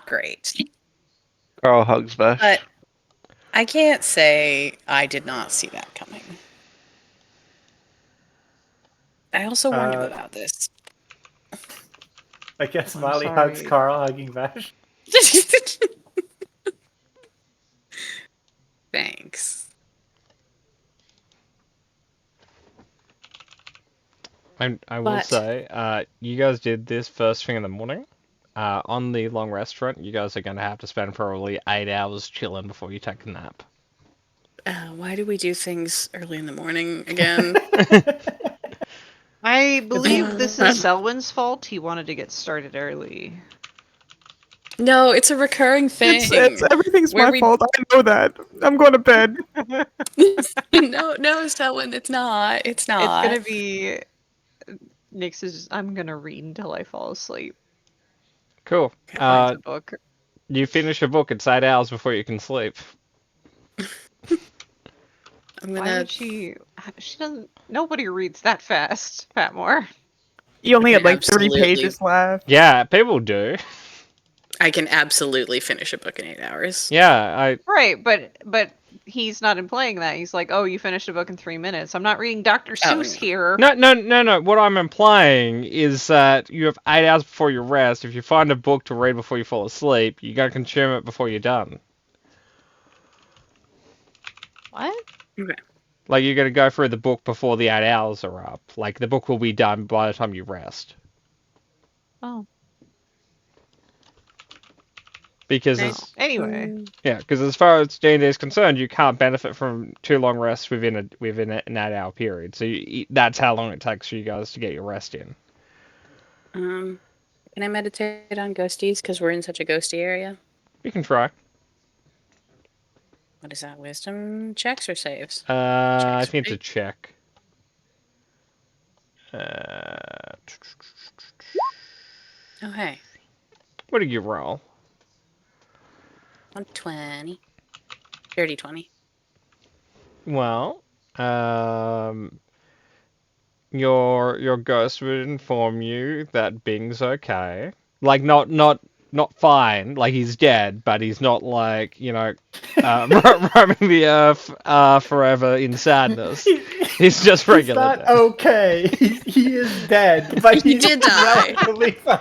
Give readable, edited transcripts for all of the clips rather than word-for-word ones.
great. Carl hugs Vash. But I can't say I did not see that coming. I also warned him about this. I guess I'm Molly hugs sorry. Carl, hugging Vash. Thanks. I will But- say, you guys did this first thing in the morning. On the long rest front, you guys are going to have to spend probably 8 hours chilling before you take a nap. Why do we do things early in the morning again? I believe this is Selwyn's fault. He wanted to get started early. No, it's a recurring thing. It's everything's Where my we- fault. I know that. I'm going to bed. no, Selwyn, it's not. It's not. It's gonna be Nyx is. I'm gonna read until I fall asleep. Cool. Finds a book. You finish a book, it's 8 hours before you can sleep. I'm Why gonna. would she? She doesn't. Nobody reads that fast, Patmore. You only had like 30 Absolutely. pages left. Yeah, people do. I can absolutely finish a book in 8 hours. Yeah, Right, but he's not implying that. He's like, oh, you finished a book in 3 minutes. I'm not reading Dr. Seuss yeah. here. No. What I'm implying is that you have 8 hours before you rest. If you find a book to read before you fall asleep, you gotta consume it before you're done. What? Okay. Like, you're gonna go through the book before the 8 hours are up. Like, the book will be done by the time you rest. Oh. Because Okay. it's, Anyway, because as far as D&D is concerned, you can't benefit from too long rests within an 8 hour period. So that's how long it takes for you guys to get your rest in. Can I meditate on ghosties because we're in such a ghosty area? You can try. What is that? Wisdom checks or saves? I Checks, think it's a right? check. Oh hey, What did you roll? 120. Dirty 20. Well, your ghost would inform you that Bing's okay. Like, not fine. Like, he's dead, but he's not like, roaming the earth forever in sadness. He's just He's regular not dead. okay. He is dead, but He he's did die. relatively fine.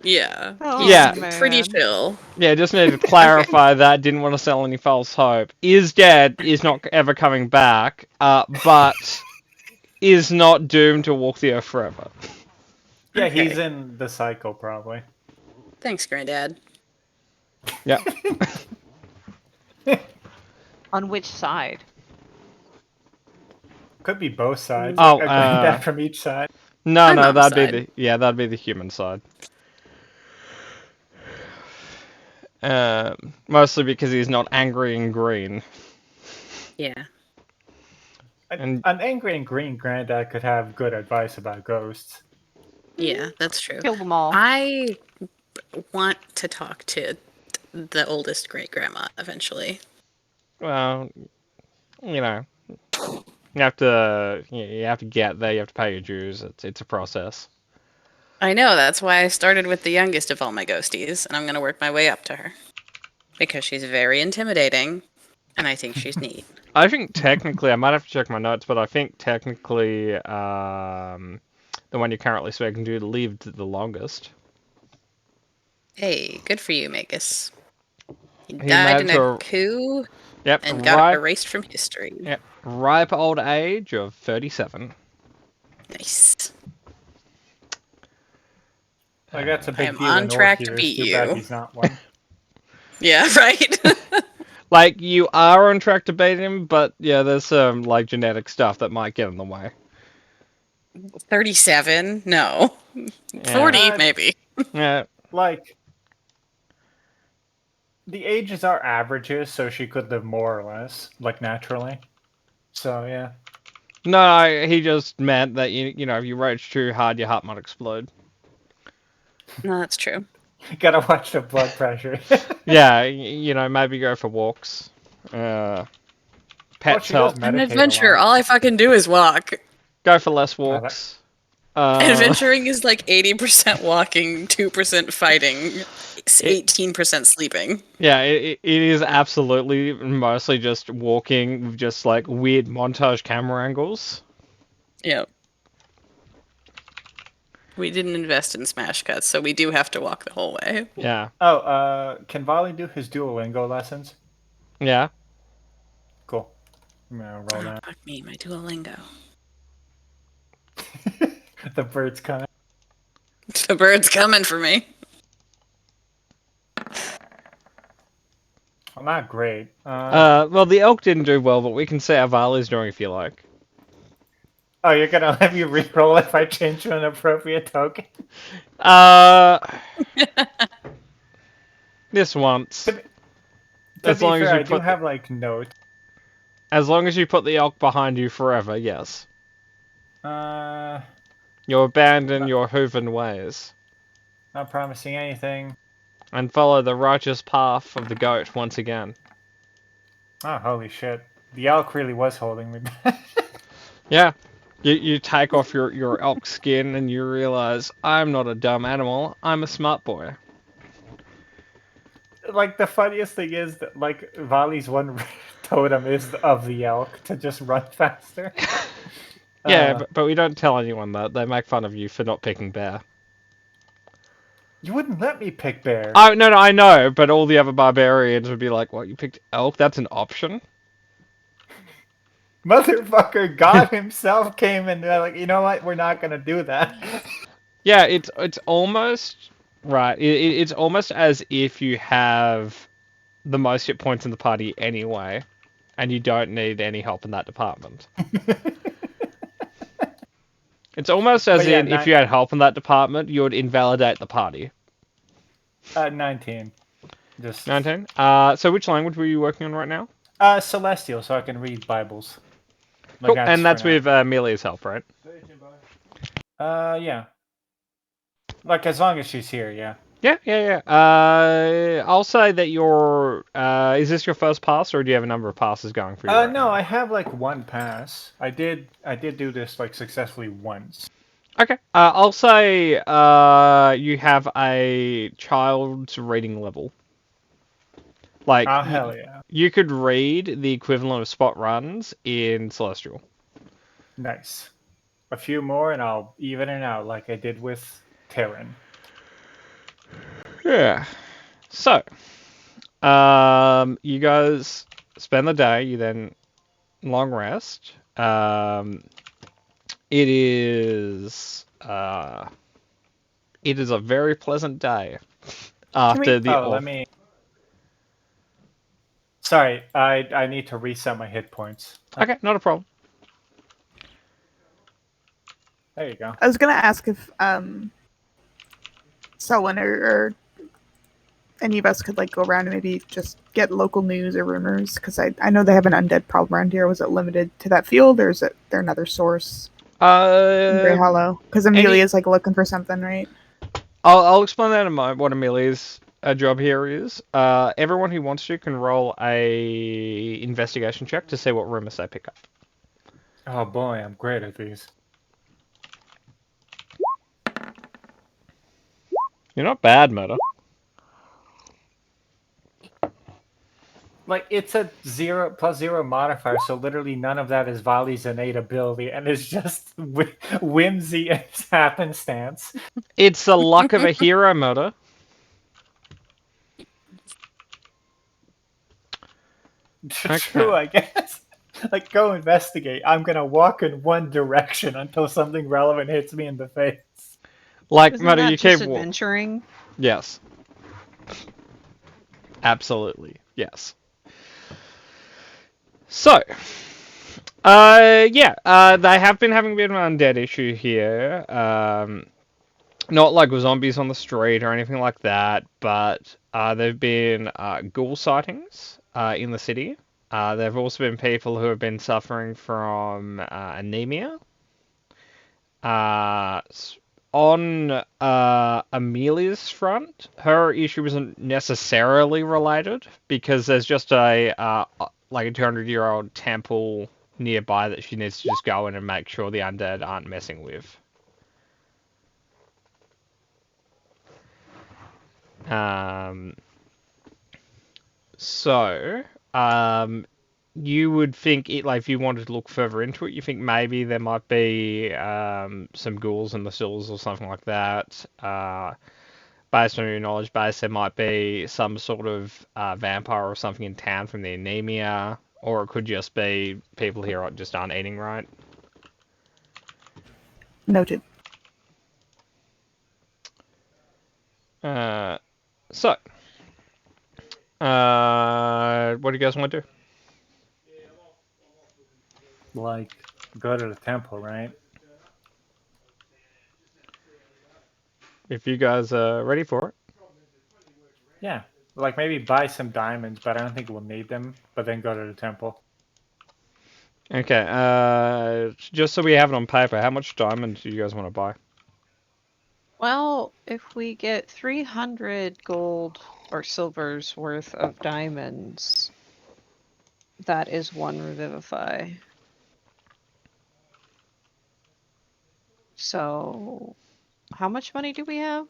Yeah. Oh, He's Yeah. pretty man. chill. Yeah, just need to clarify that. Didn't want to sell any false hope. Is dead. Is not ever coming back. But is not doomed to walk the earth forever. Yeah, Okay. he's in the cycle probably. Thanks, Granddad. Yeah. on which side? Could be both sides. Oh, like a granddad from each side. My No, mom's that'd be side. that'd be the human side. Mostly because he's not angry and green. Yeah. And- An angry and green granddad could have good advice about ghosts. Yeah, that's true. Kill them all. I want to talk to the oldest great grandma eventually. Well, you know, you have to get there. You have to pay your dues. It's a process. I know, that's why I started with the youngest of all my ghosties, and I'm going to work my way up to her. Because she's very intimidating, and I think she's neat. I think technically, I might have to check my notes, but I think technically, the one you're currently speaking to lived the longest. Hey, good for you, Magus. He He died in managed a to- coup Yep, and got erased from history. Yep, ripe old age of 37. Nice. Like that's a I big am deal. on in track to Orc beat Too bad you. he's not one. Yeah, right? Like, you are on track to beat him, but yeah, there's some like genetic stuff that might get in the way. 37? No. Yeah. 40, maybe. Yeah, Like the ages are averages, so she could live more or less, like naturally. So yeah. no, he just meant that you know if you rage too hard, your heart might explode. No, that's true. Gotta watch the blood pressure. Yeah, you know, maybe go for walks. Pets she does help. meditate An a adventure. lot. All I fucking do is walk. Go for less Oh, that- walks. Adventuring is like 80% walking, 2% fighting, 18% sleeping. Yeah, it is absolutely mostly just walking with just like weird montage camera angles. Yep. We didn't invest in smash cuts, so we do have to walk the whole way. Yeah, Can Volley do his Duolingo lessons? yeah. Cool. I'm gonna roll that. Fuck me, my Duolingo. The bird's coming. The bird's coming for me. Well, not great. Well, the elk didn't do well, but we can see how Varley's doing if you like. Oh, you're gonna let me reroll if I change to an appropriate token? This once. To As be long as fair, you I do put have like notes. As long as you put the elk behind you forever, yes. Not You abandon your hooven ways promising anything. and follow the righteous path of the goat once again. Oh, holy shit! The elk really was holding me back. Yeah. You take off your elk skin and you realize, I'm not a dumb animal, I'm a smart boy. Like the funniest thing is that like Vali's one totem is of the elk to just run faster. Yeah, but we don't tell anyone that. They make fun of you for not picking bear. You wouldn't let me pick bear. Oh, no, I know, but all the other barbarians would be like, what, you picked elk? That's an option? Motherfucker, God himself came and they're like, you know what? We're not gonna do that. Yeah, it's almost... Right, it's almost as if you have the most hit points in the party anyway, and you don't need any help in that department. It's almost as But yeah, in if you had help in that department, you would invalidate the party. 19. Just 19? So which language were you working on right now? Celestial, so I can read Bibles. Cool. And that's with Amelia's help, right? Yeah. Like as long as she's here, yeah. Yeah. I'll say that you're... is this your first pass, or do you have a number of passes going for you? Right No, now? I have like one pass. I did do this like successfully once. Okay. I'll say you have a child's reading level. Like, Oh hell yeah. you could read the equivalent of spot runs in Celestial. Nice. A few more and I'll even it out like I did with Terran. Yeah. So, you guys spend the day. You then long rest. It is a very pleasant day after the. let me. Sorry, I need to reset my hit points. Okay, not a problem. There you go. I was gonna ask if Selwyn or any of us could like go around and maybe just get local news or rumors, because I know they have an undead problem around here. Was it limited to that field, or is it there another source in Grey Hollow? Because Amelia's like looking for something, right? I'll explain that in a moment. What Amelia's job here is. Everyone who wants to can roll a investigation check to see what rumors they pick up. Oh boy, I'm great at these. You're not bad, Murder. Like it's a 0+0 modifier, so literally none of that is Vali's innate ability, and it's just whimsy and happenstance. It's the luck of a hero, Murder. True, I guess. Like, go investigate. I'm gonna walk in one direction until something relevant hits me in the face. Like, Isn't Murder, that you just keep adventuring? Yes. Absolutely. Yes. So, they have been having a bit of an undead issue here. Not like with zombies on the street or anything like that, but there've been ghoul sightings in the city. There've also been people who have been suffering from anemia. On Amelia's front, her issue isn't necessarily related because there's just a 200-year-old temple nearby that she needs to just go in and make sure the undead aren't messing with. So, you would think it, like, if you wanted to look further into it, you think maybe there might be some ghouls in the sewers or something like that. Based on your knowledge base, there might be some sort of vampire or something in town from the anemia, or it could just be people here just aren't eating right. Noted. So, what do you guys want to do? Like, go to the temple, right? If you guys are ready for it. Yeah. Like, maybe buy some diamonds, but I don't think we'll need them. But then go to the temple. Okay, just so we have it on paper, how much diamond do you guys want to buy? Well, if we get 300 gold or silver's worth of diamonds, that is 1 revivify. So, how much money do we have?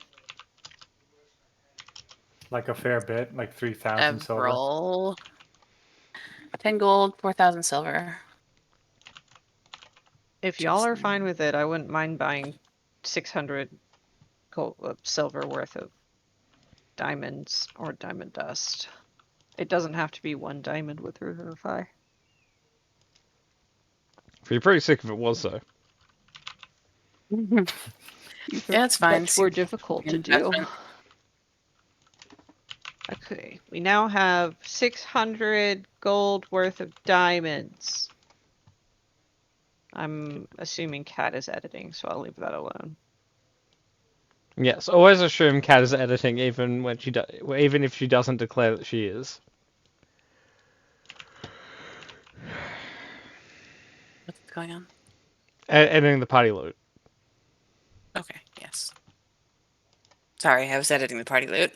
Like a fair bit, like 3,000 silver. Roll 10 gold, 4,000 silver. If y'all are fine with it, I wouldn't mind buying 600 gold, silver worth of diamonds or diamond dust. It doesn't have to be 1 diamond with revivify. If you're pretty sick if it was, though. Yeah, it's fine. Much more difficult to do. Investment. Okay, we now have 600 gold worth of diamonds. I'm assuming Kat is editing, so I'll leave that alone. Yes, always assume Kat is editing, even when even if she doesn't declare that she is. What's going on? Editing the party loot. Okay, yes. Sorry, I was editing the party loot.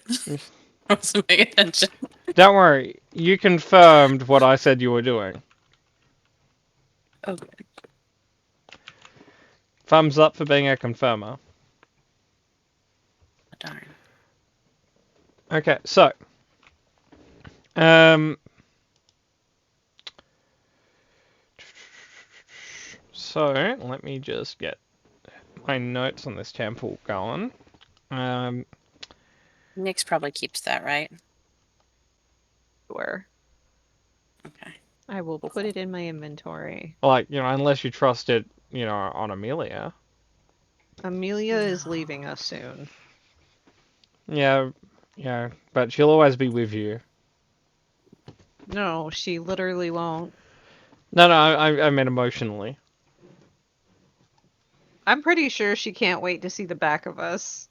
I wasn't paying attention. Don't worry, you confirmed what I said you were doing. Oh, good. Thumbs up for being a confirmer. Darn. Okay, so let me just get my notes on this temple going. Nyx probably keeps that, right? Sure. Okay. I will put it in my inventory. Like, unless you trust it, on Amelia. Amelia is leaving us soon. Yeah, but she'll always be with you. No, she literally won't. No, I meant emotionally. I'm pretty sure she can't wait to see the back of us.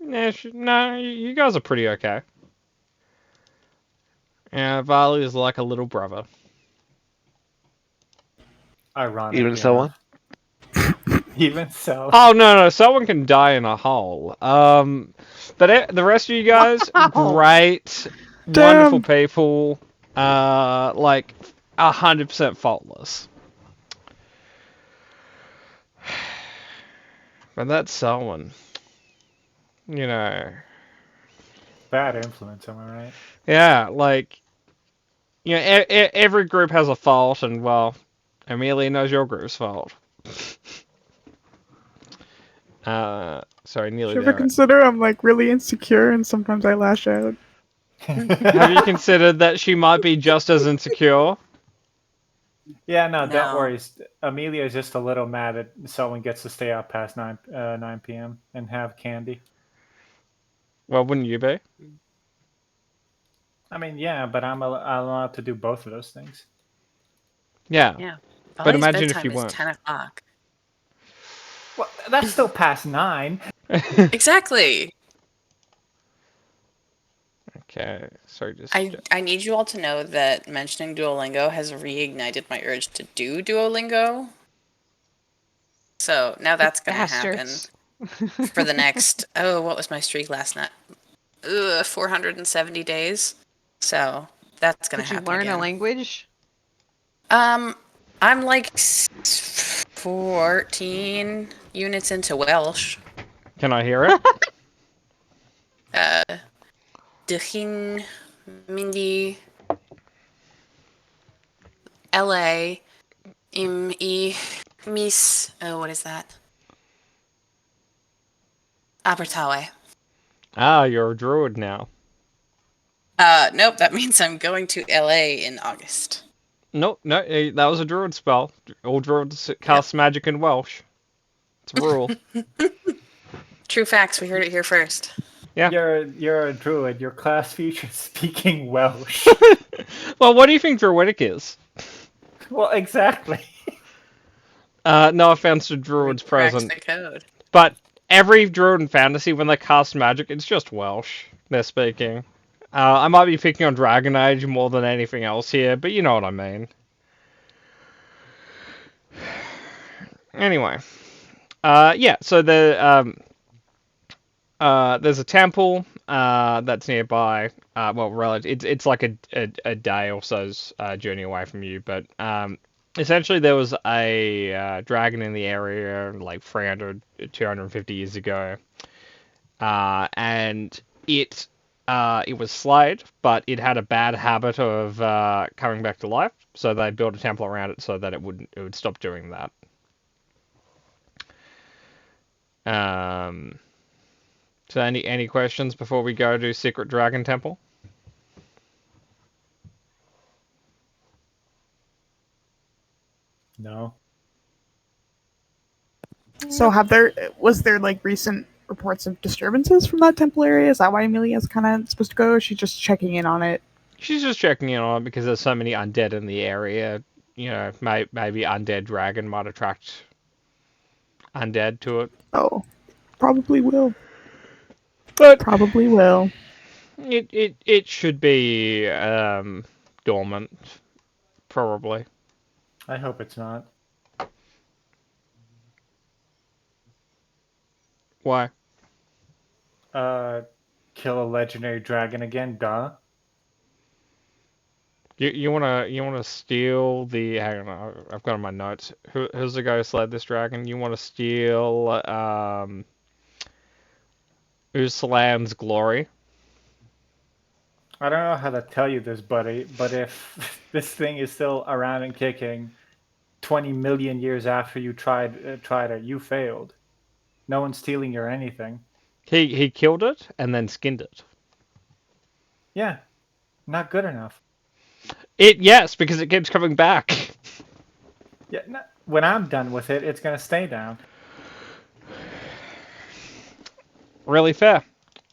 Yeah, no, you guys are pretty okay. Yeah, Varley is like a little brother. Ironic. Even so, Even so. Oh no, someone can die in a hole. But the rest of you guys, great, wonderful people, like 100% faultless. But that's someone, Bad influence, am I right? Yeah, like, every group has a fault, and well, Amelia knows your group's fault. Sorry, nearly Should there. ever consider I'm like really insecure and sometimes I lash out. Have you considered that she might be just as insecure? Yeah, no, No. don't worry. Amelia is just a little mad that someone gets to stay up past 9 p.m. and have candy. Well, wouldn't you be? I mean, yeah, but I'm allowed to do both of those things. Yeah. Yeah. But Ollie's imagine if bedtime you is weren't. 10 o'clock. Well, that's still past 9. Exactly. Okay, sorry, just... I need you all to know that mentioning Duolingo has reignited my urge to do Duolingo. So now that's going to happen Bastards. for the next, what was my streak last night? 470 days. So that's going to Did you happen learn again. a language? I'm like 14 units into Welsh. Can I hear it? Dichin, Mindy, LA, Mis, oh, what is that? Abertawe. Ah, you're a druid now. Nope, that means I'm going to LA in August. Nope, no, that was a druid spell. All druids cast magic in Welsh. It's a rule. True facts, we heard it here first. Yeah. You're a druid. Your class features speaking Welsh. Well, what do you think druidic is? Well, exactly. No offense to druids Cracks present, the code. but every druid in fantasy, when they cast magic, it's just Welsh they're speaking. I might be picking on Dragon Age more than anything else here, but you know what I mean. Anyway, yeah. So there's a temple that's nearby. Well, it's like a day or so's journey away from you, but essentially there was a dragon in the area like 300, 250 years ago, and it was slayed, but it had a bad habit of coming back to life, so they built a temple around it so that it would stop doing that. So any questions before we go to Secret Dragon Temple? No. So was there like recent reports of disturbances from that temple area? Is that why Amelia's kind of supposed to go? Or is she just checking in on it? She's just checking in on it because there's so many undead in the area. You know, maybe undead dragon might attract undead to it. Oh, probably will. But Probably will. it should be dormant, probably. I hope it's not. Why? Kill a legendary dragon again, duh. You wanna steal the? Hang on, I've got on my notes. Who's the guy who slayed this dragon? You want to steal Uslan's glory? I don't know how to tell you this, buddy, but if this thing is still around and kicking 20 million years after you tried it, you failed. No one's stealing your anything. He killed it and then skinned it. Yeah, not good enough. Yes, because it keeps coming back. Yeah, when I'm done with it, it's gonna stay down. Really fair.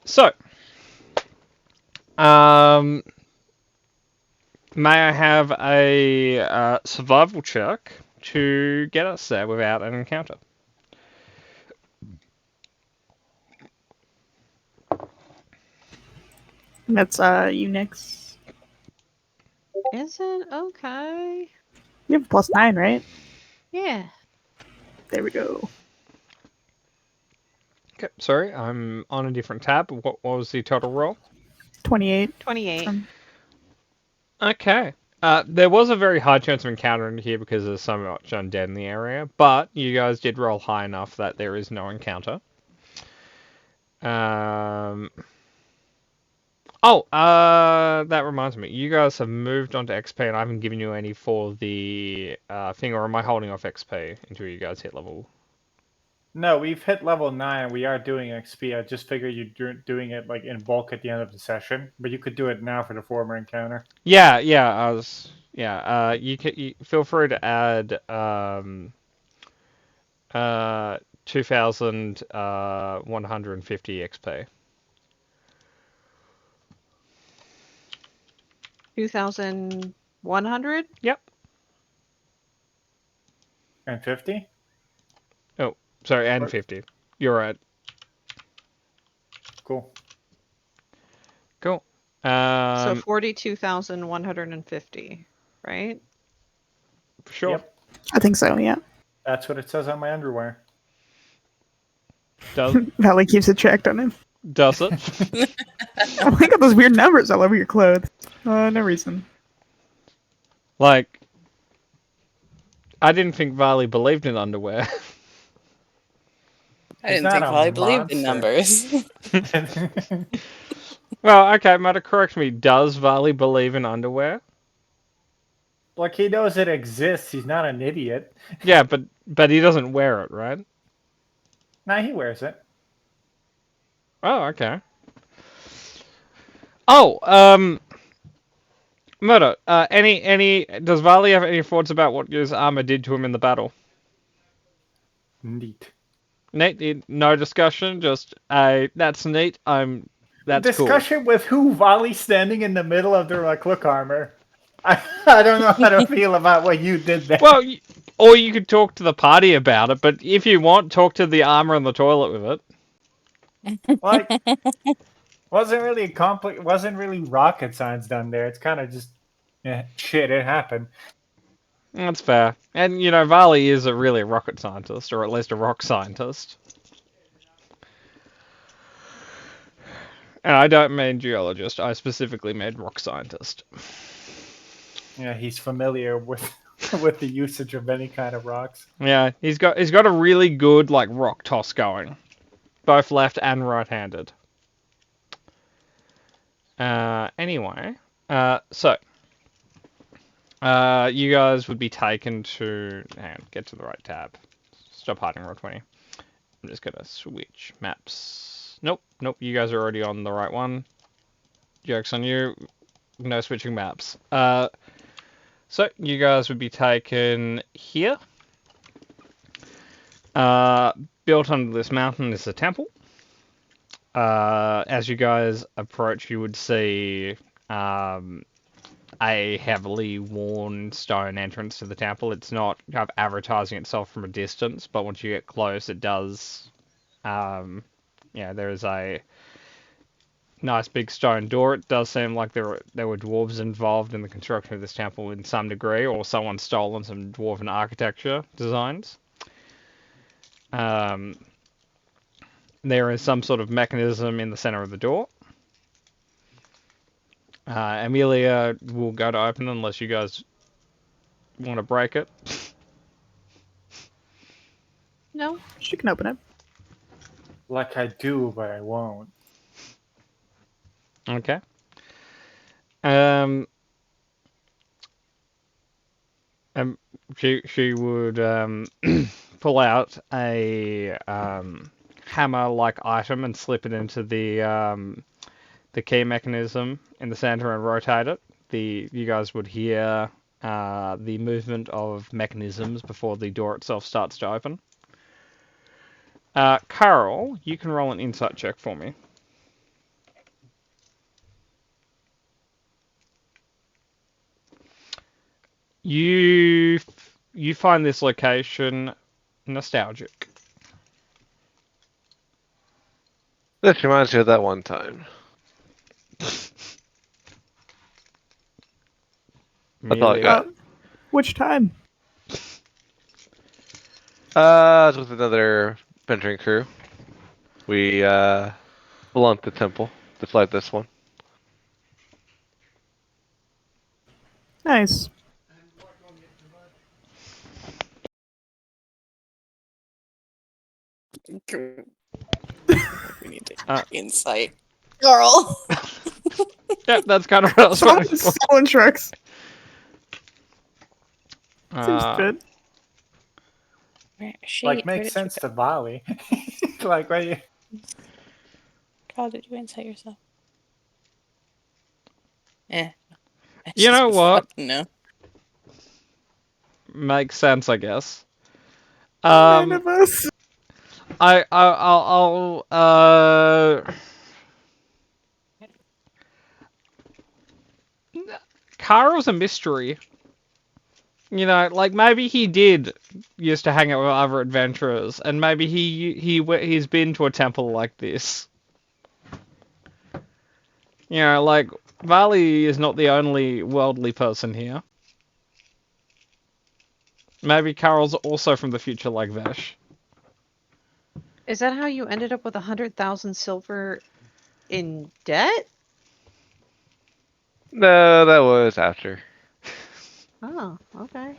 So, may I have a survival check to get us there without an encounter? That's Unix. Is it? Okay. You have +9, right? Yeah. There we go. Okay, sorry, I'm on a different tab. What was the total roll? 28. 28. Okay. There was a very high chance of encountering here because there's so much undead in the area, but you guys did roll high enough that there is no encounter. That reminds me. You guys have moved on to XP, and I haven't given you any for the thing, or am I holding off XP until you guys hit level? No, we've hit level 9. We are doing XP. I just figured you're doing it like in bulk at the end of the session, but you could do it now for the former encounter. Yeah. You feel free to add 2,150 XP. 2,100? Yep. And 50? Oh, sorry, and 50. You're right. Cool. Cool. So 42,150, right? Sure. Yep. I think so, yeah. That's what it says on my underwear. Valley keeps it checked on him. Does it? Oh my god, those weird numbers all over your clothes. No reason. Like, I didn't think Varley believed in underwear. I He's didn't think not a Vali believed in monster. numbers. Well, okay, Mata, correct me. Does Vali believe in underwear? Like, he knows it exists. He's not an idiot. Yeah, but he doesn't wear it, right? Nah, he wears it. Oh, okay. Oh, Murder, does Vali have any thoughts about what his armor did to him in the battle? Neat. Neat, no discussion, just, that's neat, that's cool. Discussion with who? Vali standing in the middle of their cloak armor. I don't know how to feel about what you did there. Well, or you could talk to the party about it, but if you want, talk to the armor in the toilet with it. Like, wasn't really rocket science done there. It's kind of just, shit, it happened. That's fair. And, Vali is really a rocket scientist, or at least a rock scientist. And I don't mean geologist, I specifically mean rock scientist. Yeah, he's familiar with with the usage of any kind of rocks. Yeah, he's got a really good, rock toss going. Both left and right-handed. Anyway, so you guys would be taken to... Hang on, get to the right tab. Stop hiding, Roll20. I'm just gonna switch maps. Nope, you guys are already on the right one. Joke's on you. No switching maps. So, you guys would be taken here. Built under this mountain is a temple. As you guys approach, you would see a heavily worn stone entrance to the temple. It's not kind of advertising itself from a distance, but once you get close, it does. There is a nice big stone door. It does seem like there were dwarves involved in the construction of this temple in some degree, or someone's stolen some dwarven architecture designs. There is some sort of mechanism in the center of the door. Amelia will go to open unless you guys want to break it. No, she can open it. Like I do, but I won't. Okay. She would pull out a hammer-like item and slip it into the key mechanism in the center and rotate it. You guys would hear the movement of mechanisms before the door itself starts to open. Carl, you can roll an insight check for me. You find this location nostalgic. This reminds me of that one time. I thought I got. Which time? I was with another venturing crew. We blunt the temple to fight this one. Nice. We need to insight. Girl. Yeah, that's kind of what I was Someone wondering for. selling trucks. Seems good. Like, makes sense to Vali. Like, right? How did you insight yourself? You know what? No. Makes sense, I guess. None of us. I'll Carl's a mystery. Maybe he did used to hang out with other adventurers, and maybe he's been to a temple like this. Vali is not the only worldly person here. Maybe Carl's also from the future like Vesh. Is that how you ended up with 100,000 silver in debt? No, that was after. Oh, okay.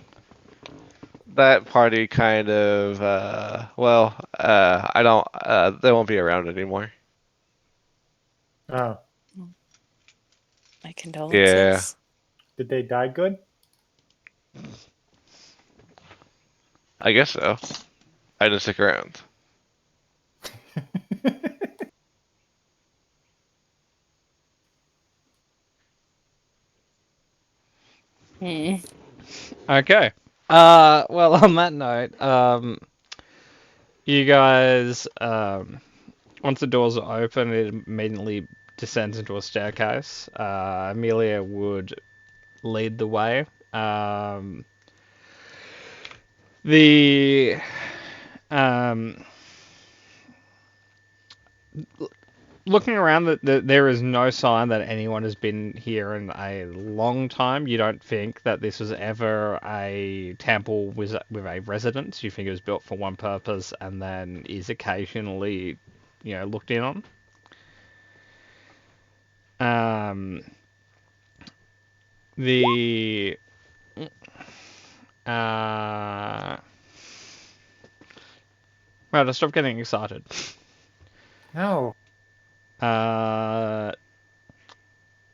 that party kind of, I don't, they won't be around anymore. Oh, My condolences. did they die good? I guess so. I didn't stick around. Hmm. Okay. Well, on that note, you guys, once the doors are open, it immediately descends into a staircase. Amelia would lead the way. The looking around, there is no sign that anyone has been here in a long time. You don't think that this was ever a temple with a residence. You think it was built for one purpose and then is occasionally, looked in on. The Right, stop getting excited. No.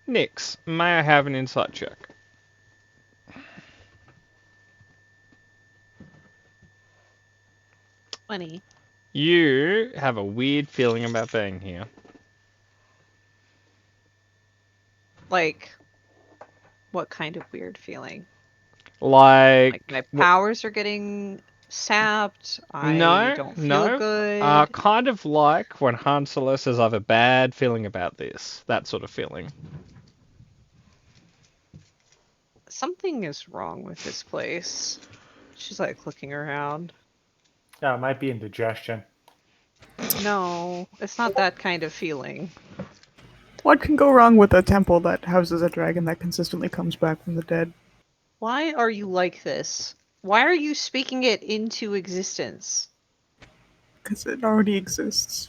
Nix, may I have an insight check? Funny. You have a weird feeling about being here. Like, what kind of weird feeling? Like my powers are getting sapped. I don't feel good. Kind of like when Han Solo says, "I have a bad feeling about this." That sort of feeling. Something is wrong with this place. She's like looking around. Yeah, it might be indigestion. No, it's not that kind of feeling. What can go wrong with a temple that houses a dragon that consistently comes back from the dead? Why are you like this? Why are you speaking it into existence? Because it already exists.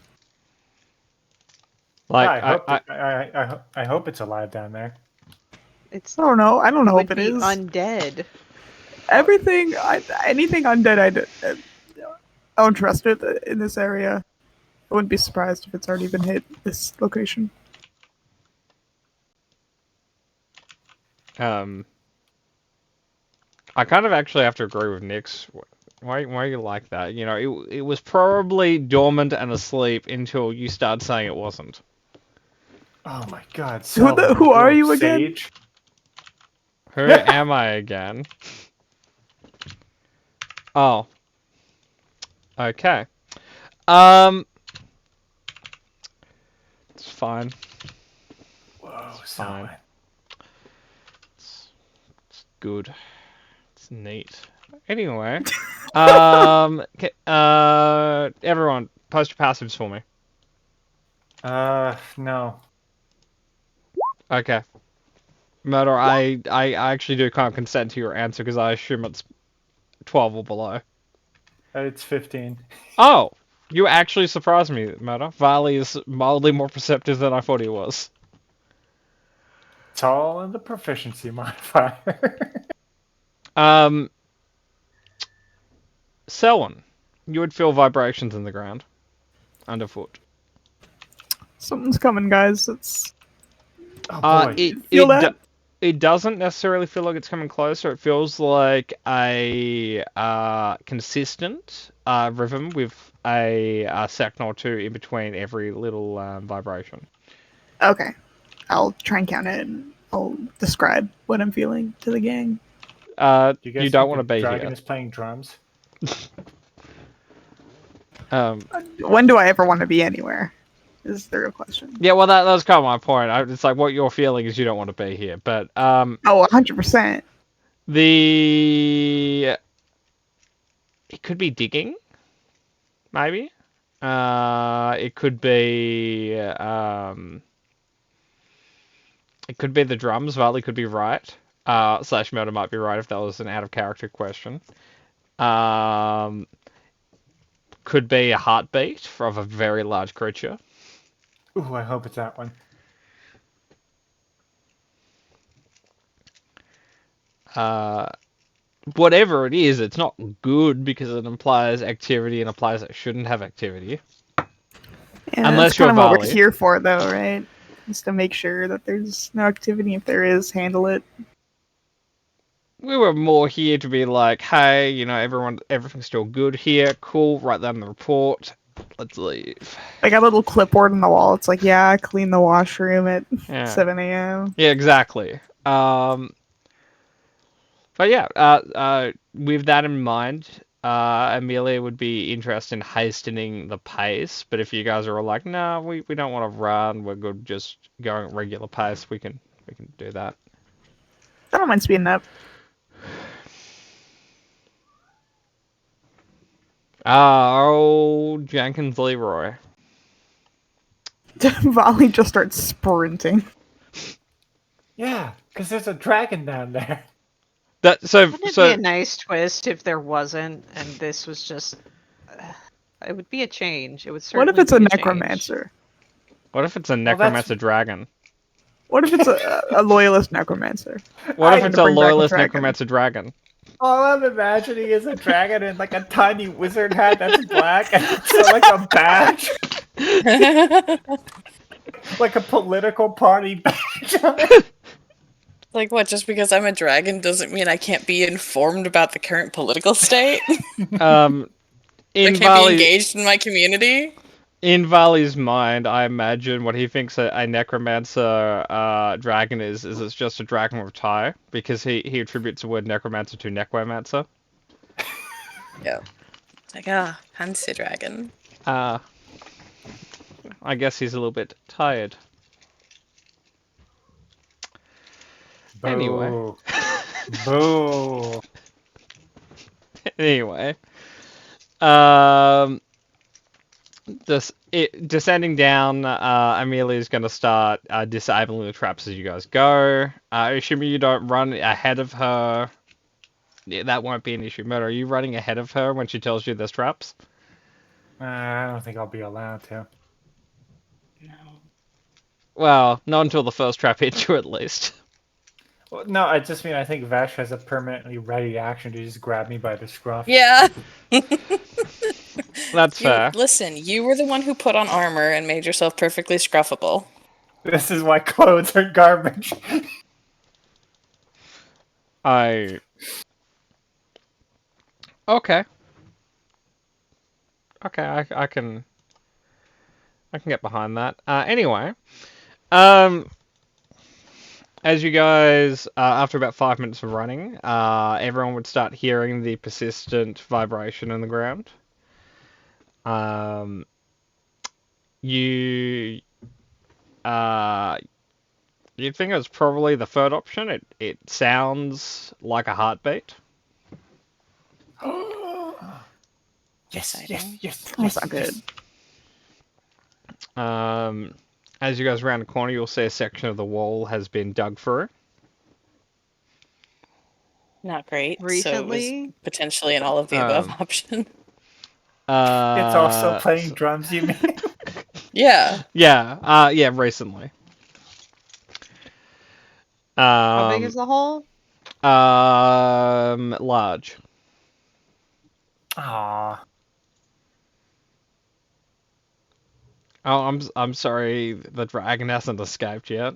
Like, I hope it's alive down there. It's. I don't know. I don't know if it is. Undead. Everything, anything undead, I don't trust it in this area. I wouldn't be surprised if it's already been hit this location. I kind of actually have to agree with Nix. Why you like that? It was probably dormant and asleep until you started saying it wasn't. Oh my god. Who are you again? Sage? Who am I again? Oh. Okay. It's fine. Whoa, It's fine. It's good. It's neat. Anyway, everyone, post your passives for me. No. Okay. Murder, I actually do kind of consent to your answer because I assume it's 12 or below. It's 15. Oh! You actually surprised me, Murder. Varley is mildly more perceptive than I thought he was. It's all in the proficiency modifier. Selwyn, you would feel vibrations in the ground. Underfoot. Something's coming, guys. It's... Oh boy. Feel that? It doesn't necessarily feel like it's coming closer. It feels like a consistent rhythm with a second or two in between every little vibration. Okay. I'll try and count it, and I'll describe what I'm feeling to the gang. You don't want to be Dragon here. is playing drums. When do I ever want to be anywhere? Is the real question. Yeah, well, that's kind of my point. It's like what you're feeling is you don't want to be here, but Oh, 100%. It could be digging, maybe. It could be the drums. Varley could be right. Slash Murder might be right if that was an out of character question. Could be a heartbeat of a very large creature. Ooh, I hope it's that one. whatever it is, it's not good because it implies activity and implies it shouldn't have activity. Yeah, Unless that's kind of you're what we're Vali. here for, though, right? Just to make sure that there's no activity. If there is, handle it. We were more here to be like, hey, you know, everything's still good here. Cool, write down the report. Let's leave. I got a little clipboard on the wall. It's like, yeah, clean the washroom at Yeah. 7 a.m. Yeah, exactly. But yeah, with that in mind, Amelia would be interested in hastening the pace. But if you guys are all like, no, we don't want to run, we're good just going at regular pace, we can do that. I don't mind speeding up. Oh, Jenkins Leroy. Volley just starts sprinting. Yeah, because there's a dragon down there. Wouldn't it be a nice twist if there wasn't, and this was just... it would be a change. It would certainly What if it's a be change. necromancer? What if it's a that's- necromancer dragon? What if it's a loyalist necromancer? What if I it's to a bring back the loyalist dragon. necromancer dragon? All I'm imagining is a dragon in like a tiny wizard hat that's black and so like a badge, like a political party badge on it. Like what? Just because I'm a dragon doesn't mean I can't be informed about the current political state. I In can't be Valley, engaged in my community. in Valley's mind, I imagine what he thinks a necromancer dragon is it's just a dragon with a tie, because he attributes the word necromancer to necromancer. Yeah. It's like, fancy dragon. I guess he's a little bit tired. Anyway. Boo. Boo. Anyway. Descending down, Amelia's going to start disabling the traps as you guys go. Assuming you don't run ahead of her, yeah, that won't be an issue. Murder, are you running ahead of her when she tells you there's traps? I don't think I'll be allowed to. No. Well, not until the first trap hits you, at least. Well, no, I just mean I think Vash has a permanently ready action to just grab me by the scruff. Yeah. That's fair. Listen, you were the one who put on armor and made yourself perfectly scruffable. This is why clothes are garbage. Okay. Okay, I can get behind that. Anyway, as you guys, after about 5 minutes of running, everyone would start hearing the persistent vibration in the ground. You think it's probably the third option. It sounds like a heartbeat. Yes. That's not good. As you guys round the corner, you'll see a section of the wall has been dug through. Not great. So it Recently? was potentially an all of the above option. It's also playing drums, you mean? Yeah. Yeah, recently. How big is the hole? Large. Aww. Oh, I'm sorry, the dragon hasn't escaped yet.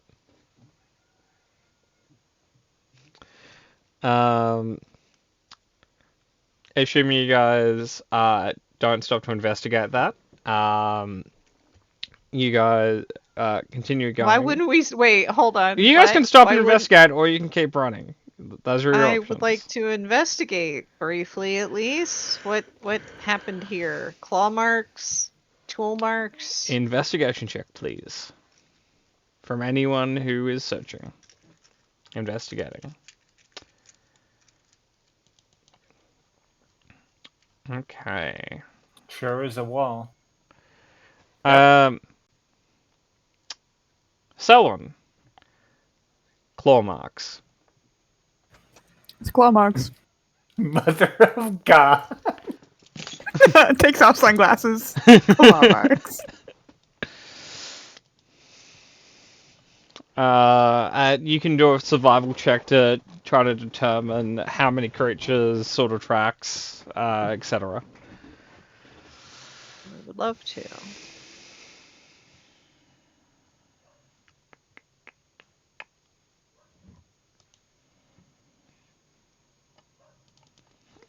Assuming you guys don't stop to investigate that, you guys continue going. Why wouldn't we... Wait, hold on. You guys Why- can stop why and wouldn't- investigate, or you can keep running. Those are your I options. would like to investigate briefly, at least. What happened here? Claw marks, tool marks. Investigation check, please. From anyone who is searching. Investigating. Okay. Sure is a wall. Selwyn. Claw marks. It's claw marks. Mother of God. Takes off sunglasses. Claw marks. You can do a survival check to try to determine how many creatures, sort of tracks, etc. I would love to.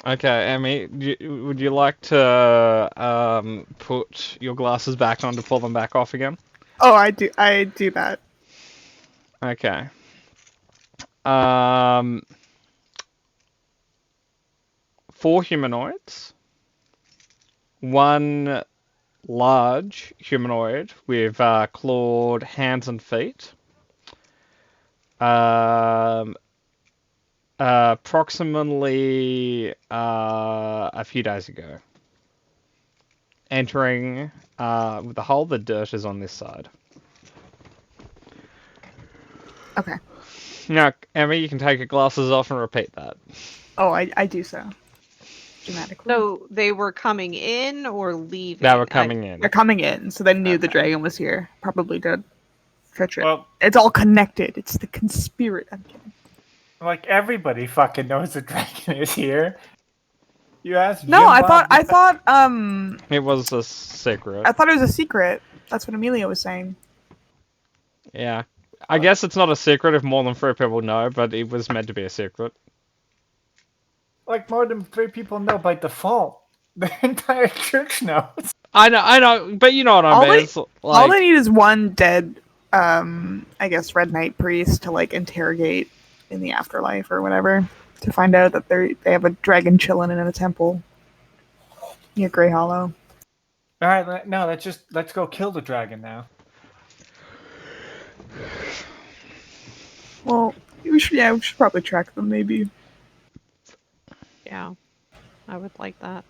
Okay, Emmy, would you like to put your glasses back on to pull them back off again? Oh, I do that. Okay. 4 humanoids. 1 large humanoid with clawed hands and feet. Approximately a few days ago. Entering with the hole, the dirt is on this side. Okay. Now, Emmy, you can take your glasses off and repeat that. Oh, I do so. Dramatically. So they were coming in or leaving? They were coming in. They're coming in, so they knew the dragon was here. Probably did trick it. Well, It's all connected. It's the conspiracy. I'm kidding. like everybody fucking knows the dragon is here. You asked. No, Jim I Bob thought It was a secret. I thought it was a secret. That's what Amelia was saying. Yeah. I guess it's not a secret if more than 3 people know, but it was meant to be a secret. Like more than 3 people know by default. The entire church knows. I know, but you know what I All mean. they- It's like, All they need is one dead, I guess, Red Knight priest to like interrogate in the afterlife or whatever to find out that they have a dragon chilling in a temple near Grey Hollow. All right, no, let's go kill the dragon now. Well, we should probably track them maybe. Yeah, I would like that.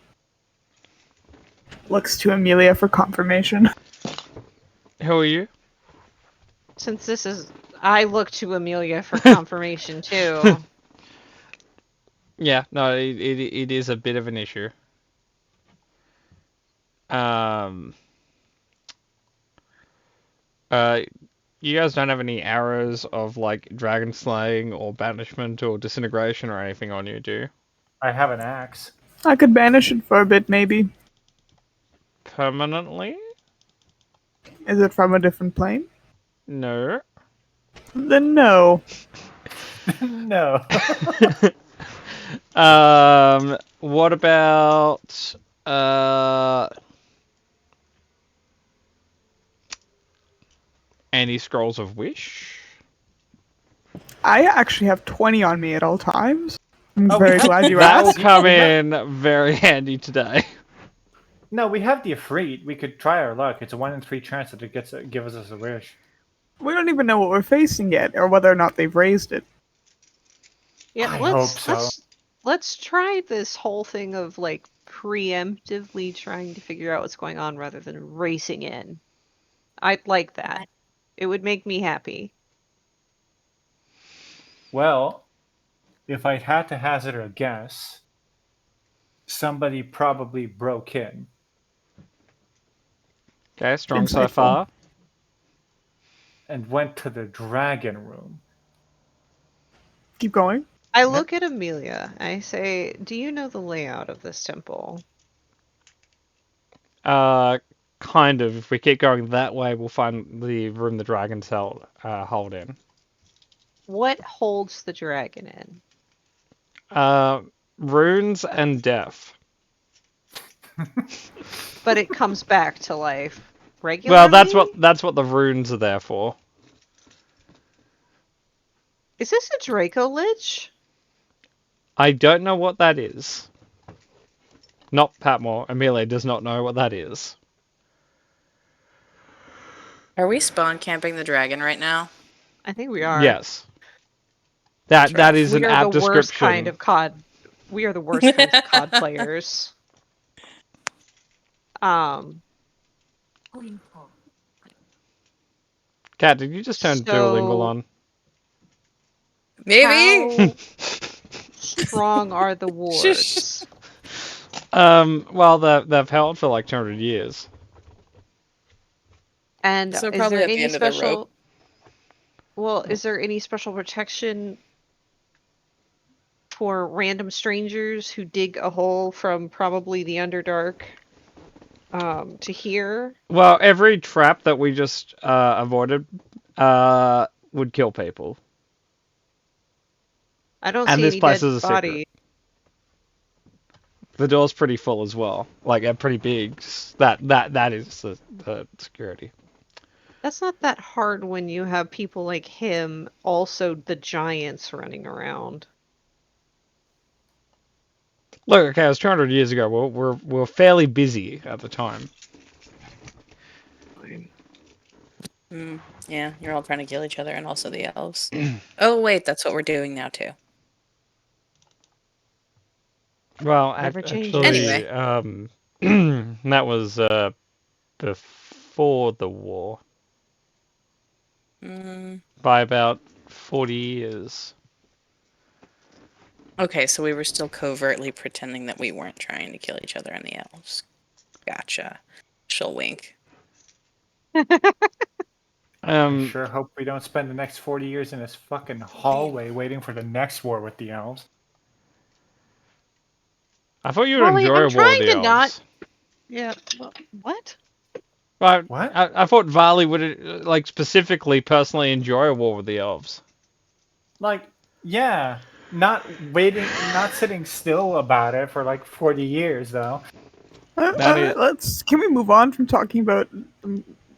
Looks to Amelia for confirmation. Who are you? Since this is, I look to Amelia for confirmation too. Yeah, no, it is a bit of an issue. You guys don't have any arrows of like dragon slaying or banishment or disintegration or anything on you, do you? I have an axe. I could banish it for a bit maybe. Permanently? Is it from a different plane? No. Then no. No. What about any scrolls of wish? I actually have 20 on me at all times. I'm Oh, very we- glad you That will asked. come in very handy today. No, we have the Ifrit. We could try our luck. It's a 1 in 3 chance that it gives us a wish. We don't even know what we're facing yet, or whether or not they've raised it. Yeah, I let's hope so. let's try this whole thing of like preemptively trying to figure out what's going on rather than racing in. I'd like that. It would make me happy. Well, if I had to hazard a guess, somebody probably broke in. Okay, strong so Insightful. far. And went to the dragon room. Keep going. I look at Amelia. I say, "Do you know the layout of this temple?" Kind of. If we keep going that way, we'll find the room the dragons hold in. What holds the dragon in? Runes and death. But it comes back to life regularly. Well, that's what the runes are there for. Is this a Draco Lich? I don't know what that is. Not Patmore. Amelia does not know what that is. Are we spawn camping the dragon right now? I think we are. Yes. That is an We are apt the description. worst kind of COD. We are the worst kinds of COD players. Kat, did you just turn So- Duolingo on? Maybe. How strong are the wards? Well, they've held for like 200 years. And So is probably there at the any end of the special? rope. Well, is there any special protection for random strangers who dig a hole from probably the Underdark to here? Well, every trap that we just avoided would kill people. I don't And see this any place dead is a secret. body. The door's pretty full as well, like pretty big. That is the security. That's not that hard when you have people like him, also the giants running around. Look, okay, it was 200 years ago. We're fairly busy at the time. Yeah, you're all trying to kill each other and also the elves. Oh, wait, that's what we're doing now, too. Well, Never changes. actually, Anyway. that was before the war by about 40 years. Okay, so we were still covertly pretending that we weren't trying to kill each other and the elves. Gotcha. She'll wink. I sure hope we don't spend the next 40 years in this fucking hallway waiting for the next war with the elves. I thought you would Wally, enjoy I'm a war trying with the to not- elves. Yeah. What? Well, What? I thought Varley would like specifically personally enjoy a war with the elves. Like, yeah, not waiting, not sitting still about it for like 40 years, though. Can we move on from talking about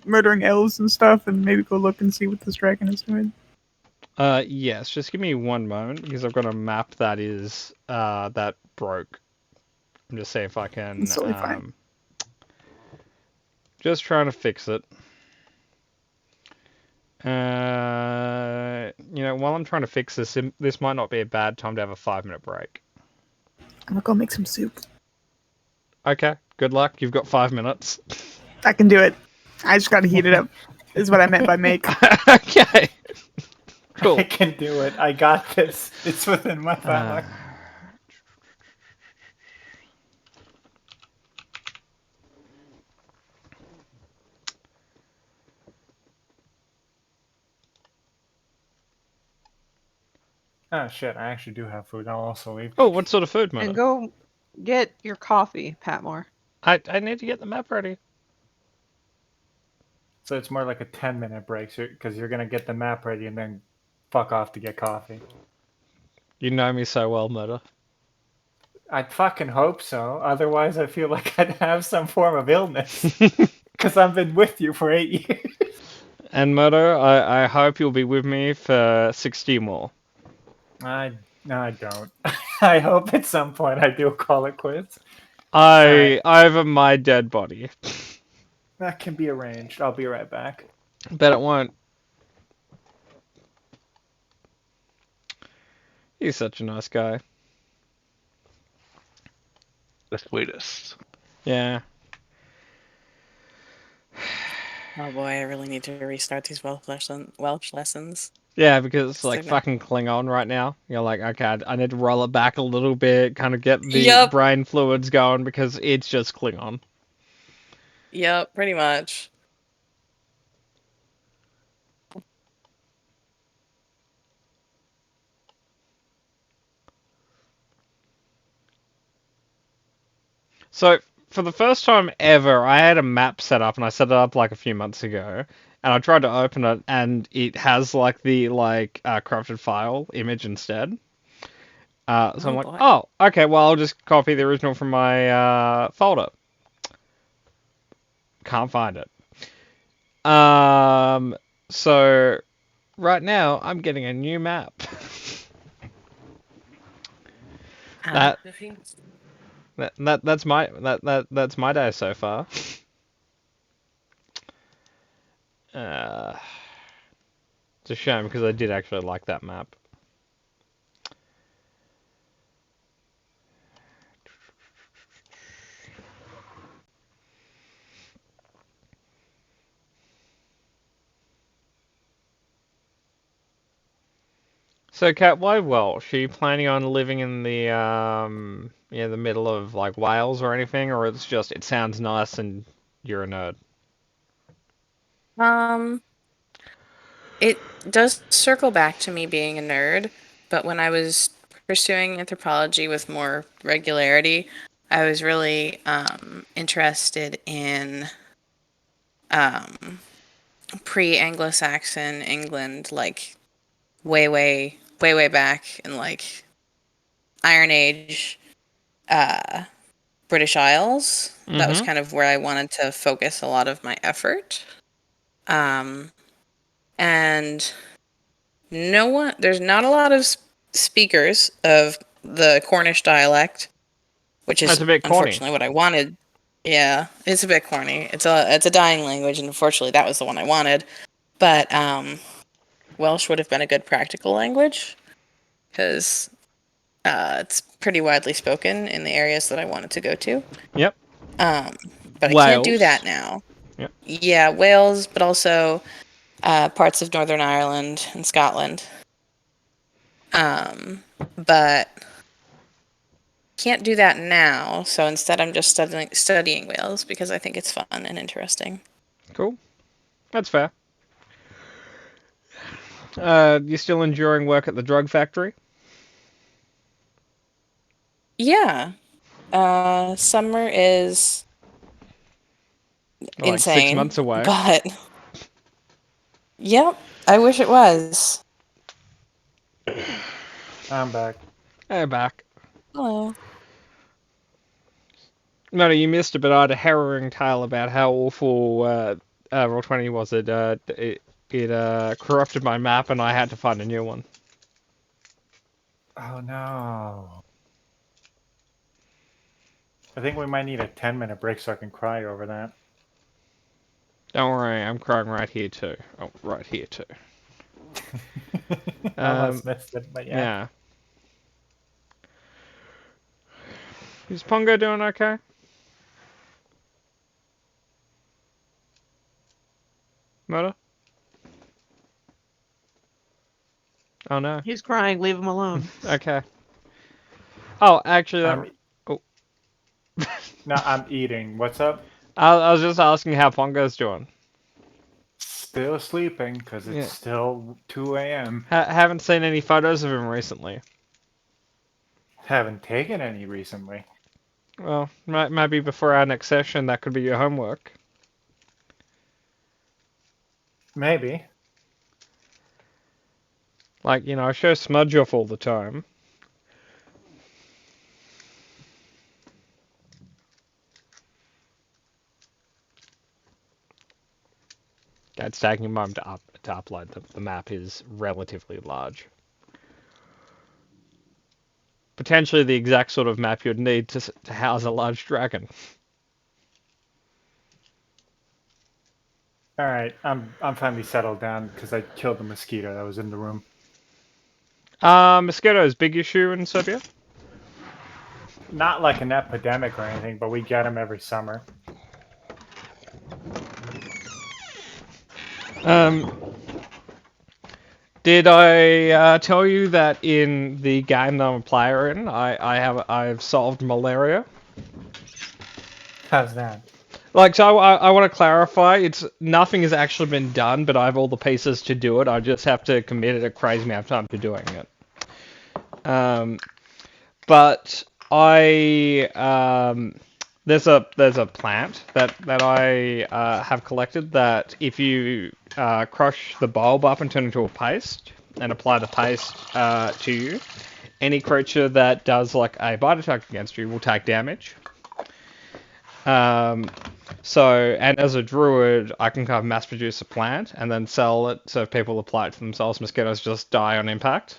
murdering elves and stuff, and maybe go look and see what this dragon is doing? Yes, just give me one moment because I've got a map that is that broke. I'm just seeing if I can. It's totally fine. Just trying to fix it. While I'm trying to fix this, this might not be a bad time to have a 5-minute break. I'm gonna go make some soup. Okay, good luck. You've got 5 minutes. I can do it. I just gotta heat it up. Is what I meant by make. Okay. Cool. I can do it. I got this. It's within my power. Oh shit, I actually do have food. I'll also leave. Oh, what sort of food, man? And go get your coffee, Patmore. I need to get the map ready. So it's more like a 10-minute break, because you're gonna get the map ready and then fuck off to get coffee. You know me so well, Murder. I'd fucking hope so. Otherwise, I feel like I'd have some form of illness. Because I've been with you for 8 years. And Murder, I hope you'll be with me for 60 more. I don't. I hope at some point I do call it quits. Over my dead body. That can be arranged. I'll be right back. Bet it won't. He's such a nice guy. The sweetest. Yeah. Oh boy, I really need to restart these Welsh lessons. Yeah, because it's like Sigma. fucking Klingon right now. You're like, okay, I need to roll it back a little bit, kind of get the Yup. brain fluids going because it's just Klingon. Yep, pretty much. So, for the first time ever, I had a map set up, and I set it up like a few months ago, and I tried to open it, and it has like the corrupted file image instead. So I'm like, boy. oh, okay, well, I'll just copy the original from my folder. Can't find it. So right now I'm getting a new map. That's my day so far. It's a shame because I did actually like that map. So, Kat, why Welsh? Are you planning on living in the the middle of like Wales or anything, or it's just it sounds nice and you're a nerd? it does circle back to me being a nerd, but when I was pursuing anthropology with more regularity, I was really interested in pre-Anglo-Saxon England, like way back in like Iron Age, British Isles. That was kind of where I wanted to focus a lot of my effort. And there's not a lot of speakers of the Cornish dialect, which is That's a bit corny. unfortunately what I wanted. Yeah, it's a bit corny. It's a dying language, and unfortunately that was the one I wanted. But Welsh would have been a good practical language, because it's pretty widely spoken in the areas that I wanted to go to. Yep. But I can't do Wales. that now. Yep. Yeah, Wales, but also parts of Northern Ireland and Scotland. But can't do that now, so instead I'm just studying Wales because I think it's fun and interesting. Cool. That's fair. You still enjoying work at the drug factory? Yeah. Summer is Like insane. 6 months away. But yep, I wish it was. I'm back. Hey, back. Hello. No, you missed it, but I had a harrowing tale about how awful Roll20 was. It corrupted my map, and I had to find a new one. Oh no. I think we might need a 10-minute break so I can cry over that. Don't worry, I'm crying right here too. Oh, right here too. I almost missed it, but yeah. Yeah. Is Pongo doing okay? Murder? Oh no. He's crying. Leave him alone. Okay. Oh, actually, that... No, I'm eating. What's up? I was just asking how Pongo's doing. Still sleeping because it's Yeah. still 2 a.m. Haven't seen any photos of him recently. Haven't taken any recently. Well, maybe before our next session, that could be your homework. Maybe. Like, you know, I show Smudge off all the time. It's taking a moment to upload. The map is relatively large. Potentially the exact sort of map you'd need to house a large dragon. All right, I'm finally settled down because I killed the mosquito that was in the room. Mosquitoes, big issue in Serbia? Not like an epidemic or anything, but we get them every summer. Did I tell you that in the game that I'm a player in, I've solved malaria? How's that? Like, so I want to clarify, nothing has actually been done, but I have all the pieces to do it. I just have to commit a crazy amount of time to doing it. But there's a plant that I have collected that if you crush the bulb up and turn it into a paste and apply the paste to you, any creature that does like a bite attack against you will take damage. So, and as a druid, I can kind of mass produce a plant and then sell it so if people apply it to themselves, mosquitoes just die on impact.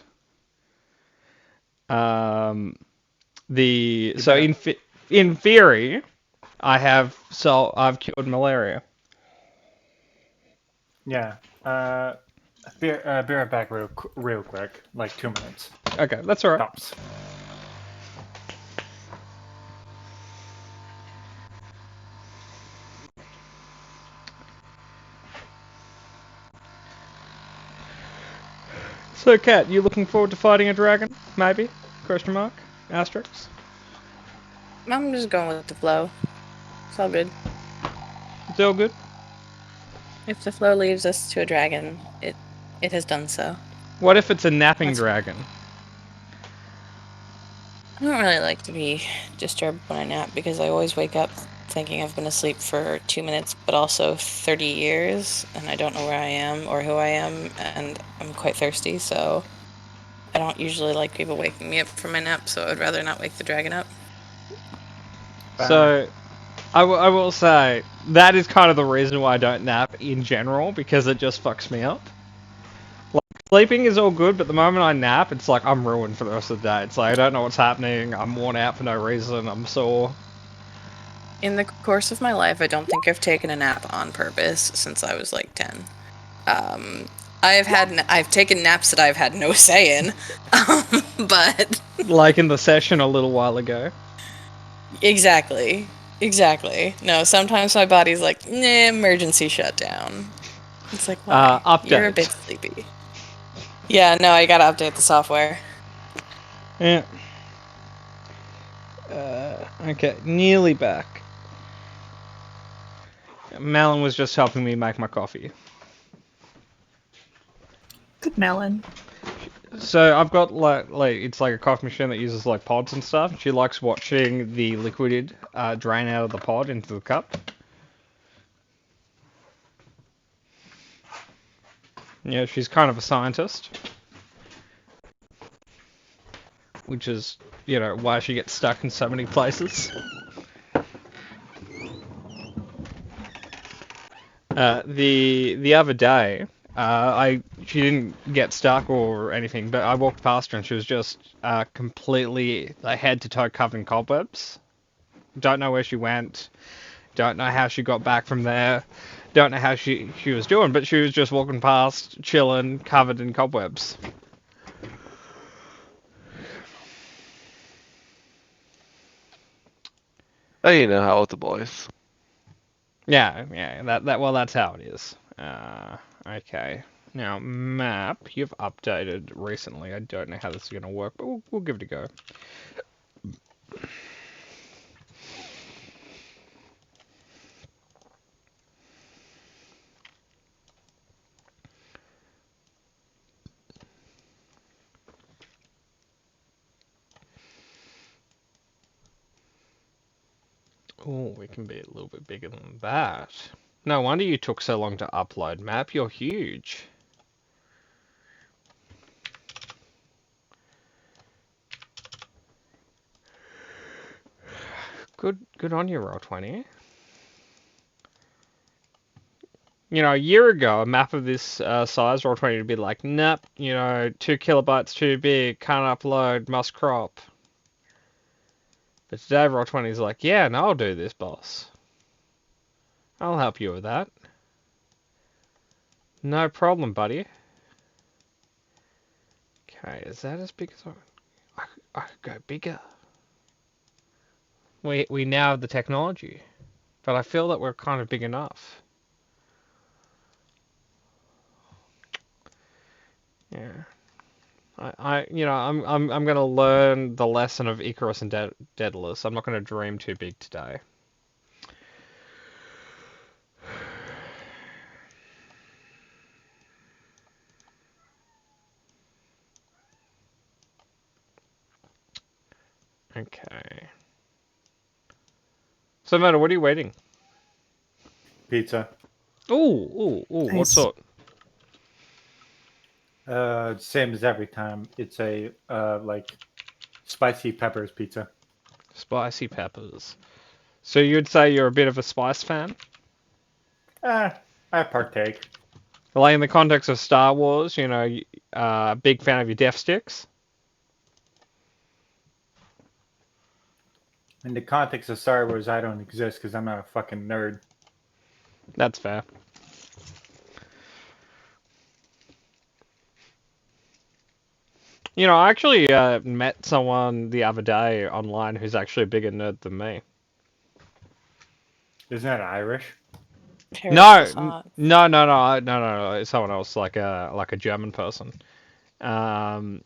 So in theory, I've cured malaria. Yeah. Be right back real quick, like 2 minutes. Okay, that's alright. Tops. So, Kat, you looking forward to fighting a dragon? Maybe? Question mark? Asterisk? I'm just going with the flow. It's all good. It's all good? If the flow leads us to a dragon, It has done so. What if it's a napping That's- dragon? I don't really like to be disturbed when I nap because I always wake up thinking I've been asleep for 2 minutes, but also 30 years, and I don't know where I am or who I am, and I'm quite thirsty, so I don't usually like people waking me up from my nap, so I'd rather not wake the dragon up. So, I will say, that is kind of the reason why I don't nap in general, because it just fucks me up. Like, sleeping is all good, but the moment I nap, it's like I'm ruined for the rest of the day. It's like I don't know what's happening, I'm worn out for no reason, I'm sore. In the course of my life, I don't think I've taken a nap on purpose since I was like 10. I've taken naps that I've had no say in, but Like in the session a little while ago. exactly. No, sometimes my body's like, nah, emergency shutdown. It's like, why? You're a Update. bit sleepy. Yeah, no, I gotta update the software. Yeah. Okay, nearly back. Malin was just helping me make my coffee. Good melon. So I've got like it's like a coffee machine that uses like pods and stuff. She likes watching the liquid drain out of the pod into the cup. Yeah, she's kind of a scientist, which is, you know, why she gets stuck in so many places. The other day, she didn't get stuck or anything, but I walked past her and she was just completely like head to toe covered in cobwebs. Don't know where she went. Don't know how she got back from there. Don't know how she was doing, but she was just walking past, chilling, covered in cobwebs. Oh, you know how with the boys. Yeah, well, that's how it is. Okay. Now, map, you've updated recently. I don't know how this is going to work, but we'll give it a go. Oh, we can be a little bit bigger than that. No wonder you took so long to upload, map. You're huge. Good on you, Roll20. You know, a year ago, a map of this size, Roll20 would be like, nope, 2 kilobytes too big, can't upload, must crop. But today, Roll20 is like, yeah, no, I'll do this, boss. I'll help you with that. No problem, buddy. Okay, is that as big as I could go bigger? We now have the technology, but I feel that we're kind of big enough. Yeah. I'm gonna learn the lesson of Icarus and Daedalus. I'm not gonna dream too big today. Okay. So, Mona, what are you waiting? Pizza. Ooh, what Nice. sort? Same as every time. It's a like spicy peppers pizza. Spicy peppers. So you'd say you're a bit of a spice fan? I partake. Like in the context of Star Wars, big fan of your death sticks? In the context of Star Wars, I don't exist because I'm not a fucking nerd. That's fair. I actually met someone the other day online who's actually a bigger nerd than me. Isn't that Irish? Paris No, is hot. no. It's someone else, like a German person. They're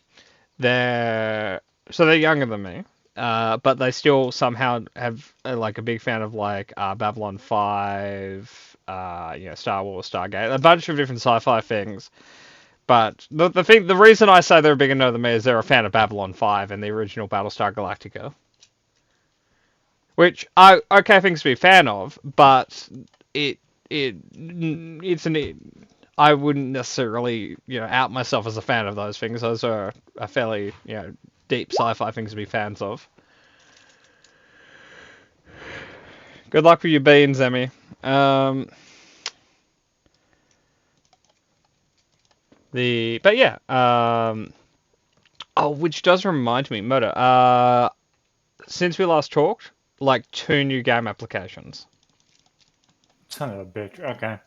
younger than me, but they still somehow have like a big fan of like Babylon 5, Star Wars, Stargate, a bunch of different sci-fi things. But the reason I say they're a bigger nerd than me is they're a fan of Babylon 5 and the original Battlestar Galactica. Which I okay things to be a fan of, but I wouldn't necessarily out myself as a fan of those things. Those are a fairly deep sci-fi things to be fans of. Good luck with your beans, Emmy. Which does remind me, Murder. Since we last talked, like 2 new game applications. Son of a bitch. Okay.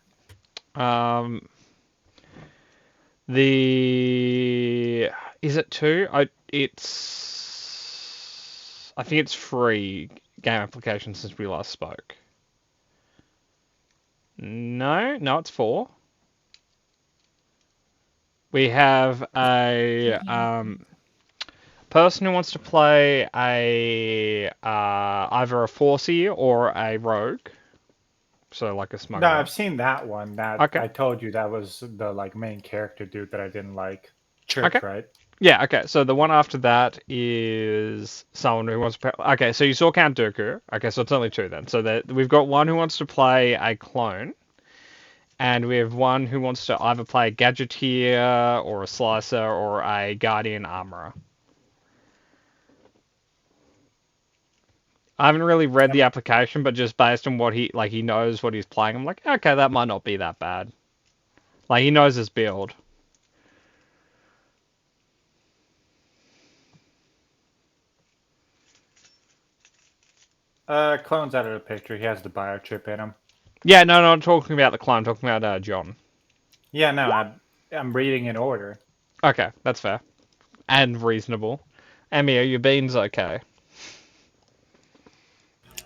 Is it 2? I think it's 3 game applications since we last spoke. No, it's 4. We have a person who wants to play either a Forcey or a rogue. So like a smuggler. No, I've seen that one. Okay. I told you that was the main character dude that I didn't like. Church, Okay. right? Yeah, okay. So the one after that is someone who wants to play... Okay, so you saw Count Dooku. Okay, so it's only 2 then. So we've got one who wants to play a clone. And we have one who wants to either play a Gadgeteer or a Slicer or a Guardian Armorer. I haven't really read the application, but just based on what he knows what he's playing, I'm like, okay, that might not be that bad. Like, he knows his build. Clone's out of the picture. He has the biochip in him. Yeah, no, I'm talking about the clone. I'm talking about John. Yeah, no, I'm reading in order. Okay, that's fair. And reasonable. Emmy, are your beans okay?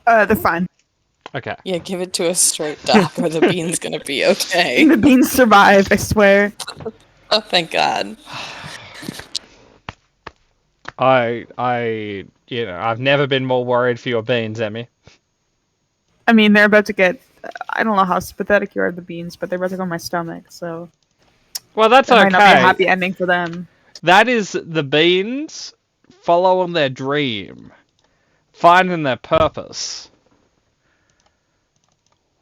They're fine. Okay. Yeah, give it to a straight doc or the bean's gonna be okay. The beans survived, I swear. Oh, thank God. I've never been more worried for your beans, Emmy. I mean, they're about to get... I don't know how sympathetic you are to the beans, but they're about to go in my stomach, so... Well, that's It okay. might not be a happy ending for them. That is the beans following their dream, finding their purpose,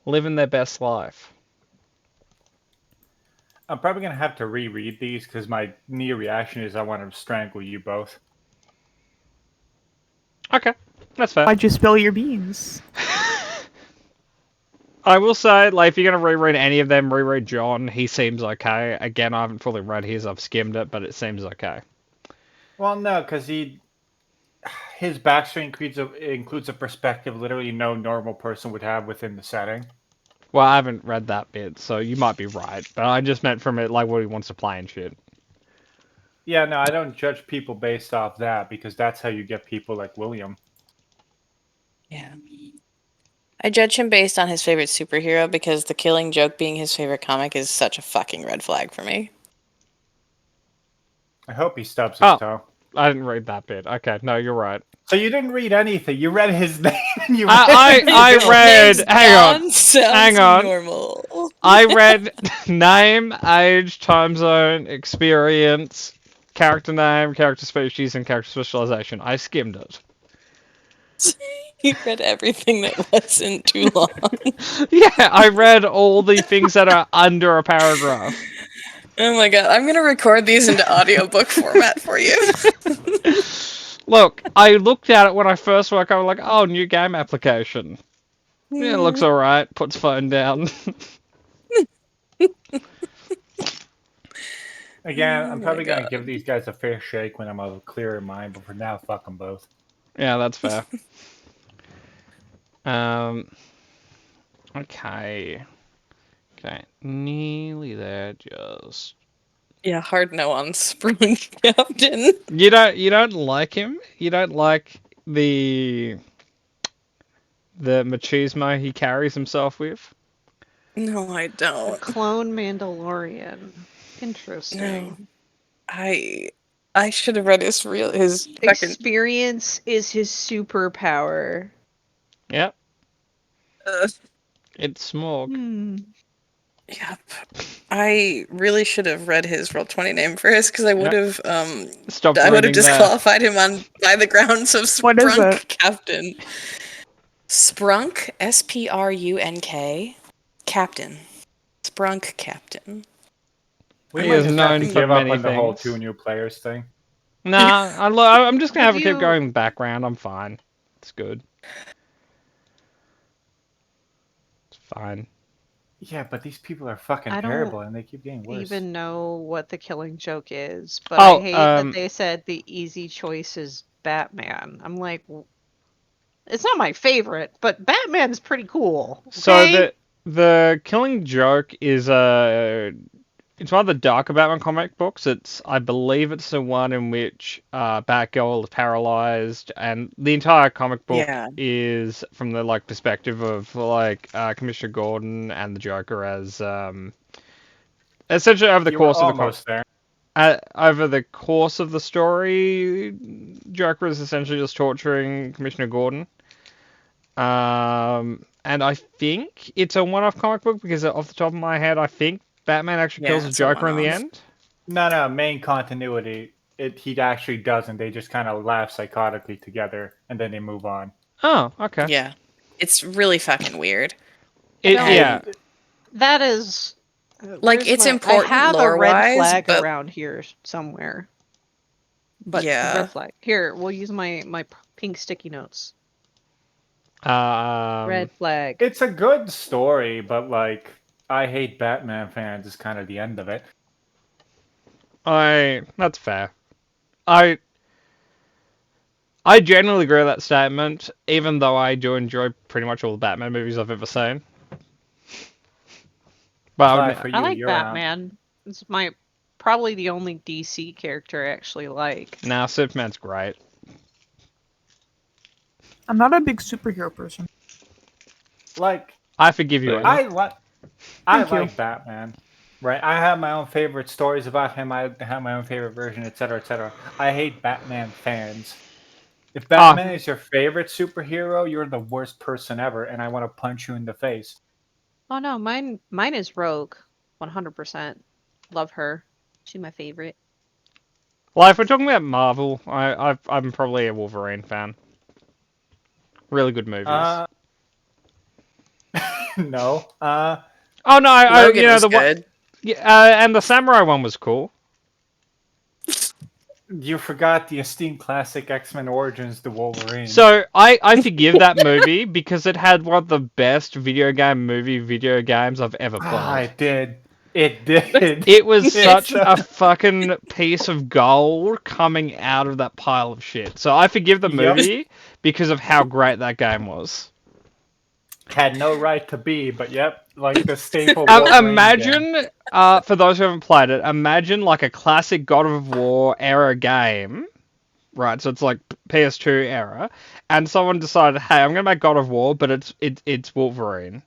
living their best life. I'm probably going to have to reread these because my knee reaction is I want to strangle you both. Okay, that's fair. Why'd you spill your beans? I will say, like, if you're going to reread any of them, reread John. He seems okay. Again, I haven't fully read his. I've skimmed it, but it seems okay. Well, no, because his backstory includes a perspective literally no normal person would have within the setting. Well, I haven't read that bit, so you might be right. But I just meant from it, like, what he wants to play and shit. Yeah, no, I don't judge people based off that because that's how you get people like William. Yeah. I judge him based on his favorite superhero because The Killing Joke being his favorite comic is such a fucking red flag for me. I hope he stubs his toe. I didn't read that bit. Okay, no, you're right. So you didn't read anything. You read his name. And you I read... Hang on. Normal. I read name, age, time zone, experience, character name, character species, and character specialization. I skimmed it. You read everything that wasn't too long. Yeah, I read all the things that are under a paragraph. Oh my God, I'm gonna record these into audiobook format for you. Look, I looked at it when I first woke up. I'm like, oh, new game application. Yeah, it looks alright. Puts phone down. Again, I'm probably going to God. give these guys a fair shake when I'm of a clearer mind, but for now, fuck them both. Yeah, that's fair. Okay. Okay, nearly there, just... Yeah, hard no on Spoon Captain. You don't like him? You don't like the machismo he carries himself with? No, I The don't. clone Mandalorian. Interesting. No. I should have read his fucking... Experience is his superpower. Yep. It's Smorg. Yep. I really should have read his Roll20 name first because I would have Stop I would have reading there. disqualified him by the grounds of What is Sprunk it? Captain. Sprunk, Sprunk, Captain. Sprunk Captain. We He might is just have known to for give up many on the whole things. 2 new players thing. Nah, I'm just gonna Have have a keep you- going background. I'm fine. It's good. It's fine. Yeah, but these people are fucking I don't terrible, and they keep getting worse. even know what the Killing Joke is, but Oh, I hate that they said the easy choice is Batman. I'm like, it's not my favorite, but Batman's pretty cool. So okay? the Killing Joke is it's one of the darker Batman comic books. I believe it's the one in which Batgirl is paralyzed, and the entire comic book Yeah. is from the like perspective of like Commissioner Gordon and the Joker as essentially over the You were course of the almost there. over the course of the story, Joker is essentially just torturing Commissioner Gordon. And I think it's a one-off comic book because off the top of my head, I think Batman actually kills the it's a Joker in the one-off. end. No, main continuity. He actually doesn't. They just kind of laugh psychotically together, and then they move on. Oh, okay. Yeah. It's really fucking weird. Yeah. That is Like, where's it's I important have a red lore-wise, flag but- around here somewhere. But Yeah. red flag. Here, we'll use my pink sticky notes. Um, Red flag. It's a good story, but like, I hate Batman fans is kind of the end of it. That's fair. I generally agree with that statement, even though I do enjoy pretty much all the Batman movies I've ever seen. But I would- For you, I like you're out. Batman. It's probably the only DC character I actually like. nah, Superman's great. I'm not a big superhero person. Like, I forgive you. Ellen. I like Thank you. Batman. Right, I have my own favorite stories about him. I have my own favorite version, etc., etc. I hate Batman fans. If Batman is your favorite superhero, you're the worst person ever, and I want to punch you in the face. Oh no, mine is Rogue, 100%. Love her. She's my favorite. Well, if we're talking about Marvel, I'm probably a Wolverine fan. Really good movies. No. Oh no, Logan you know was the one. good. Yeah, and the samurai one was cool. You forgot the esteemed classic X-Men Origins, the Wolverine. So I forgive that movie because it had one of the best video games I've ever played. it did. It did. It was such It's, a fucking piece of gold coming out of that pile of shit. So I forgive the Yep. movie because of how great that game was. had no right to be, but yep, like the staple. Wolverine game. Imagine, for those who haven't played it, imagine like a classic God of War era game, right? So it's like PS2 era, and someone decided, hey, I'm gonna make God of War, but it's Wolverine.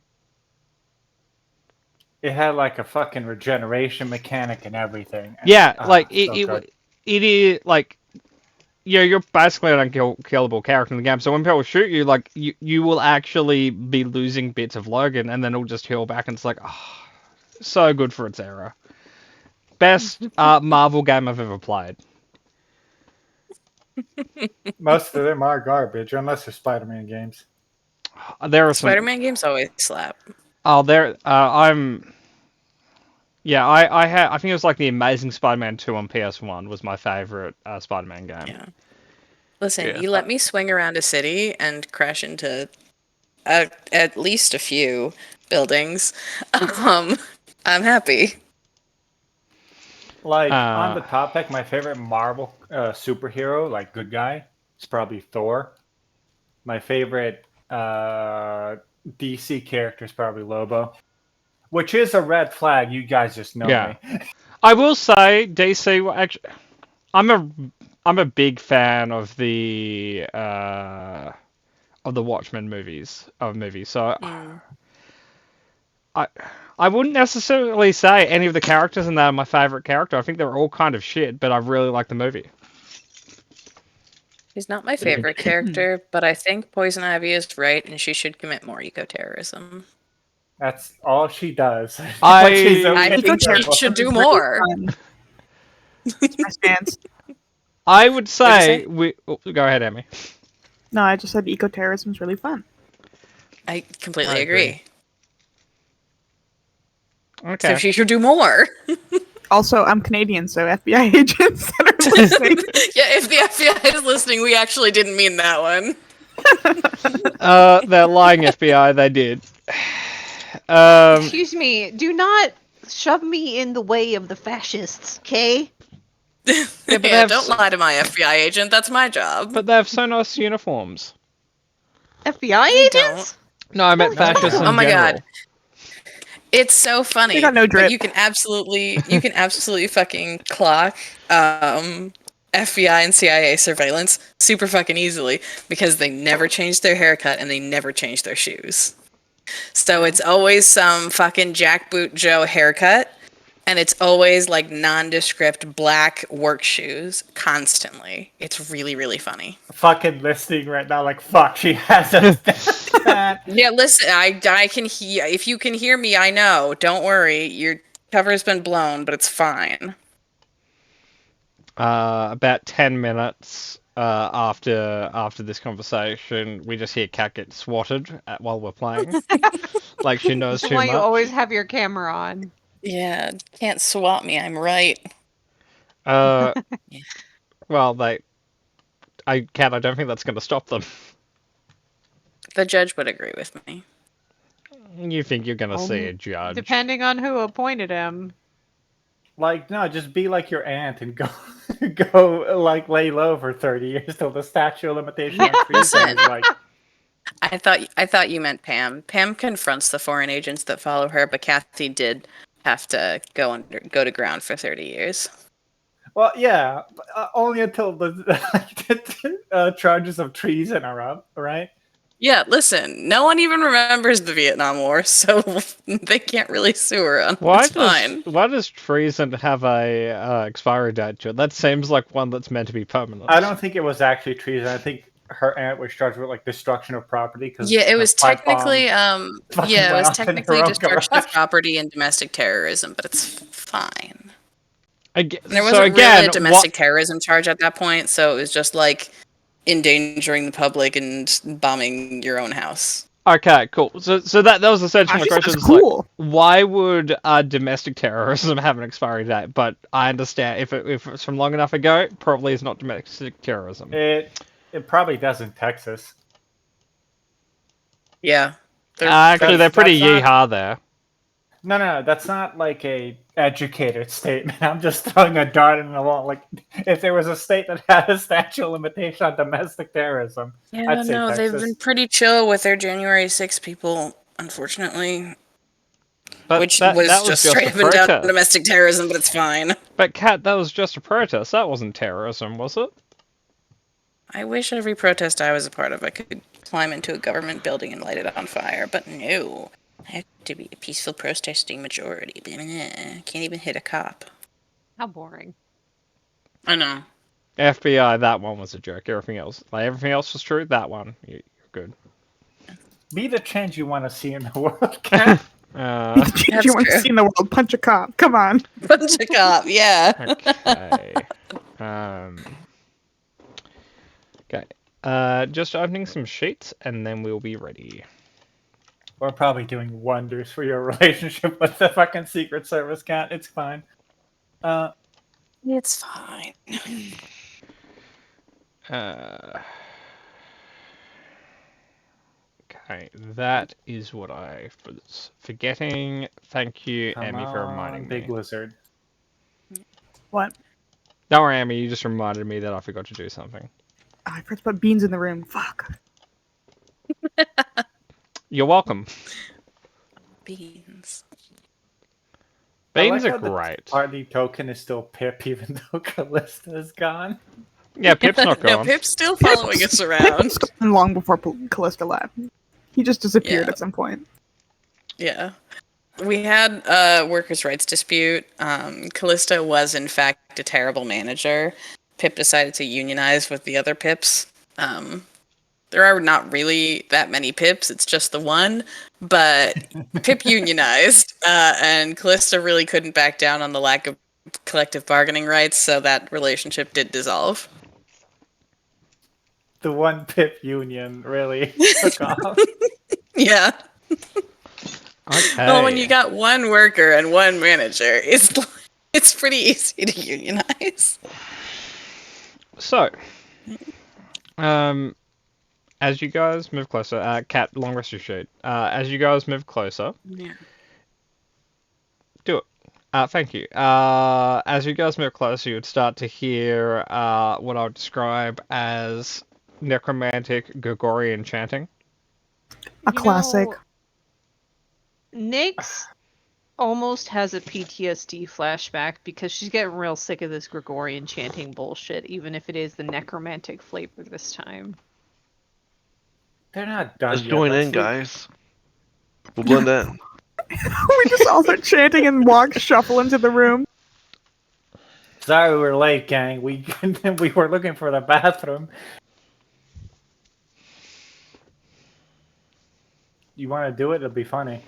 It had like a fucking regeneration mechanic and everything. And, Yeah, like so good. it is like, you know, you're basically an unkillable character in the game. So when people shoot you, like you will actually be losing bits of Logan, and then it'll just heal back, and it's like, oh, so good for its era. Best Marvel game I've ever played. Most of them are garbage, unless they're Spider-Man games. There are some. Spider-Man games always slap. Oh, there. Yeah, I think it was like the Amazing Spider-Man 2 on PS1 was my favorite Spider-Man game. Yeah. Listen, Yeah. you let me swing around a city and crash into at least a few buildings. I'm happy. Like on the topic, my favorite Marvel superhero, like good guy, is probably Thor. My favorite DC character is probably Lobo, which is a red flag. You guys just know Yeah. me. I will say DC. Actually, I'm a big fan of the Watchmen movies. So I wouldn't necessarily say any of the characters in that are my favorite character. I think they're all kind of shit, but I really like the movie. He's not my favorite character, but I think Poison Ivy is right, and she should commit more eco-terrorism. That's all she does. I- When she's I okay, think so- she should do Really more. fun. That's my stance. I would say say? we. Oh, go ahead, Emmy. No, I just said eco-terrorism is really fun. I completely I agree. agree. Okay. So she should do more. Also, I'm Canadian, so FBI agents that are listening. Yeah, if the FBI is listening, we actually didn't mean that one. They're lying, FBI. They did. Excuse me, do not shove me in the way of the fascists, okay? Yeah, but they Yeah, have don't lie to my FBI agent. That's my job. But they have so nice uniforms. FBI They agents? No, I meant No. fascists in Oh my general. God. It's so funny. They got no drip. But you can absolutely fucking clock FBI and CIA surveillance super fucking easily because they never change their haircut and they never change their shoes. So it's always some fucking jackboot Joe haircut, and it's always like nondescript black work shoes constantly. It's really, really funny. Fucking listening right now, like fuck, she has a that. Yeah, listen, I can hear. If you can hear me, I know. Don't worry, your cover's been blown, but it's fine. About 10 minutes after this conversation, we just hear Kat get swatted while we're playing. Like she knows That's too why much. you always have your camera on. Yeah, can't swap me. I'm right. Well, Kat, I don't think that's going to stop them. The judge would agree with me. You think you're going to see a judge? Depending on who appointed him. Like, no, just be like your aunt and go, go like lay low for 30 years till the statute of limitation on treason is Listen. like. I thought you meant Pam. Pam confronts the foreign agents that follow her, but Kathy did have to go to ground for 30 years. Well, yeah, only until the charges of treason are up, right? Yeah, listen, no one even remembers the Vietnam War, so they can't really sue her. It's fine. Why does treason have a expiry date to it? That seems like one that's meant to be permanent. I don't think it was actually treason. I think her aunt was charged with like destruction of property. Cause Yeah, it was a pipe bomb technically fucking yeah, it went was off in her technically own destruction of garage. property and domestic terrorism, but it's fine. There so wasn't again, really a domestic terrorism charge at that point, so it was just like endangering the public and bombing your own house. Okay, cool. So that was essentially my Actually, question. sounds It's like, cool. why would domestic terrorism have an expiry date? But I understand if it's from long enough ago, it probably is not domestic terrorism. It probably does in Texas. Yeah. Actually, they're pretty that's yeehaw there. No, that's not like a educated statement. I'm just throwing a dart in the wall. Like, if there was a state that had a statute of limitation on domestic terrorism, Yeah, I'd say no, they've Texas. been pretty chill with their January 6 people, unfortunately. But Which that was was just just straight a up and down protest. domestic terrorism, but it's fine. But Kat, that was just a protest. That wasn't terrorism, was it? I wish every protest I was a part of I could climb into a government building and light it on fire, but no. I have to be a peaceful protesting majority. Can't even hit a cop. How boring. I know. FBI, that one was a joke. Everything else was true. That one, you're good. Be the change you want to see in the world, Kat. The change That's you want to true. see in the world. Punch a cop. Come on. Punch a cop, yeah. Okay. Just opening some sheets, and then we'll be ready. We're probably doing wonders for your relationship with the fucking Secret Service, Kat. It's fine. It's fine. Okay, that is what I was forgetting. Thank you, Come Emmy, for on, reminding Big me. Lizard. What? Don't worry, Emmy, you just reminded me that I forgot to do something. Oh, I forgot to put beans in the room. Fuck. You're welcome. Beans. I Beans like are how the great. Party token is still Pip, even though Callista is gone. Yeah, Pip's not No, gone. Pip's still following us around. Pip's gone long before Callista left. He just disappeared Yeah. at some point. Yeah. We had a workers' rights dispute. Callista was, in fact, a terrible manager. Pip decided to unionize with the other Pips. There are not really that many Pips. It's just the one, but Pip unionized, and Callista really couldn't back down on the lack of collective bargaining rights, so that relationship did dissolve. The one Pip union really took off. Yeah. Okay. Well, when you got one worker and one manager, it's pretty easy to unionize. So, as you guys move closer, Cat, long rest your shoot. As you guys move closer, Yeah. do it. Thank you. As you guys move closer, you would start to hear what I would describe as necromantic Gregorian chanting. A classic. Nyx almost has a PTSD flashback because she's getting real sick of this Gregorian chanting bullshit, even if it is the necromantic flavor this time. They're not done Just yet. join Let's in, leave- guys. We'll blend in. We just all start chanting and shuffle into the room. Sorry we're late, gang. We were looking for the bathroom. You want to do it? It'll be funny.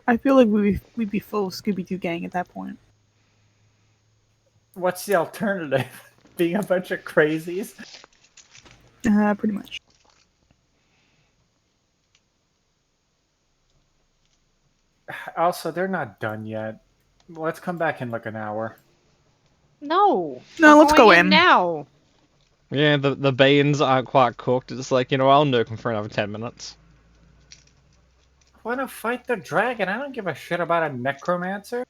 I feel like we'd be full Scooby-Doo gang at that point. What's the alternative? Being a bunch of crazies? Pretty much. Also, they're not done yet. Let's come back in like an hour. No. No, we're let's going go in in. now. Yeah, the beans aren't quite cooked. It's like, I'll nuke them for another 10 minutes. I want to fight the dragon. I don't give a shit about a necromancer.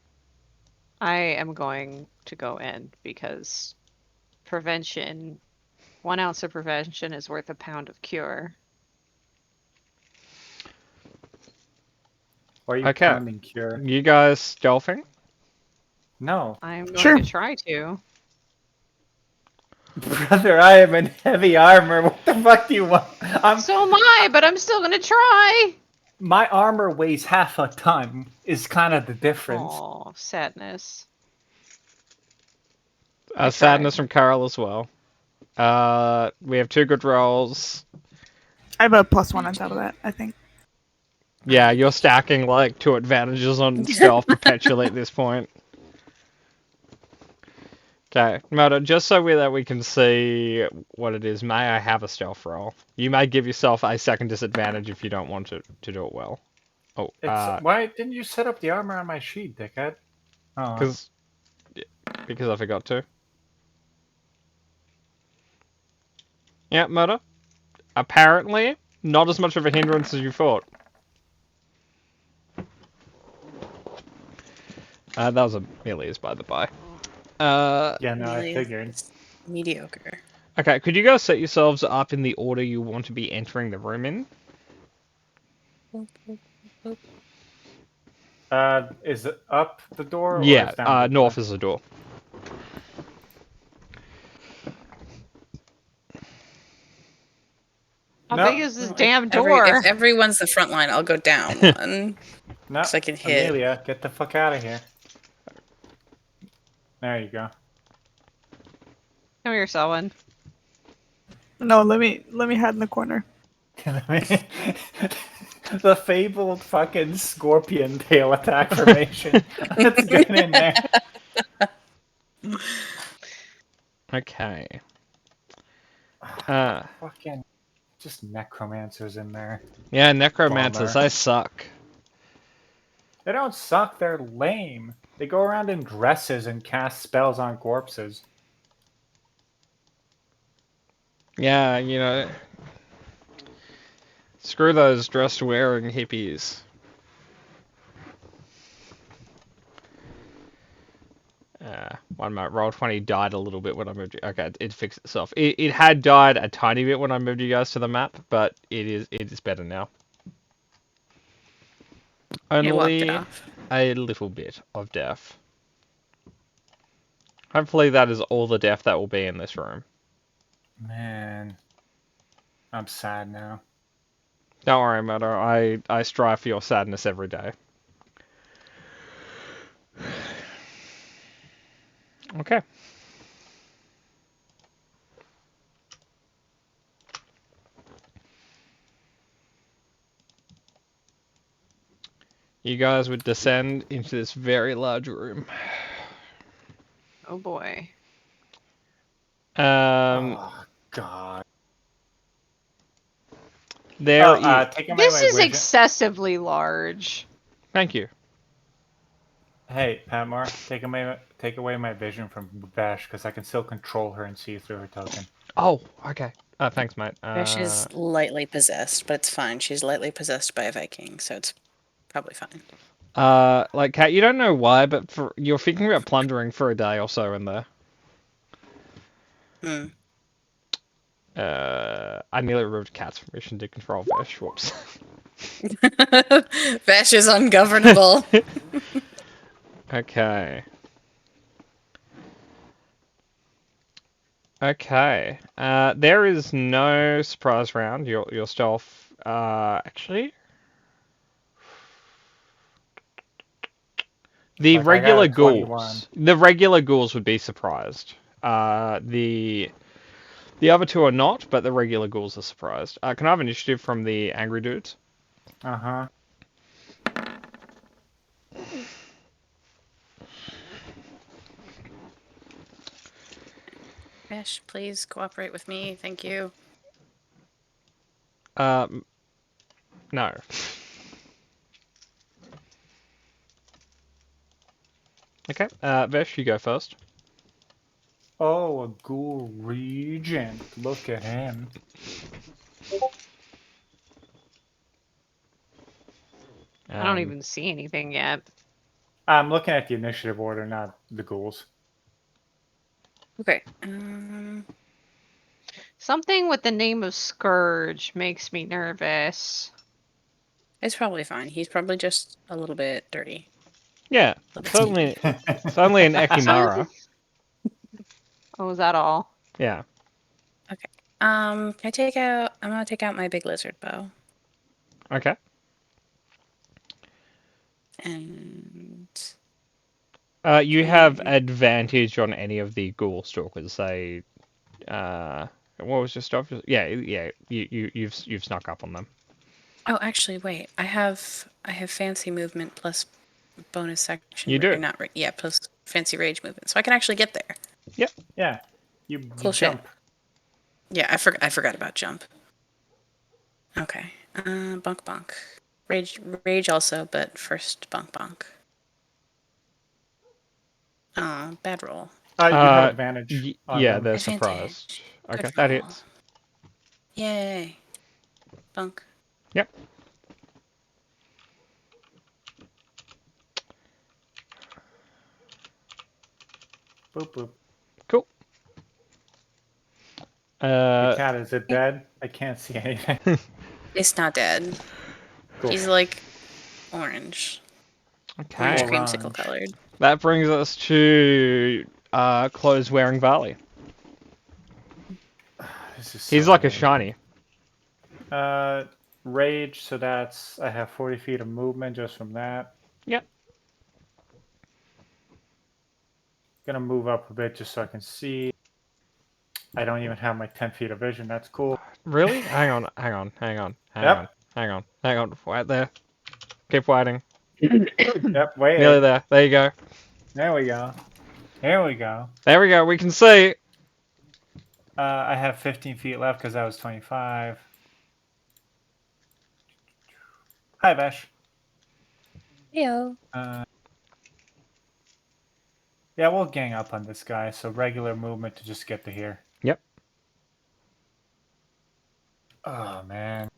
I am going to go in because prevention, 1 ounce of prevention is worth a pound of cure. Or are you Okay. pounding cure? You guys stealthing? No. I'm going Sure. to try to. Brother, I am in heavy armor. What the fuck do you want? So am I, but I'm still gonna try. My armor weighs half a ton, is kind of the difference. Oh, sadness. Sadness from Carol as well. We have 2 good rolls. I have a +1 on top of that, I think. Yeah, you're stacking like 2 advantages on stealth perpetually at this point. Okay, Murder, just so that we can see what it is, may I have a stealth roll? You may give yourself a second disadvantage if you don't want to do it well. Oh, Why didn't you set up the armor on my sheet, dickhead? Oh, because I forgot to. Yeah, Murder. Apparently, not as much of a hindrance as you thought. That was a Millie's, by the by. yeah, no, I Really, figured. it's mediocre. Okay, could you guys set yourselves up in the order you want to be entering the room in? Is it up the door? Or Yeah, is down the north door? is the door. How No, big is this no, damn door? If everyone's the front line, I'll go down one. No, So I can hit. Amelia, get the fuck out of here. There you go. Come here, Selwyn. No, let me hide in the corner. The fabled fucking scorpion tail attack formation. Let's get in there. Okay. Fucking just necromancers in there. Yeah, necromancers, Bummer. they suck. They don't suck, they're lame. They go around in dresses and cast spells on corpses. Yeah, screw those dress-wearing hippies. One moment, Roll20 died a little bit when I moved you. Okay, it fixed itself. It had died a tiny bit when I moved you guys to the map, but it is better now. It walked Only off. a little bit of death. Hopefully that is all the death that will be in this room. Man. I'm sad now. Don't worry, Matter. I strive for your sadness every day. Okay. You guys would descend into this very large room. Oh boy. Oh God. There Take away This my is vision. excessively large. Thank you. Hey, Patmar, take away my vision from Bash because I can still control her and see through her token. Oh, okay. Thanks, mate. Bash is lightly possessed, but it's fine. She's lightly possessed by a Viking, so it's probably fine. Like, Kat, you don't know why, but you're thinking about plundering for a day or so in there. Hmm. I nearly removed Kat's permission to control Vish. Whoops. Bash is ungovernable. Okay. Okay. There is no surprise round. Your stealth. Actually, the Like, I got regular a 21. ghouls. The regular ghouls would be surprised. The other two are not, but the regular ghouls are surprised. Can I have initiative from the angry dudes? Uh-huh. Bash, please cooperate with me. Thank you. No. Okay. Vesh, you go first. Oh, a ghoul regent. Look at him. I don't even see anything yet. I'm looking at the initiative order, not the ghouls. Okay. Something with the name of Scourge makes me nervous. It's probably fine. He's probably just a little bit dirty. Yeah, certainly an Ekimara. Oh, is that all? Yeah. Okay. Can I take out? I'm gonna take out my big lizard bow. Okay. And You have advantage on any of the ghoul stalkers. They, what was your stuff? Yeah. You've snuck up on them. oh, actually, wait. I have fancy movement plus bonus section. You do? Not yeah, plus fancy rage movement, so I can actually get there. Yep. Yeah. You Cool shit. jump. Yeah, I forgot about jump. Okay. Bonk. Rage also, but first bonk. Bad roll. You have advantage. on Yeah, them. they're Advantage. surprised. Okay, Good that roll. hits. Yay. Bonk. Yep. Boop boop. Cool. The cat, is it dead? I can't see anything. It's not dead. Cool. He's like orange. Okay. Orange Orange. creamsicle colored. That brings us to clothes wearing Valley. This is He's so like a lame. shiny. Rage, so that's I have 40 feet of movement just from that. Yep. Gonna move up a bit just so I can see. I don't even have my 10 feet of vision. That's cool. Really? Hang on. Wait there. Keep waiting. Yep, wait. Nearly there. There you go. There we go. Here we go. There we go. We can see. I have 15 feet left because that was 25. Hi, Vash. Heyo. Yeah, we'll gang up on this guy. So regular movement to just get to here. Yep. Oh, man.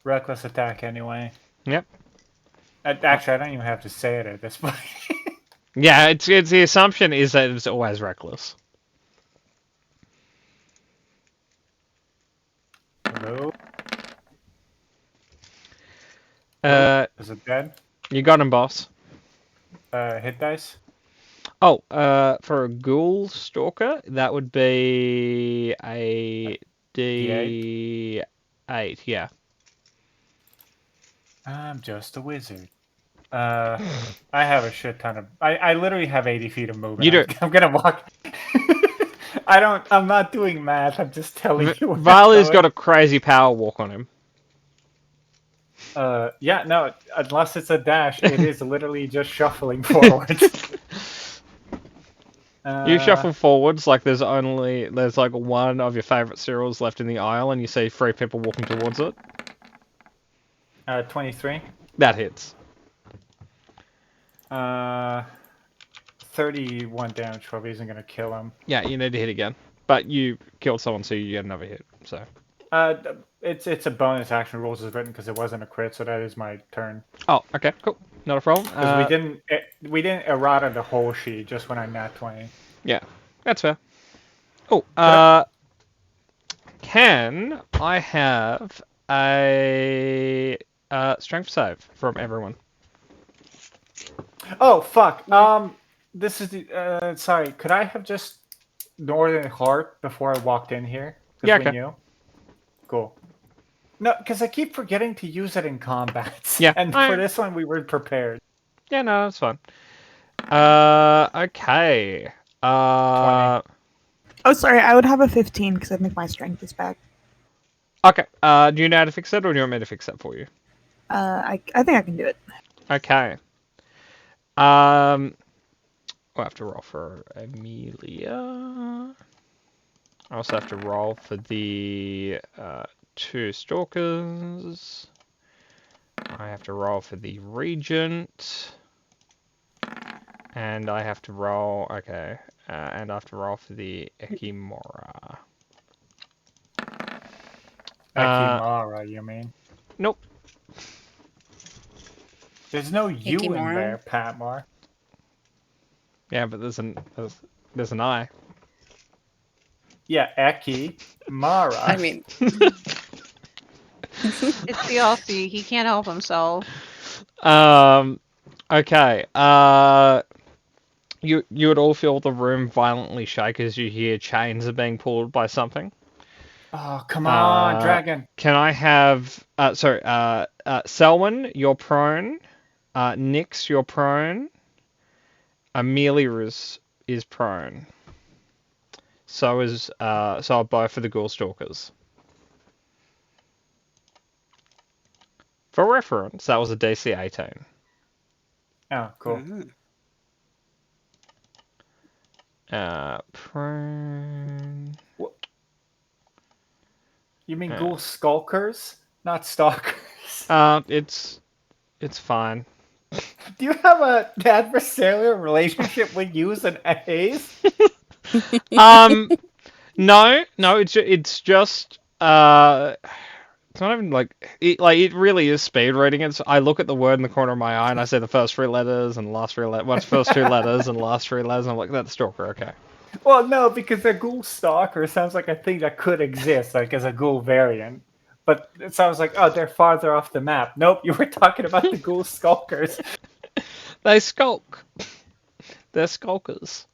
Reckless attack anyway. Yep. Actually, I don't even have to say it at this point. Yeah, it's the assumption is that it's always reckless. Hello? Is it dead? You got him, boss. Hit dice? Oh, for a ghoul stalker, that would be a D8, yeah. I'm just a wizard. I have a shit ton of... I literally have 80 feet of movement. You do. I'm gonna walk... I'm not doing math. I'm just telling you. Where Varley's got a crazy power walk on him. Yeah, no. Unless it's a dash, it is literally just shuffling forwards. You shuffle forwards like there's like one of your favorite cereals left in the aisle, and you see 3 people walking towards it. 23. That hits. 31 damage probably isn't gonna kill him. Yeah, you need to hit again, but you killed someone, so you get another hit. So. It's a bonus action. Rules is written because it wasn't a crit, so that is my turn. Oh, okay, cool. Not a problem. Because we didn't errata the whole sheet, just when I nat 20. Yeah, that's fair. Oh, can I have a strength save from everyone? Oh fuck. This is the sorry. Could I have just Northern Heart before I walked in here? 'Cause Yeah, we okay. knew. Cool. No, because I keep forgetting to use it in combat. Yeah, And for this one, we were prepared. Yeah, no, that's fine. Okay. Oh, sorry. I would have a 15 because I think my strength is back. Okay. Do you know how to fix it, or do you want me to fix that for you? I think I can do it. Okay. We'll have to roll for Amelia. I also have to roll for the 2 stalkers. I have to roll for the regent. And I have to roll, okay, and I have to roll for the Ekimora. Akimara, you mean? Nope. There's no U in Ikimora? there, Patmar. Yeah, but there's an I. Yeah, Eki Mara. I mean, It's the Aussie. He can't help himself. Okay. You would all feel the room violently shake as you hear chains are being pulled by something. Oh, come on, dragon. Can I have Selwyn, you're prone. Nyx, you're prone. Amelia is prone. So are both of the Ghoul Stalkers. For reference, that was a DC 18. Oh, cool. Prone. You mean ghoul skulkers, not stalkers? It's fine. Do you have an adversarial relationship with yous and A's? No, it's just it's not even like it really is speed reading. I look at the word in the corner of my eye and I say the first 3 letters and the last 3 letters. What's first 2 letters and the last 3 letters? And I'm like, that's stalker, okay. Well, no, because a ghoul stalker sounds like a thing that could exist, like as a ghoul variant. But it sounds like, oh, they're farther off the map. Nope, you were talking about the ghoul skulkers. They skulk. They're skulkers.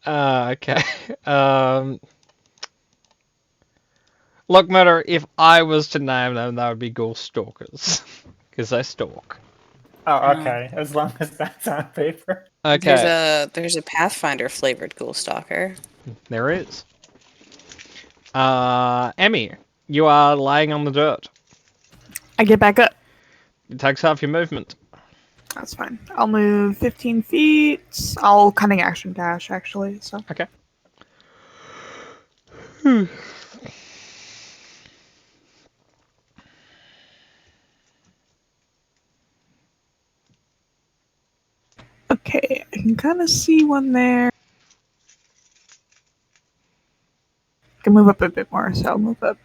Okay. Look, matter if I was to name them, that would be ghoul stalkers, because they stalk. Oh, okay. As long as that's on paper. Okay. there's a Pathfinder flavored Ghoul Stalker. There is. Emmy, you are laying on the dirt. I get back up. It takes half your movement. That's fine. I'll move 15 feet. I'll cunning action dash, actually. So Okay. okay, I can kind of see one there. I can move up a bit more, so I'll move up.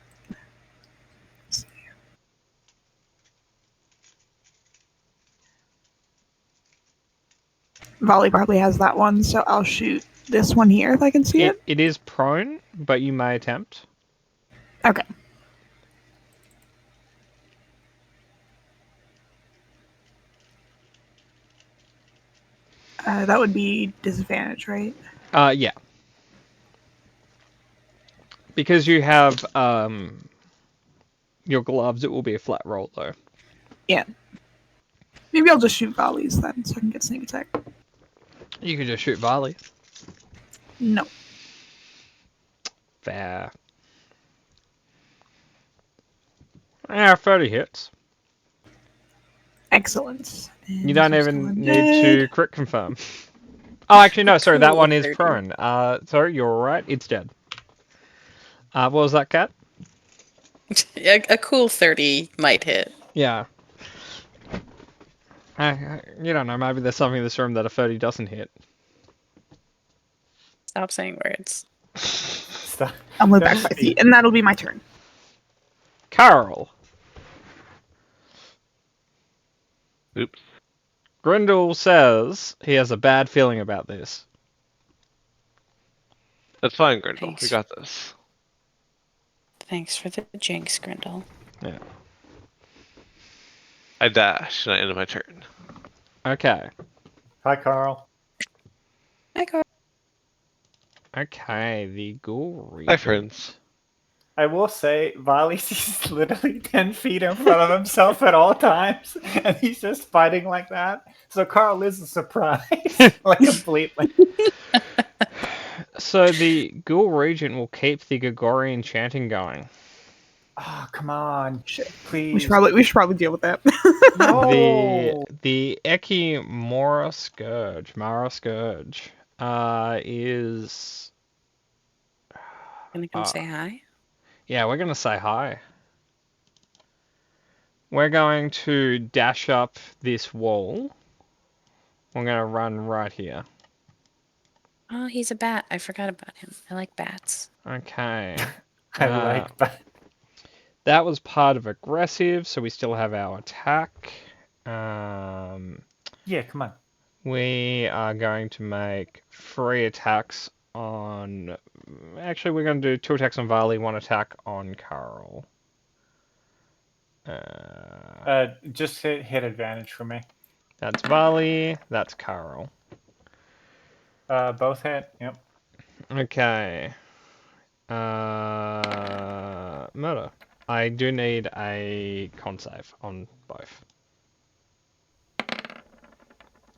Volley probably has that one, so I'll shoot this one here if I can see it. It is prone, but you may attempt. Okay. That would be disadvantage, right? Yeah. Because you have your gloves, it will be a flat roll though. Yeah. Maybe I'll just shoot volleys then, so I can get sneak attack. You could just shoot volley. No. Fair. Yeah, 30 hits. Excellent. You don't even need to crit confirm. Oh, actually, no, sorry, that Cool, one is 30. prone. Sorry, you're alright, it's dead. What was that, Cat? A cool 30 might hit. Yeah. You don't know, maybe there's something in this room that a 30 doesn't hit. Stop saying words. Stop. I'll move back 5 feet, and that'll be my turn. Carol! Oops. Grindel says he has a bad feeling about this. That's fine, Grindel. Thanks. We got this. Thanks for the jinx, Grindel. Yeah. I dash and I end my turn. Okay. Hi, Carl. Hi, Carl. Okay, the ghoul Hi, regent. friends. I will say, Vali's is literally 10 feet in front of himself at all times, and he's just fighting like that. So Carl is a surprise, like completely. So the ghoul regent will keep the Gregorian chanting going. Oh, come on, Shit. please. We should probably deal with that. No. The Eki Mara Scourge, is Gonna come say hi? yeah, we're gonna say hi. We're going to dash up this wall. We're gonna run right here. Oh, he's a bat. I forgot about him. I like bats. Okay. I like that. That was part of aggressive, so we still have our attack. Yeah, come on. We are going to make 3 attacks on... Actually, we're going to do 2 attacks on Vali, 1 attack on Carl. Just hit advantage for me. That's Vali, that's Carl. Both hit. Yep. Okay. Murder. I do need a con save on both.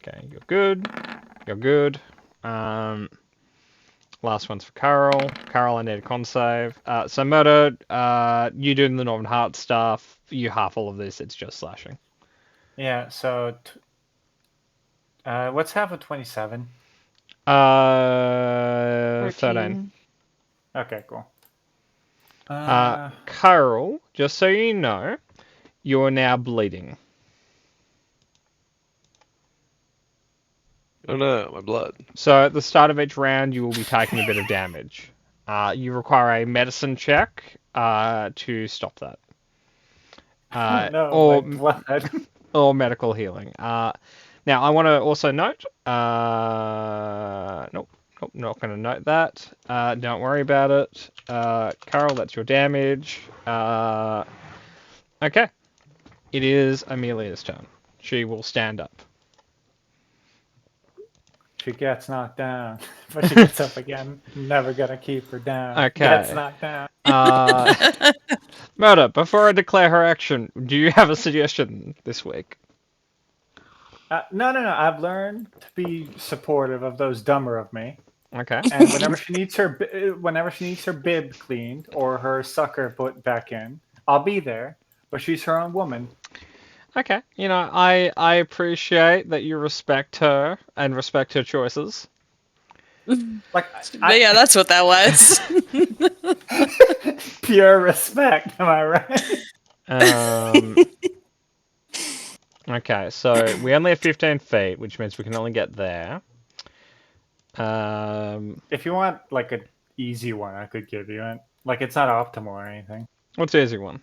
Okay, you're good. You're good. Last one's for Carol. Carol, I need a con save. So Murder, you doing the Northern Heart stuff. You half all of this. It's just slashing. Yeah. So, what's half of 27? 13. Okay, cool. Carol, just so you know, you are now bleeding. Oh no, my blood. So at the start of each round, you will be taking a bit of damage. You require a medicine check to stop that. No, or my blood. or medical healing. Now I want to also note. Nope, not going to note that. Don't worry about it. Carol, that's your damage. Okay. It is Amelia's turn. She will stand up. She gets knocked down, but she gets up again. Never gonna keep her down. Okay. Gets knocked down. Murder, before I declare her action, do you have a suggestion this week? No. I've learned to be supportive of those dumber of me. Okay. And whenever she needs her bib cleaned or her sucker put back in, I'll be there. But she's her own woman. Okay. You know, I appreciate that you respect her and respect her choices. Like, But yeah, that's what that was. pure respect. Am I right? Okay, so we only have 15 feet, which means we can only get there. If you want like an easy one, I could give you it. Like, it's not optimal or anything. What's the easy one?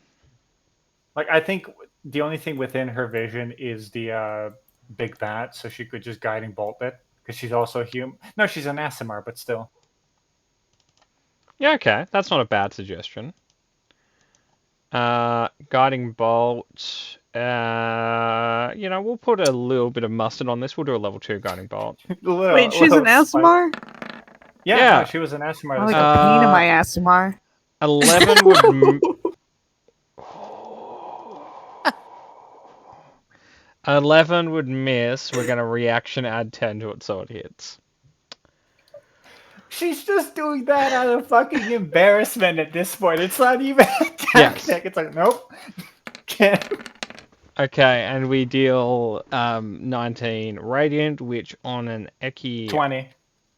Like, I think the only thing within her vision is the big bat, so she could just guiding bolt it because she's also human. No, she's an Aasimar, but still. Yeah, okay, that's not a bad suggestion. Guiding bolt. You know, we'll put a little bit of mustard on this. We'll do a level 2 guiding bolt. Wait, she's an Aasimar? Yeah, Yeah. no, she was an Aasimar. I like a pain in my Aasimar. 11 would. 11 would miss. We're gonna reaction add 10 to it so it hits. She's just doing that out of fucking embarrassment at this point. It's not even a Yes. tactic. It's like, nope. Can't. Okay, and we deal 19 radiant, which on an Eki. 20.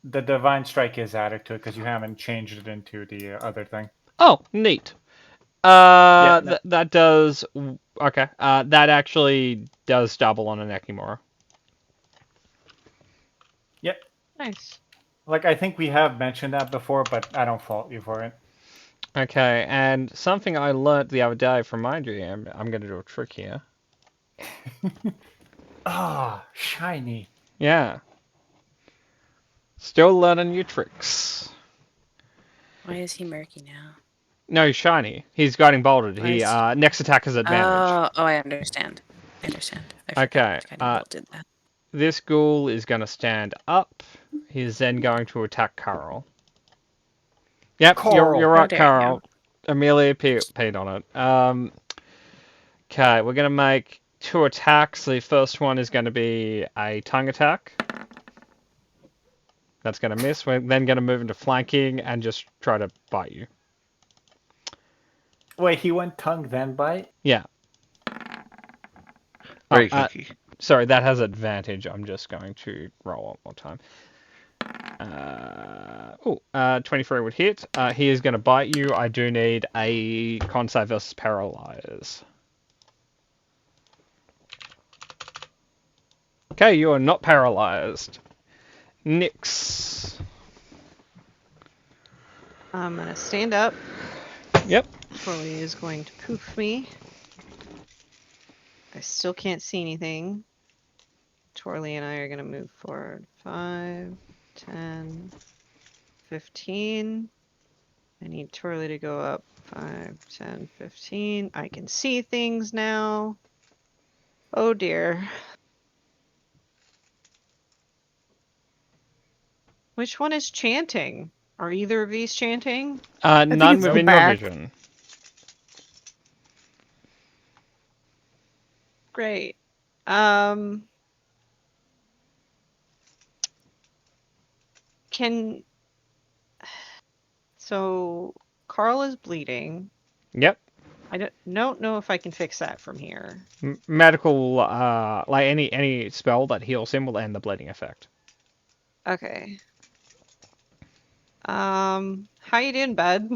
The Divine Strike is added to it because you haven't changed it into the other thing. Oh, neat. Yeah, no. That does. Okay. That actually does double on an Ekimura. Yep. Nice. Like, I think we have mentioned that before, but I don't fault you for it. Okay, and something I learnt the other day from my GM. I'm going to do a trick here. Ah, shiny. Yeah. Still learning new tricks. Why is he murky now? No, he's shiny. He's guiding bolted. He Nice. next attack has advantage. Oh, I understand. I forgot Okay, Guiding Bolt did that. This ghoul is going to stand up. He's then going to attack Carl. Yep, Carl. you're How right, dare Carl. Amelia peed on it. Okay, we're going to make 2 attacks. The first one is going to be a tongue attack. That's going to miss. We're then going to move into flanking and just try to bite you. Wait, he went tongue then bite? Yeah. Very kinky. Sorry, that has advantage. I'm just going to roll one more time. 23 would hit. He is going to bite you. I do need a con save versus paralyze. Okay, you are not paralyzed. Nyx. I'm gonna stand up. Yep. Torley is going to poof me. I still can't see anything. Torley and I are gonna move forward. 5, 10, 15. I need Torley to go up 5, 10, 15. I can see things now. Oh dear. Which one is chanting? Are either of these chanting? None it's within your back. vision. Great. So Carl is bleeding. Yep. I don't know if I can fix that from here. Medical, like any spell that heals him will end the bleeding effect. Okay. How you doing, bud?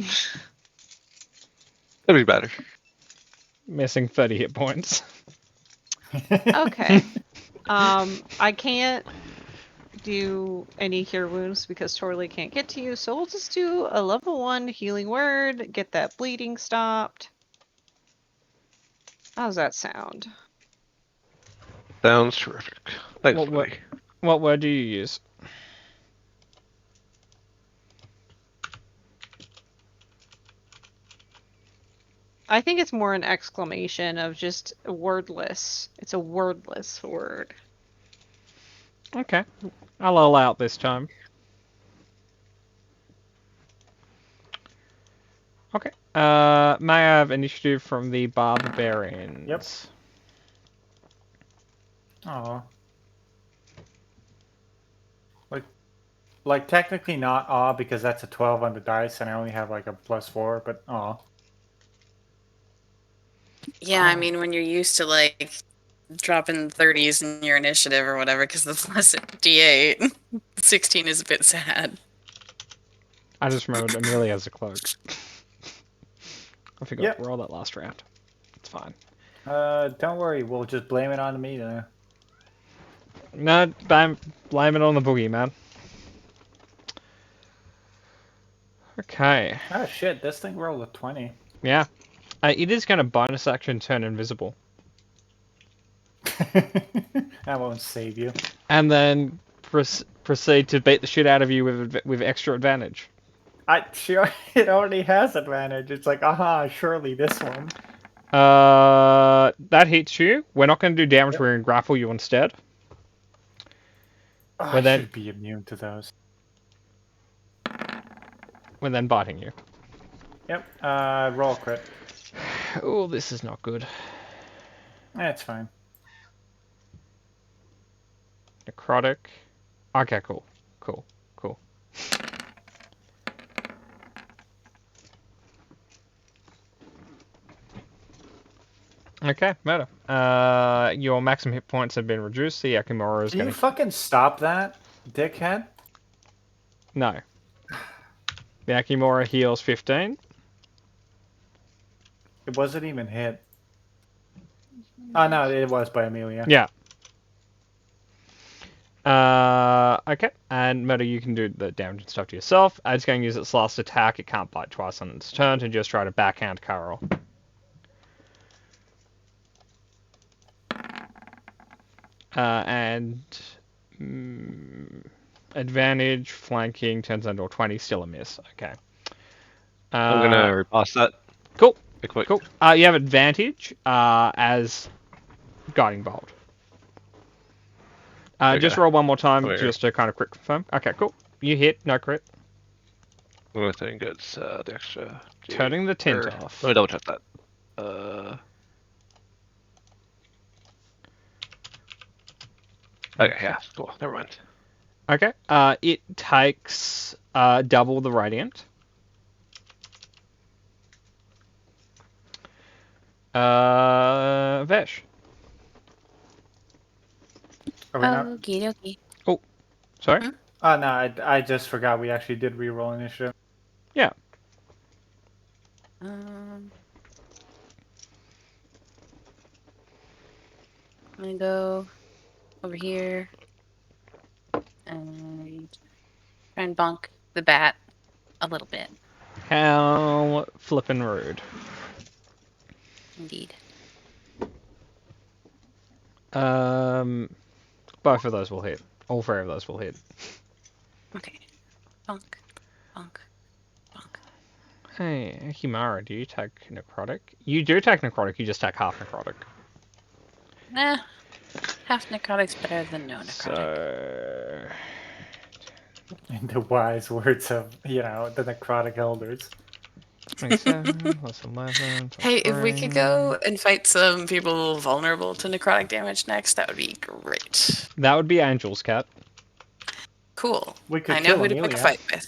That'd be better. Missing 30 hit points. Okay. I can't do any cure wounds because Torley can't get to you, so we'll just do a level 1 healing word, get that bleeding stopped. How's that sound? Sounds terrific. Thanks, What buddy. What word do you use? I think it's more an exclamation of just wordless. It's a wordless word. Okay. I'll allow it this time. Okay. May I have initiative from the barbarians? Yep. Oh. Like technically not aw because that's a 12 on the dice and I only have like a +4, but aw. Yeah, I mean, when you're used to like dropping 30s in your initiative or whatever, because the plus D8, 16 is a bit sad. I just remembered Amelia has a cloak. I forgot Yep. to roll that last round. It's fine. Don't worry, we'll just blame it on me then. No, blame it on the boogie, man. Okay. Oh shit, this thing rolled a 20. Yeah. It is going to bonus action turn invisible. That won't save you. And then proceed to beat the shit out of you with extra advantage. Sure, it already has advantage. It's like, aha, surely this one. That hits you. We're not going to do damage. Yep. We're going to grapple you instead. Oh, Well, I then- should be immune to those. We're then biting you. Yep, roll crit. Oh, this is not good. It's fine. Necrotic. Okay, cool. Okay, matter. Your maximum hit points have been reduced. The Yakimura is Can going you to... fucking stop that, dickhead? No. The Yakimura heals 15. It wasn't even hit. Oh no, it was by Amelia. Yeah. Okay, and Meta, you can do the damage and stuff to yourself. It's going to use its last attack. It can't bite twice on its turn to just try to backhand Carol. And advantage, flanking, turns into a 20, still a miss. Okay. I'm gonna repass that. Cool. Real quick. Cool. You have advantage as guiding bolt. Just Okay. roll one more time, Where? just to kind of crit confirm. Okay, cool. You hit, no crit. One thing gets the extra. Turning the tint or- off. Let me double check that. Okay, yeah, cool. Never mind. Okay. It takes double the radiant. Vesh. Are we not? Okie dokie. Sorry. Hmm? Oh no, I just forgot we actually did reroll initiative. Yeah. I'm gonna go over here and try and bonk the bat a little bit. How flippin' rude. Indeed. Both of those will hit. All three of those will hit. Okay. Bonk. Bonk. Bonk. Hey, Himara, do you take necrotic? You do take necrotic, you just take half necrotic. Nah. Half necrotic's better than no necrotic. So... In the wise words of, the necrotic elders. 27 plus 11 plus Hey, if we could 3. go and fight some people vulnerable to necrotic damage next, that would be great. That would be Angel's cat. Cool. We could I know kill who to pick a Amelia. fight with.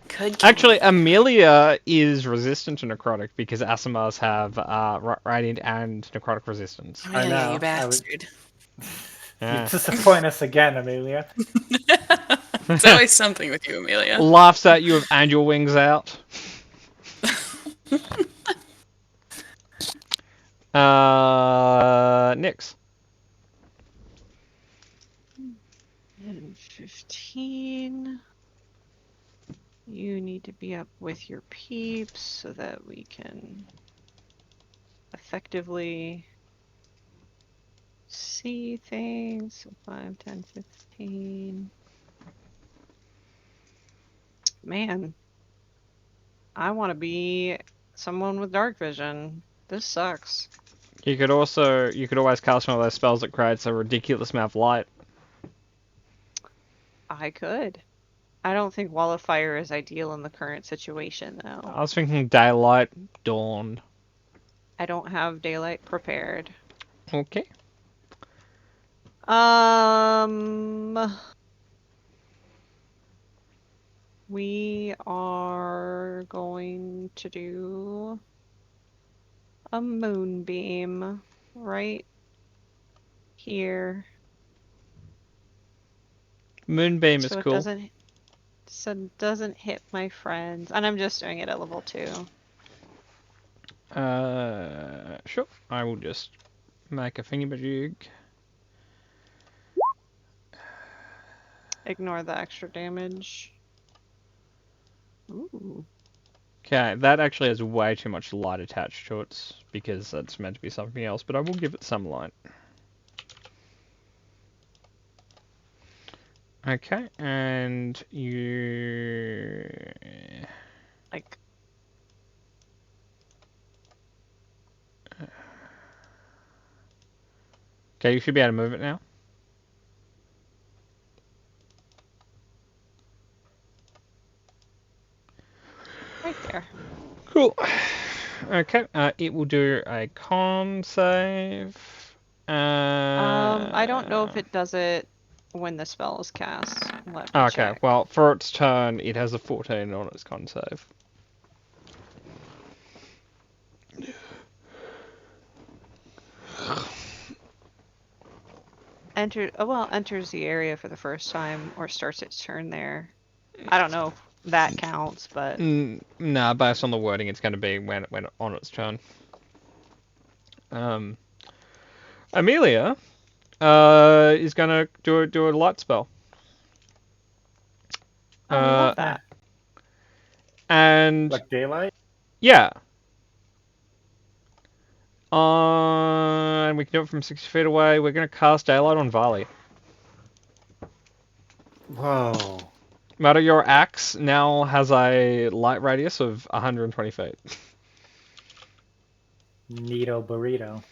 Could kill Actually, Amelia. Amelia is resistant to necrotic because Asimars have radiant and necrotic resistance. Amelia, know, you I bastard. Yeah. You disappoint us again, Amelia. It's always something with you, Amelia. Laughs at you with angel wings out. Nyx. And 15. You need to be up with your peeps so that we can effectively see things. So 5, 10, 15. Man, I want to be someone with dark vision. This sucks. You could always cast one of those spells that creates a ridiculous amount of light. I could. I don't think Wall of Fire is ideal in the current situation, though. I was thinking daylight, dawn. I don't have daylight prepared. Okay. We are going to do a moonbeam right here. Moonbeam So is cool. it doesn't hit my friends. And I'm just doing it at level 2. Sure. I will just make a thingamajig. Ignore the extra damage. Ooh. Okay, that actually has way too much light attached to it because that's meant to be something else, but I will give it some light. Okay, and you... Like, okay, you should be able to move it now. right there. Cool. Okay, it will do a con save. I don't know if it does it when the spell is cast. Let me Okay, check. well, for its turn, it has a 14 on its con save. enters the area for the first time or starts its turn there. I don't know if that counts, but Nah, based on the wording, it's going to be when on its turn. Amelia is going to do a light spell. I love that. And Like daylight? yeah. And we can do it from 60 feet away. We're going to cast Daylight on Vali. Whoa. Matter, your axe now has a light radius of 120 feet. Neato burrito.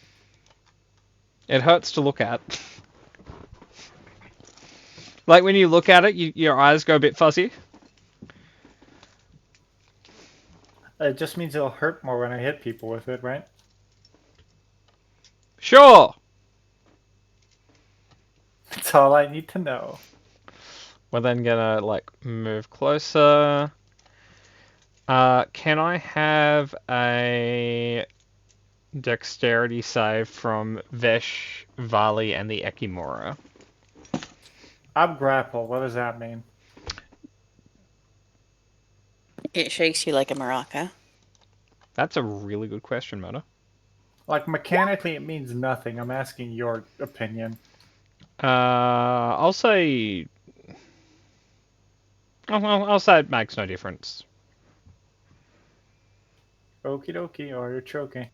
It hurts to look at. Like when you look at it, your eyes go a bit fuzzy. It just means it'll hurt more when I hit people with it, right? Sure. That's all I need to know. We're then gonna like move closer. Can I have a dexterity save from Vesh, Vali, and the Ekimura? I'm grapple. What does that mean? It shakes you like a maraca. That's a really good question, Mona. Like, mechanically, it means nothing. I'm asking your opinion. I'll say. I'll say it makes no difference. Okie dokie, or you're choking.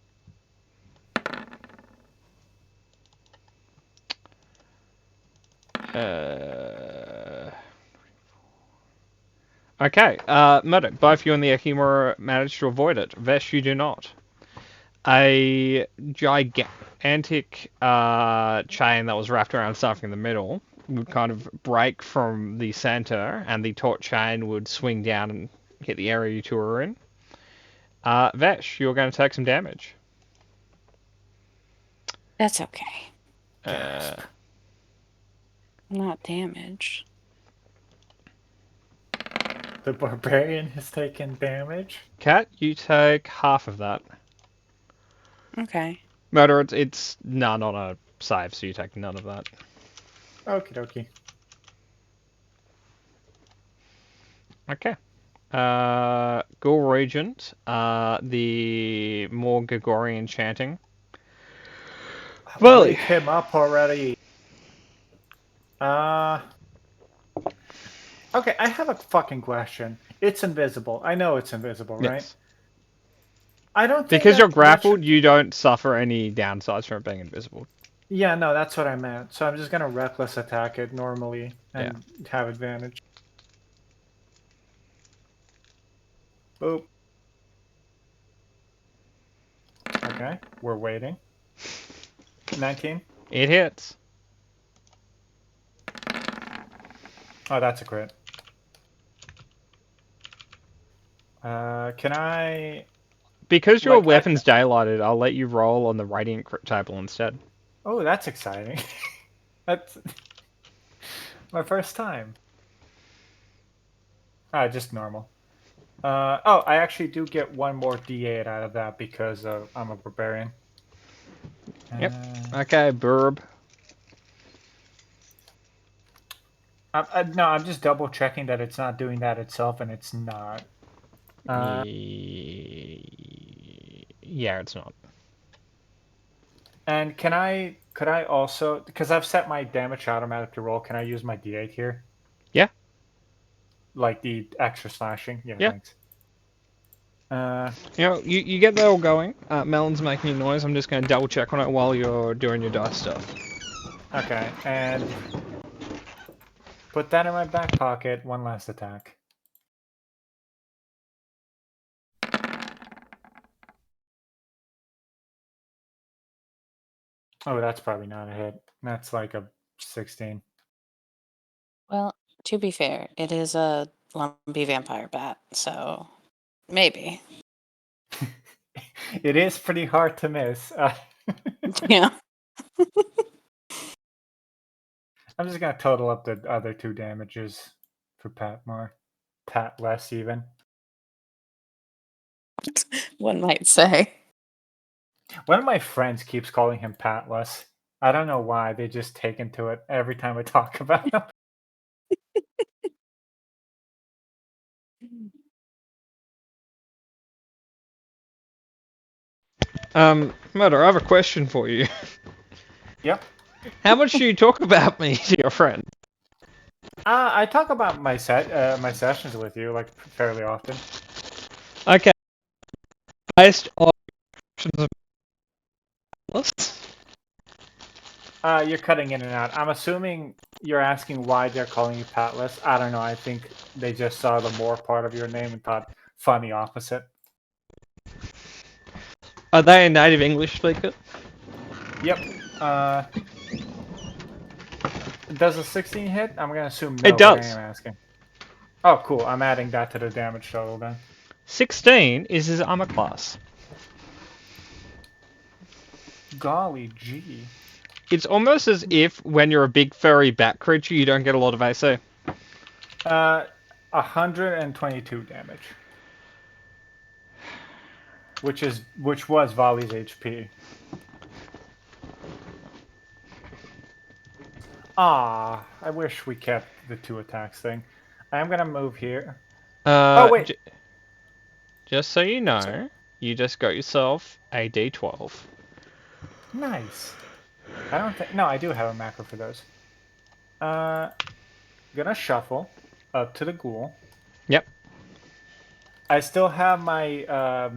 Okay, Murdoch, both you and the Ekimura managed to avoid it. Vesh, you do not. A gigantic chain that was wrapped around something in the middle would kind of break from the center, and the taut chain would swing down and hit the area you two are in. Vesh, you're going to take some damage. That's okay. Uh, I'm not damaged. The barbarian has taken damage. Kat, you take half of that. Okay. Murder, it's none on a save, so you take none of that. Okie dokie. Okay. Ghoul Regent, the more Gregorian chanting. Vali. Wake him up already. Okay, I have a fucking question. It's invisible. I know it's invisible, right? Yes. I don't think Because you're that grappled, you don't suffer any downsides from it being invisible. Yeah, no, that's what I meant. So I'm just gonna reckless attack it normally and have advantage. Boop. Okay, we're waiting. 19. It hits. Oh, that's a crit. Can I? Because your Like, weapon's daylighted, I'll let you roll on the Radiant crit table instead. Oh, that's exciting. That's my first time. Just normal. Oh, I actually do get one more D8 out of that because I'm a barbarian. Yep. Okay, burb. No, I'm just double checking that it's not doing that itself, and it's not. Yeah, it's not. And could I also, because I've set my damage automatic to roll, can I use my D8 here? Yeah. Like the extra slashing? Yeah, Yeah. thanks. You get that all going. Melon's making a noise. I'm just going to double check on it while you're doing your dice stuff. Okay, and put that in my back pocket. One last attack. Oh, that's probably not a hit. That's like a 16. Well, to be fair, it is a lumpy vampire bat, so maybe. It is pretty hard to miss. Yeah. I'm just gonna total up the other two damages for Pat more. Pat less even. One might say. One of my friends keeps calling him Patless. I don't know why they just take into it every time I talk about them. Murder, I have a question for you. Yep. How much do you talk about me to your friend? I talk about my sessions with you like fairly often. Okay. Based on options of You're cutting in and out. I'm assuming you're asking why they're calling you Patless. I don't know. I think they just saw the more part of your name and thought funny opposite. are they a native English speaker? Yep. Does a 16 hit? I'm gonna assume no. It does. But I am asking. Oh, cool. I'm adding that to the damage total then. 16 is his armor class. Golly gee. It's almost as if when you're a big furry bat creature, you don't get a lot of AC. 122 damage. Which was Volley's HP. Ah, I wish we kept the 2 attacks thing. I am gonna move here. Oh wait. Just so you know, you just got yourself a D12. Nice. I don't think. No, I do have a macro for those. Gonna shuffle up to the ghoul. Yep. I still have my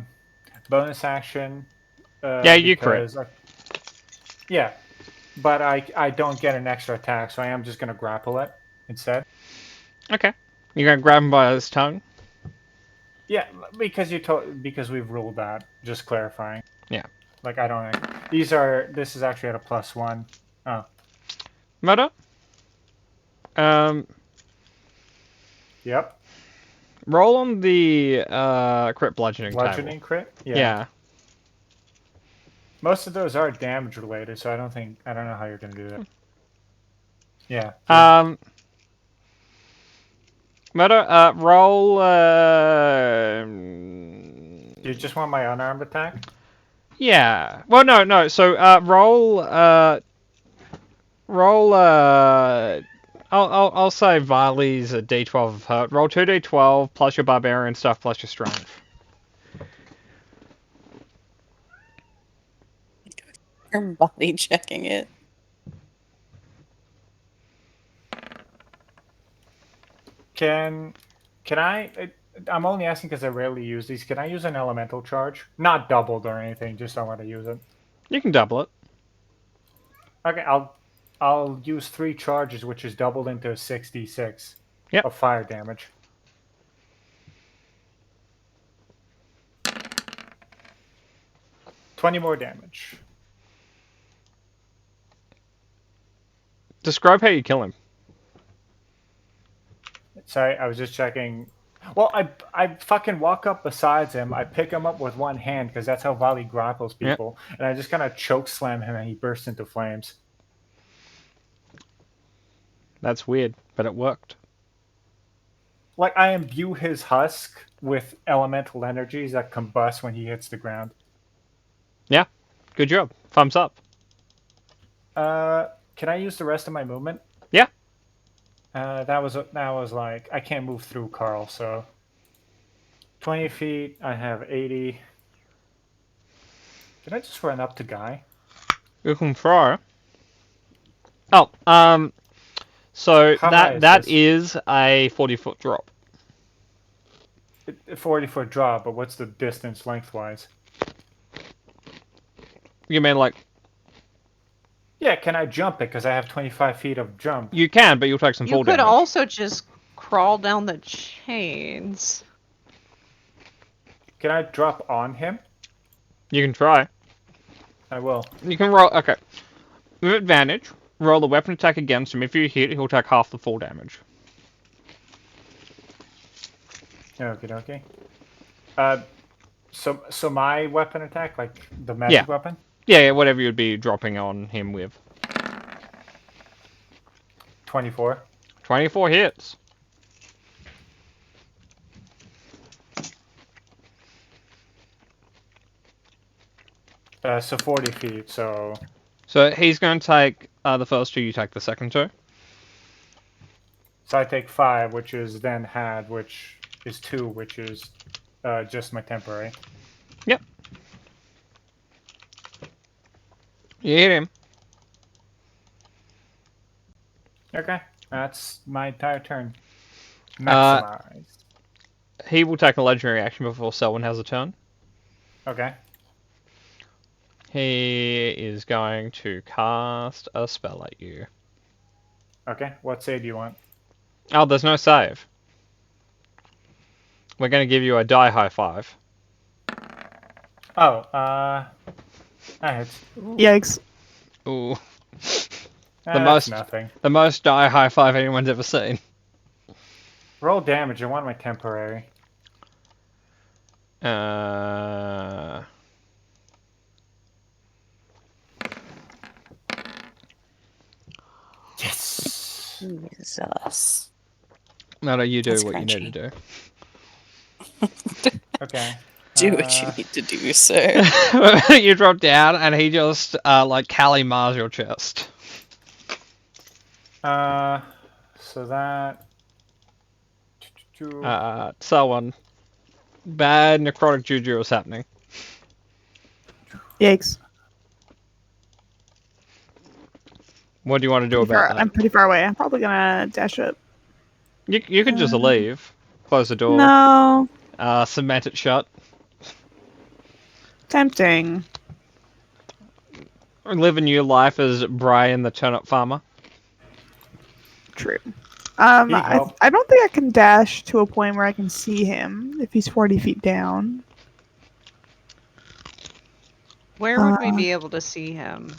bonus action. Yeah, you crit. Yeah, but I don't get an extra attack, so I am just gonna grapple it instead. Okay. You're gonna grab him by his tongue? Yeah, because because we've ruled that. Just clarifying. Yeah. Like I don't. This is actually at a +1. Oh. Murder? Yep. Roll on the crit bludgeoning Bludgeoning table. crit. Yeah. Most of those are damage related, so I don't know how you're gonna do that. Yeah. Murder, roll Do you just want my unarmed attack? yeah. Well no. So roll I'll say Varley's a D12 of hurt. Roll 2D12 plus your barbarian stuff plus your strength. You're body checking it. Can I? I'm only asking because I rarely use these. Can I use an elemental charge? Not doubled or anything. Just I want to use it. You can double it. Okay, I'll use 3 charges, which is doubled into 6d6 Yep. of fire damage. $20 more damage. Describe how you kill him. Sorry, I was just checking. Well, I fucking walk up beside him. I pick him up with one hand because that's how Volley grapples people, and I just kind of choke slam him, and he bursts into flames. That's weird, but it worked. Like I imbue his husk with elemental energies that combust when he hits the ground. Yeah, good job. Thumbs up. Can I use the rest of my movement? Yeah. That was like I can't move through Carl, so 20 feet. I have 80. Did I just run up to Guy? You can throw. Oh, so How high that is is a 40-foot drop. 40-foot drop, but what's the distance lengthwise? You mean like? Yeah, can I jump it? Because I have 25 feet of jump. You can, but you'll take some fall You could damage. also just crawl down the chains. Can I drop on him? You can try. I will. You can roll. Okay. With advantage, roll the weapon attack against him. If you hit, he'll take half the fall damage. Okay. So my weapon attack, like the magic weapon? Yeah, whatever you'd be dropping on him with. 24. 24 hits. So 40 feet, so... So he's going to take the first 2, you take the second 2. So I take 5, which is then had, which is 2, which is just my temporary. Yep. You hit him. Okay, that's my entire turn. Maximize. He will take a legendary action before Selwyn has a turn. Okay. He is going to cast a spell at you. Okay, what save do you want? Oh, there's no save. We're going to give you a die high 5. Oh, that hits. Yikes. Ooh. That's nothing. The most die high 5 anyone's ever seen. Roll damage. I want my temporary. Yes. Jesus. No, you do That's what you crunchy. need to do. Okay. Do what you need to do, sir. You drop down and he just like Kali Mars your chest. So that. Someone. Bad necrotic juju is happening. Yikes. What do you want to do about that? I'm pretty far away. I'm probably gonna dash up. You can just leave. Close the door. No. Cement it shut. Tempting. Live a new life as Brian the turnip farmer. True. Need I help? don't think I can dash to a point where I can see him if he's 40 feet down. Where would we be able to see him?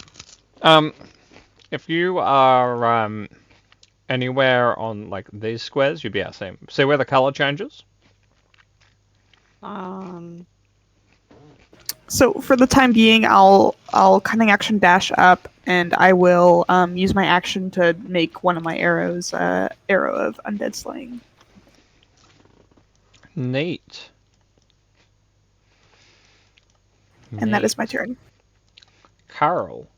If you are anywhere on like these squares, you'd be able to see him. See where the color changes? So for the time being, I'll cunning action dash up, and I will use my action to make one of my arrows arrow of undead slaying. Neat. And that is my turn. Carl.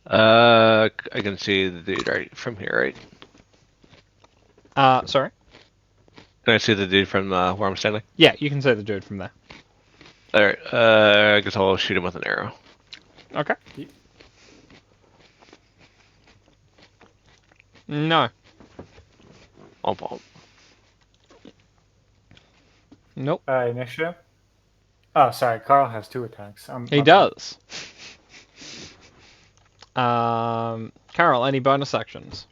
I can see the dude right from here, right? Sorry? Can I see the dude from where I'm standing? Yeah, you can see the dude from there. Alright, I guess I'll shoot him with an arrow. Okay. No. Womp. Nope. Initiative? Oh, sorry. Carl has 2 attacks. He does. Carol, any bonus actions?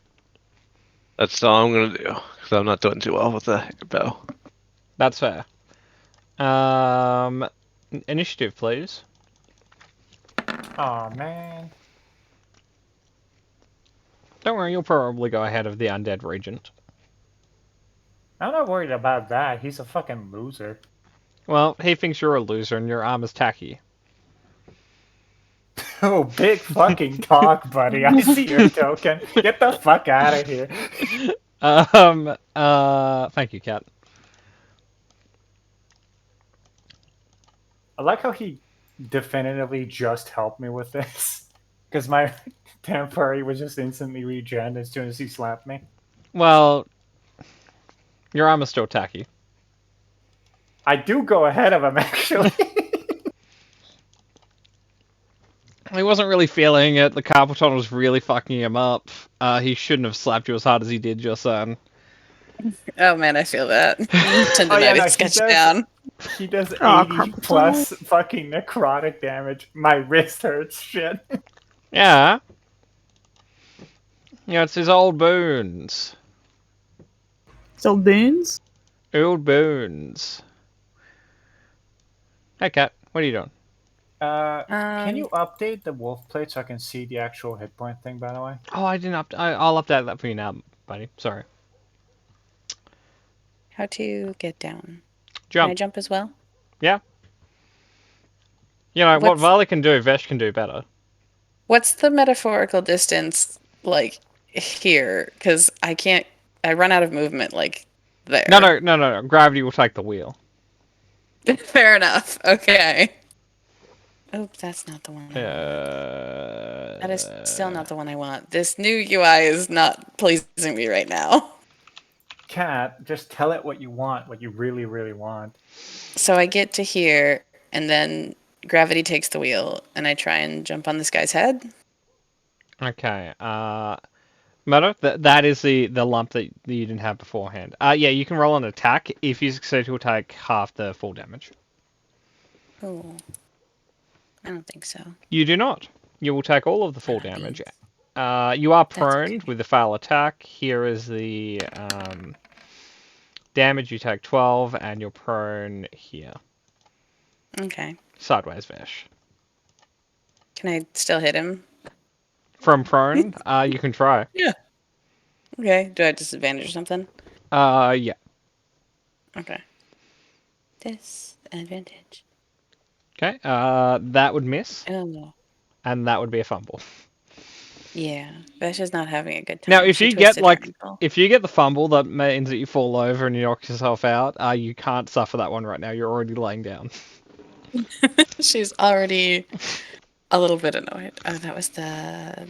That's all I'm gonna do, because I'm not doing too well with the bow. That's fair. Initiative, please. Oh man. Don't worry, you'll probably go ahead of the undead regent. I'm not worried about that. He's a fucking loser. Well, he thinks you're a loser and your arm is tacky. Oh, big fucking talk, buddy. I see your token. Get the fuck out of here. Thank you, Kat. I like how he definitively just helped me with this. Because my temporary was just instantly regen as soon as he slapped me. Well, your arm is still tacky. I do go ahead of him, actually. He wasn't really feeling it. The Carpeton was really fucking him up. He shouldn't have slapped you as hard as he did just then. Oh man, I feel that. Tendonitis gets down. He does 80 Carpeton. plus fucking necrotic damage. My wrist hurts, shit. Yeah. Yeah, it's his old boons. So boons? Old boons. Hey, Kat, what are you doing? Can you update the wolf plate so I can see the actual hit point thing, by the way? Oh, I didn't I'll update that for you now, buddy. Sorry. How to get down? Jump. Can I jump as well? Yeah. You know, what What's- Vali can do, Vesh can do better. What's the metaphorical distance like here? Because I run out of movement like there. No. Gravity will take the wheel. Fair enough. Okay. Oh, that's not the one. That is still not the one I want. This new UI is not pleasing me right now. Cat, just tell it what you want, what you really, really want. So I get to here, and then gravity takes the wheel, and I try and jump on this guy's head. Okay. Murder, that is the lump that you didn't have beforehand. Yeah, you can roll an attack. If you succeed, you'll take half the full damage. Oh. I don't think so. You do not. You will take all of the full damage. beans. You are That's prone okay. with the fail attack. Here is the damage. You take 12, and you're prone here. Okay. Sideways, Vesh. Can I still hit him? From prone, you can try. Yeah. Okay. Do I have disadvantage or something? Yeah. Okay. Disadvantage. Okay, that would miss, Oh no. and that would be a fumble. Yeah. Vesh is not having a good time. Now, if She you get, twisted her ankle. if you get the fumble, that means that you fall over and you knock yourself out. You can't suffer that one right now. You're already laying down. She's already a little bit annoyed. Oh, that was the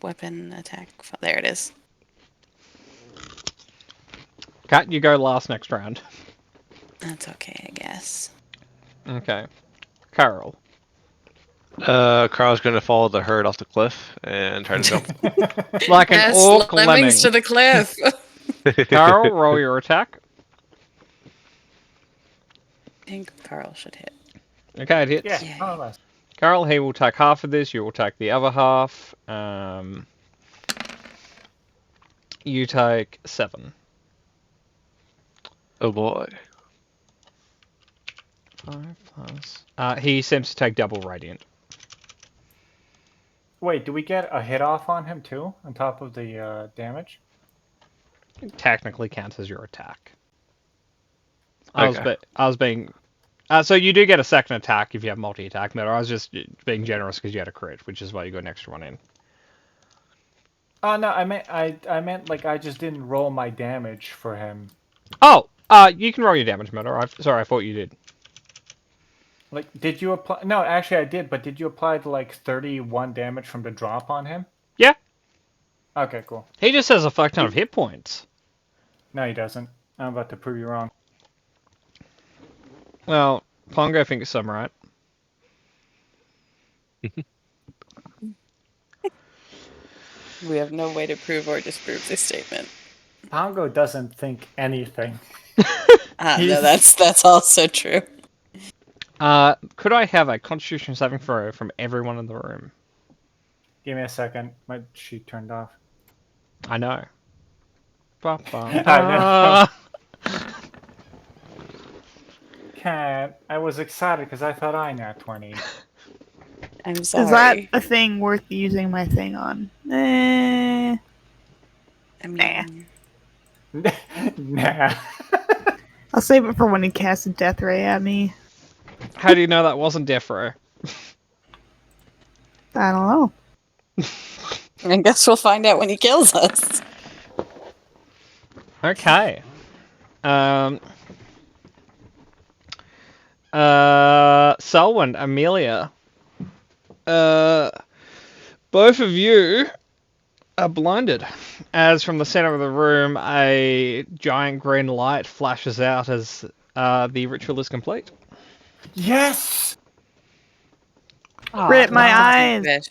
weapon attack. There it is. Cat, you go last next round. That's okay, I guess. Okay. Carol. Carl's gonna follow the herd off the cliff and try to jump. Like an Yes, orc lemming. lemmings to the cliff. Carol, roll your attack. I think Carl should hit. Okay, it hits. Yeah, Yeah. more or less. Carol, he will take half of this. You will take the other half. You take 7. Oh boy. 5 plus. He seems to take double radiant. Wait, do we get a hit off on him too, on top of the damage? It technically counts as your attack. Okay. I was being. So you do get a second attack if you have multi-attack, but I was just being generous because you had a crit, which is why you got an extra one in. Oh no, I meant like I just didn't roll my damage for him. Oh, you can roll your damage, Murder. Sorry, I thought you did. Like, did you apply? No, actually I did, but did you apply the like 31 damage from the drop on him? Yeah. Okay, cool. He just has a fuck ton of hit points. No, he doesn't. I'm about to prove you wrong. Well, Pongo thinks I'm right. We have no way to prove or disprove this statement. Pongo doesn't think anything. No, that's also true. Could I have a Constitution saving throw from everyone in the room? Give me a second. My sheet turned off. I know. I know. Cat, I was excited because I thought I nat 20. I'm sorry. Is that a thing worth using my thing on? I mean, Nah. I'll save it for when he casts a death ray at me. How do you know that wasn't Defro? I don't know. I guess we'll find out when he kills us. Okay. Selwyn, Amelia. Both of you are blinded, as from the center of the room a giant green light flashes out as the ritual is complete. Yes! Crit my eyes. Fish.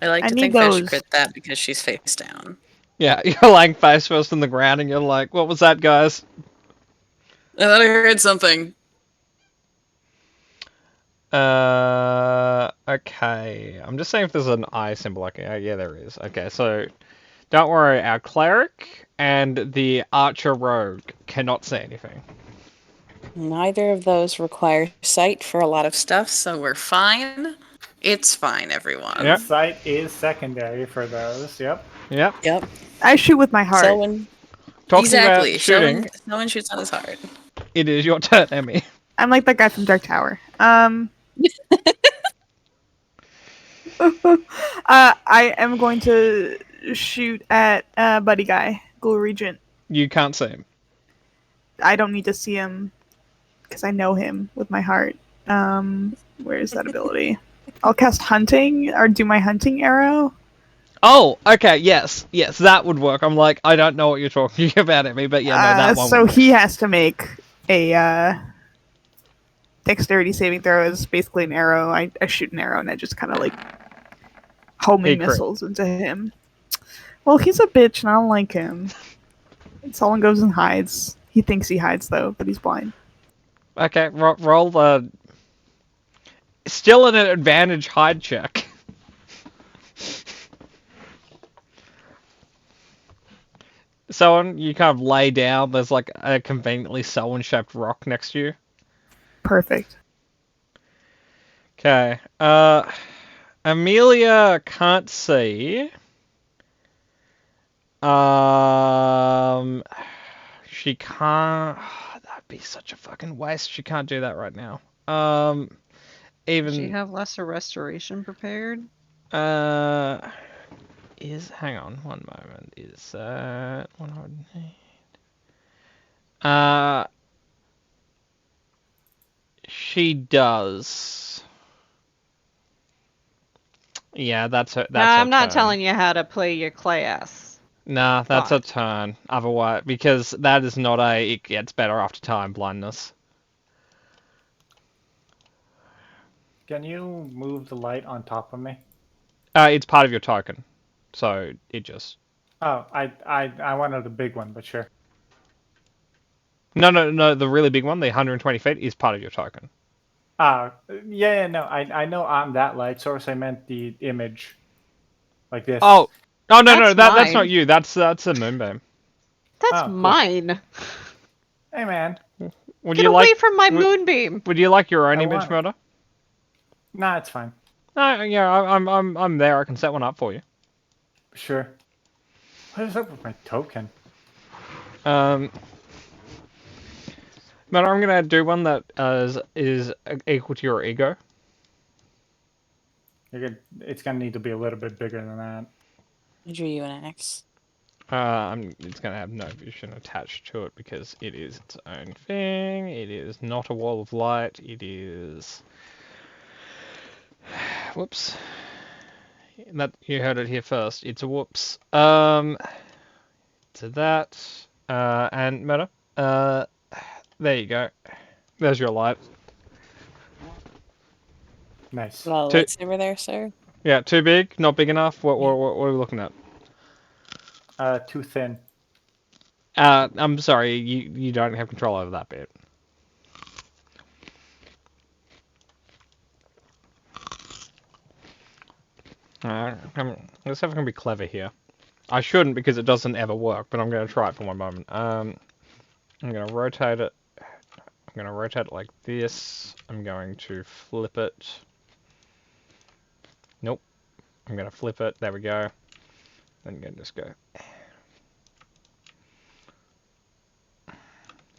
I like I to need think Fish those. crit that because she's face down. Yeah, you're lying face first on the ground and you're like, what was that, guys? I thought I heard something. Okay. I'm just saying if there's an eye symbol. Okay, yeah, there is. Okay, so don't worry, our cleric and the archer rogue cannot say anything. Neither of those require sight for a lot of stuff, so we're fine. It's fine, everyone. Yep. Sight is secondary for those, yep. Yep. Yep. I shoot with my heart. Selwyn. Talking Exactly. about shooting, Selwyn shoots on his heart. it is your turn, Emmy. I'm like that guy from Dark Tower. I am going to shoot at Buddy Guy, Ghoul Regent. You can't see him. I don't need to see him. because I know him with my heart. Where is that ability? I'll cast hunting or do my hunting arrow. Oh, okay, yes, that would work. I'm like, I don't know what you're talking about at me, but yeah, no, that one. So works. he has to make a dexterity saving throw. Is basically an arrow. I shoot an arrow and I just kind of like homing missiles into him. Well, he's a bitch and I don't like him. Solon goes and hides. He thinks he hides though, but he's blind. Okay, roll the. Still an advantage hide check. Someone, you kind of lay down, there's like a conveniently Selwyn-shaped rock next to you. Perfect. Okay, Amelia can't see. She can't... that'd be such a fucking waste. She can't do that right now. Even... Does she have lesser restoration prepared? Hang on one moment. Is that 108? She does. Yeah, that's her. That's her I'm not turn. telling you how to play your class. Nah, that's God. a turn. Otherwise, because that is not a. It gets better after time blindness. Can you move the light on top of me? It's part of your token, so it just. Oh, I wanted the big one, but sure. No. The really big one, the 120 feet, is part of your token. Yeah, no, I know I'm that light source. I meant the image, like this. Oh, no, That's that's not mine. you. That's a moonbeam. That's Oh, cool. mine. Hey, man. Would Get you away like? from my moonbeam. Would you like your own I image, want it. Murder? Nah, it's fine. Yeah, I'm there. I can set one up for you. Sure. What is up with my token? But I'm gonna do one that is equal to your ego. It's gonna need to be a little bit bigger than that. I drew you an X. It's gonna have no vision attached to it because it is its own thing. It is not a wall of light. It is. Whoops. That you heard it here first. It's a whoops. To that. And Meta. There you go. There's your light. Nice. Got a Two- lightsaber there, sir. Yeah, too big, not big enough. What are we looking at? Too thin. I'm sorry, you don't have control over that bit. Let's see if I can be clever here. I shouldn't because it doesn't ever work, but I'm going to try it for one moment. I'm going to rotate it. I'm going to rotate it like this. I'm going to flip it. Nope. I'm going to flip it. There we go. Then I'm going to just go.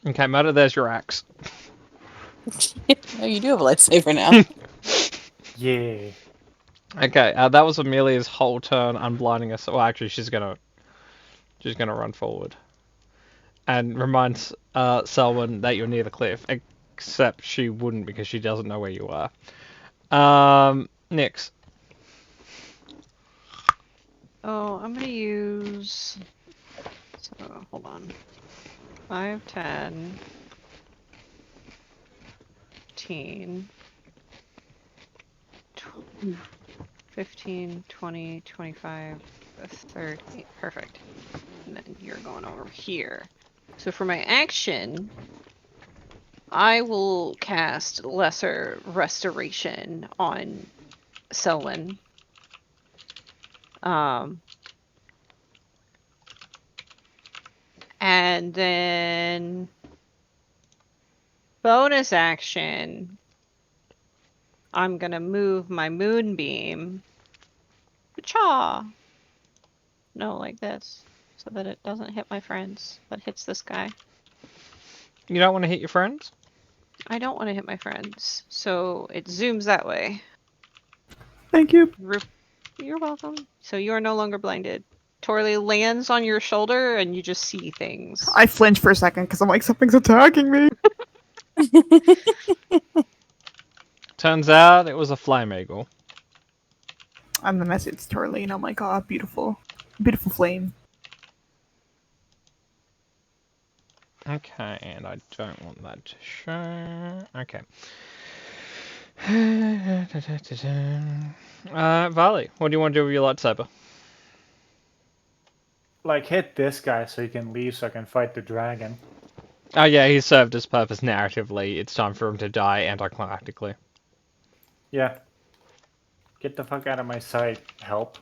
Okay, Mudder, there's your axe. Oh, you do have a lightsaber now. Yeah. Okay, that was Amelia's whole turn unblinding us. Well, actually, she's gonna run forward and reminds Selwyn that you're near the cliff. Except she wouldn't because she doesn't know where you are. Nyx. Oh, I'm gonna use. So hold on. 5, 10, 15, 15, 20, 25, 30. Perfect. And then you're going over here. So for my action, I will cast Lesser Restoration on Selwyn. And then bonus action, I'm gonna move my moonbeam. Cha! No, like this, so that it doesn't hit my friends, but hits this guy. You don't want to hit your friends? I don't want to hit my friends, so it zooms that way. Thank you. You're welcome. So you are no longer blinded. Torley lands on your shoulder and you just see things. I flinch for a second because I'm like, something's attacking me. Turns out it was a flame eagle. On the message to Torlene, I'm like, oh, beautiful. Beautiful flame. Okay, and I don't want that to show. Okay. Vali, what do you want to do with your lightsaber? Like, hit this guy so he can leave so I can fight the dragon. Oh yeah, he served his purpose narratively. It's time for him to die anticlimactically. Yeah. Get the fuck out of my sight. Help.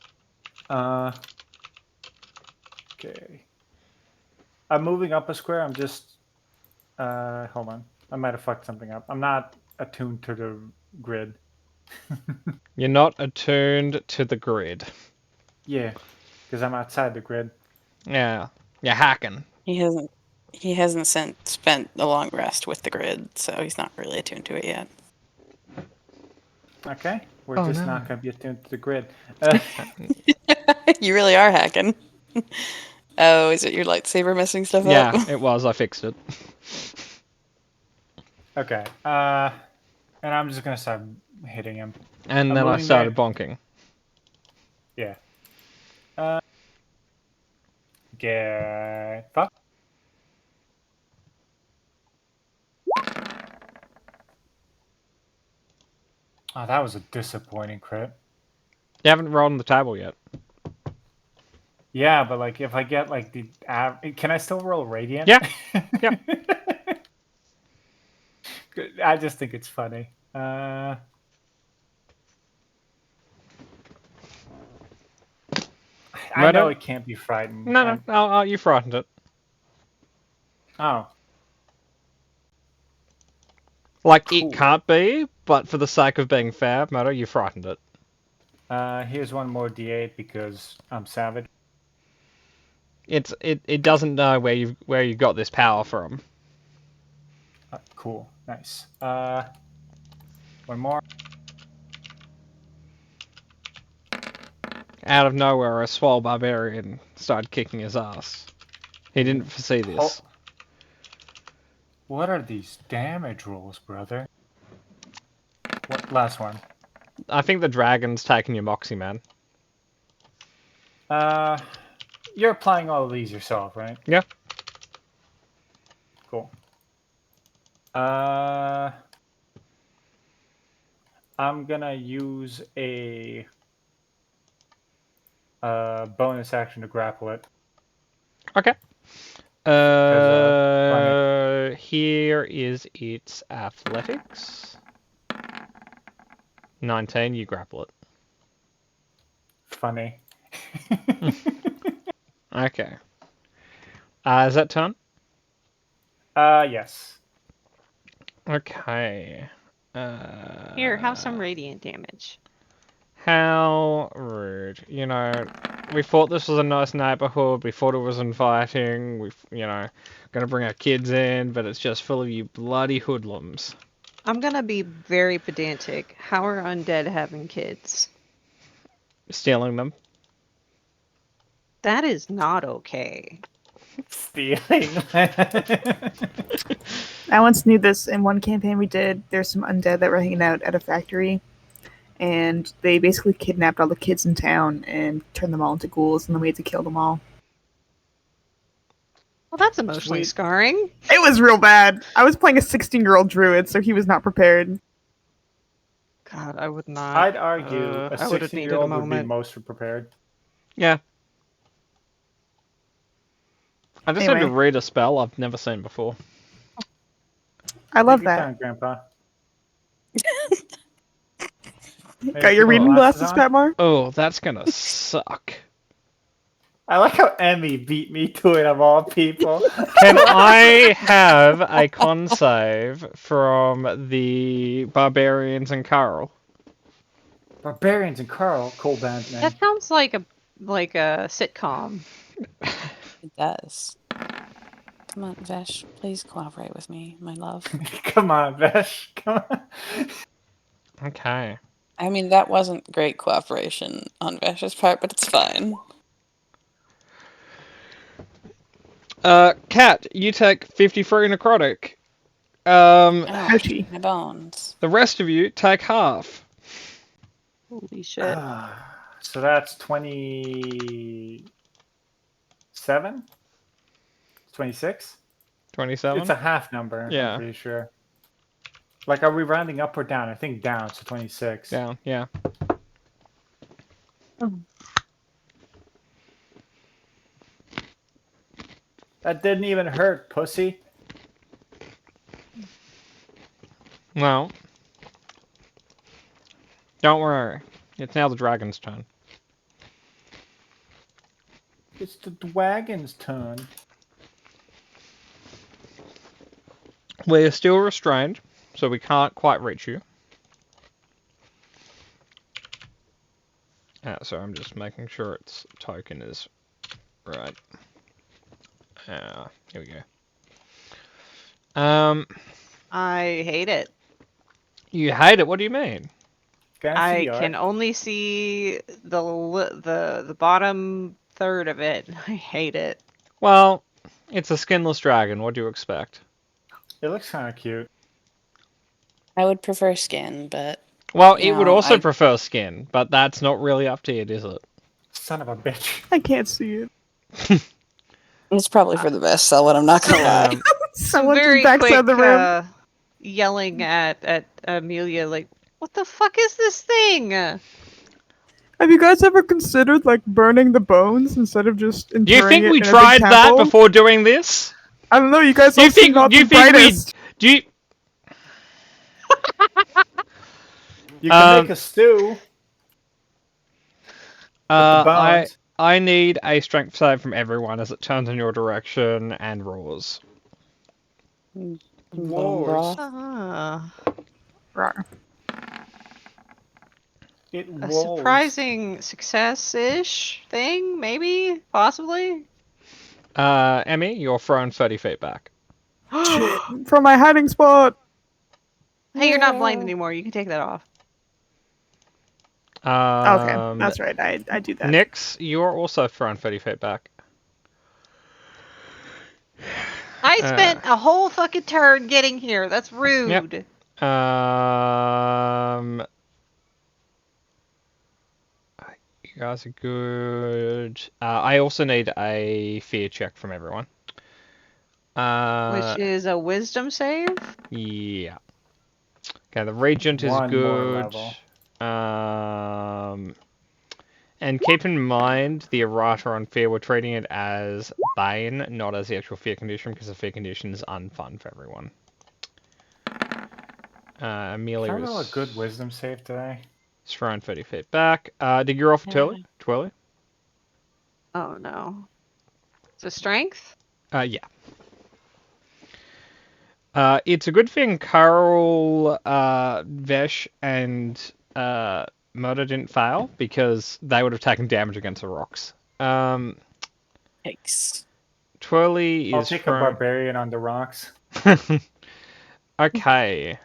Okay. I'm moving up a square. I'm just... hold on. I might have fucked something up. I'm not attuned to the grid. You're not attuned to the grid. Yeah. Because I'm outside the grid. Yeah, you're hacking. He hasn't spent a long rest with the grid, so he's not really attuned to it yet. Okay. We're Oh, just no. not going to be attuned to the grid. You really are hacking. Oh, is it your lightsaber messing stuff up? Yeah, it was. I fixed it. Okay. And I'm just going to start hitting him. And I'm then I moving started there. bonking. Yeah. Get fucked. Oh, that was a disappointing crit. You haven't rolled on the table yet. Yeah, but like if I get like the can I still roll radiant? Yeah. Yeah. I just think it's funny. I Murder? know it can't be frightened. No, no, you frightened it. Oh, Like, Cool. it can't be, but for the sake of being fair, Murder, you frightened it. here's one more D8 because I'm savage. It doesn't know where you got this power from. Cool, nice. One more. Out of nowhere, a swole barbarian started kicking his ass. He didn't foresee this. What are these damage rolls, brother? What? Last one. I think the dragon's taking your moxie, man. You're applying all of these yourself, right? Yeah. Cool. I'm gonna use a bonus action to grapple it. Okay. Because, Here is its athletics. 19, you grapple it. Funny. Okay. Is that turn? Yes. Okay. Here, have some radiant damage. How rude. You know, we thought this was a nice neighborhood. We thought it was inviting. Gonna bring our kids in, but it's just full of you bloody hoodlums. I'm gonna be very pedantic. How are undead having kids? Stealing them. That is not okay. Stealing. I once knew this in one campaign we did. There's some undead that were hanging out at a factory, and they basically kidnapped all the kids in town and turned them all into ghouls, and then we had to kill them all. Well, that's emotionally Sweet. scarring. It was real bad. I was playing a 16-year-old druid, so he was not prepared. God, I would not. I'd argue a I would have needed a 16-year-old would be moment. most prepared. Yeah. I just had to Anyway. read a spell I've never seen before. I love Take your that. time, Grandpa. Got your reading glasses, on? Patmar? Oh, that's gonna suck. I like how Emmy beat me to it of all people. Can I have a con save from the Barbarians and Carl? Barbarians and Carl, cool band name. That sounds like a sitcom. It does. Come on, Vesh, please cooperate with me, my love. Come on, Vesh. Come on. Okay. I mean, that wasn't great cooperation on Vesh's part, but it's fine. Kat, you take 53 necrotic. Ouchie. My bones. The rest of you take half. Holy shit. So that's 27? 26? 27. It's a half number, Yeah. I'm pretty sure. Like, are we rounding up or down? I think down, so 26. Down. Yeah. That didn't even hurt, pussy. Well, don't worry. It's now the dragon's turn. It's the wagon's turn. We're still restrained, so we can't quite reach you. So I'm just making sure its token is right. Here we go. I hate it. You hate it? What do you mean? I can only see the bottom third of it. I hate it. Well, it's a skinless dragon. What do you expect? It looks kind of cute. I would prefer skin, but Well, you it would know, also I- prefer skin, but that's not really up to it, is it? Son of a bitch. I can't see it. it's probably for the best. So, I'm not gonna lie. Someone Very just backs quick out of the room. yelling at Amelia like, "What the fuck is this thing?" Have you guys ever considered like burning the bones instead of just interring Do you think it we in a big tried that temple? before doing this? I don't know. You guys Do you all seem think- not do you the think we- brightest. Do you? You can make a stew. I bones. I need a strength save from everyone as it turns in your direction and roars. Bone Wars. broth. Ah, Rawr. It a rolls. surprising success-ish thing, maybe, possibly. Emmy, you're thrown 30 feet back. Shit. From my hiding spot. Hey, you're not blind anymore. You can take that off. Okay, that's right. I do that. Nyx, you're also thrown 30 feet back. I spent a whole fucking turn getting here. That's rude. You guys are good. I also need a fear check from everyone. Which is a wisdom save? Yeah. Okay, the regent is One more good. level. And keep in mind the errata on fear. We're treating it as Bane, not as the actual fear condition, because the fear condition is unfun for everyone. Amelia Can I roll a is good wisdom save today? thrown 30 feet back. Did you roll for Twirly? Twirly? Oh no. It's a strength? Yeah. It's a good thing Carl, Vesh, and Murder didn't fail, because they would have taken damage against the rocks. Yikes. Twirly I'll is take a thrown... barbarian on the rocks. Okay.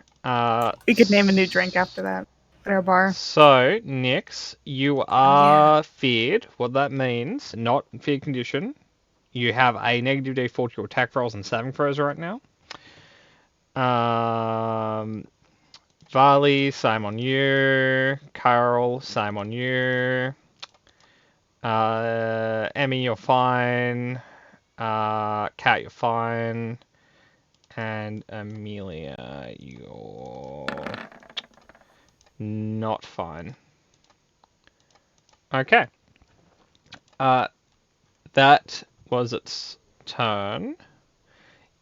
We could name a new drink after that at our bar. So, Nyx, you are feared. What that means, not fear condition. You have a negative D4 to your attack rolls and saving throws right now. Varley, same on you. Carl, same on you. Emmy, you're fine. Kat, you're fine. And Amelia, you're not fine. Okay. That was its turn.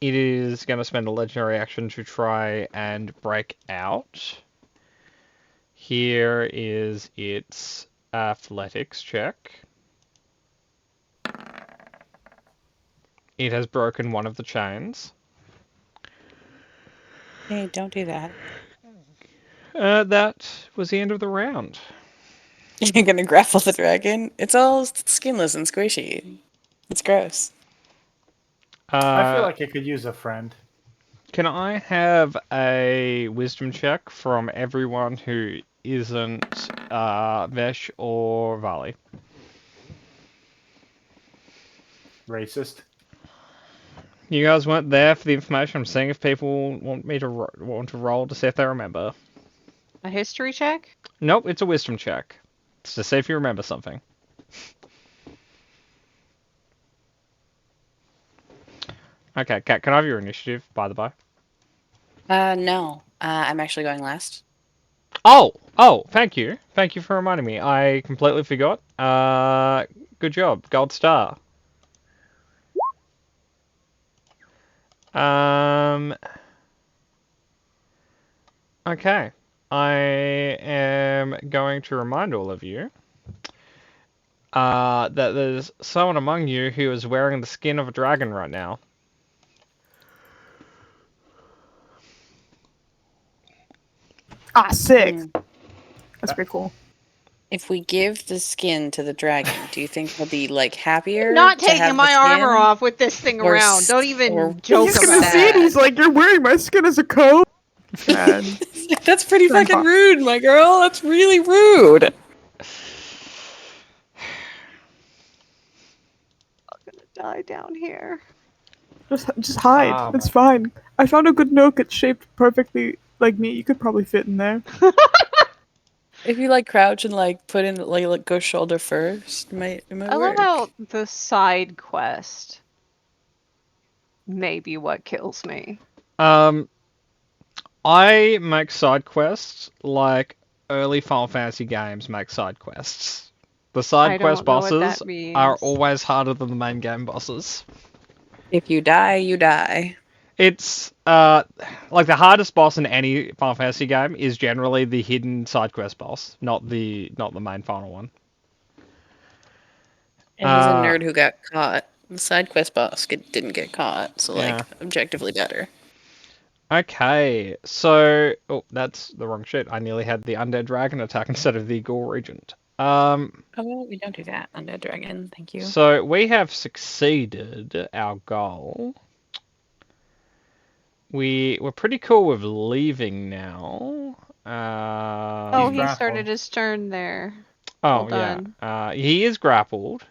It is going to spend a legendary action to try and break out. Here is its athletics check. It has broken one of the chains. Hey, don't do that. That was the end of the round. You're gonna grapple the dragon? It's all skinless and squishy. It's gross. I feel like I could use a friend. Can I have a wisdom check from everyone who isn't Vesh or Vali? Racist. You guys weren't there for the information. I'm seeing if people want me to want to roll to see if they remember. A history check? Nope, it's a wisdom check. It's to see if you remember something. Okay, Kat, can I have your initiative, by the by? No. I'm actually going last. Oh, thank you. Thank you for reminding me. I completely forgot. Good job. Gold star. Okay. I am going to remind all of you that there's someone among you who is wearing the skin of a dragon right now. Ah, sick. Hmm. That's pretty cool. If we give the skin to the dragon, do you think he'll be like happier? Not to have taking the my armor skin? off with this thing Or around. Don't even or joke He's about gonna see it. sad. He's like, "You're wearing my skin as a coat." And That's pretty Very fucking hot. rude, my girl. That's really rude. Die down here. just hide. Ah, It's my- fine. I found a good nook. It's shaped perfectly like me. You could probably fit in there. If you like crouch and like put in like go shoulder first, it might I love work. how the side quest may be what kills me. I make side quests like early Final Fantasy games make side quests. The I side quest don't know what that bosses are means. always harder than the main game bosses. If you die, you die. It's like the hardest boss in any Final Fantasy game is generally the hidden side quest boss, not the main final one. And he's a Uh, nerd who got caught. The side quest boss didn't get caught, so like Yeah. objectively better. Okay, so that's the wrong shit. I nearly had the undead dragon attack instead of the Ghoul Regent. Oh, well, we don't do that. Undead dragon, thank you. So we have succeeded our goal. We're pretty cool with leaving now. Oh, He's he grappled. started his turn there. Oh well yeah. done. He is grappled.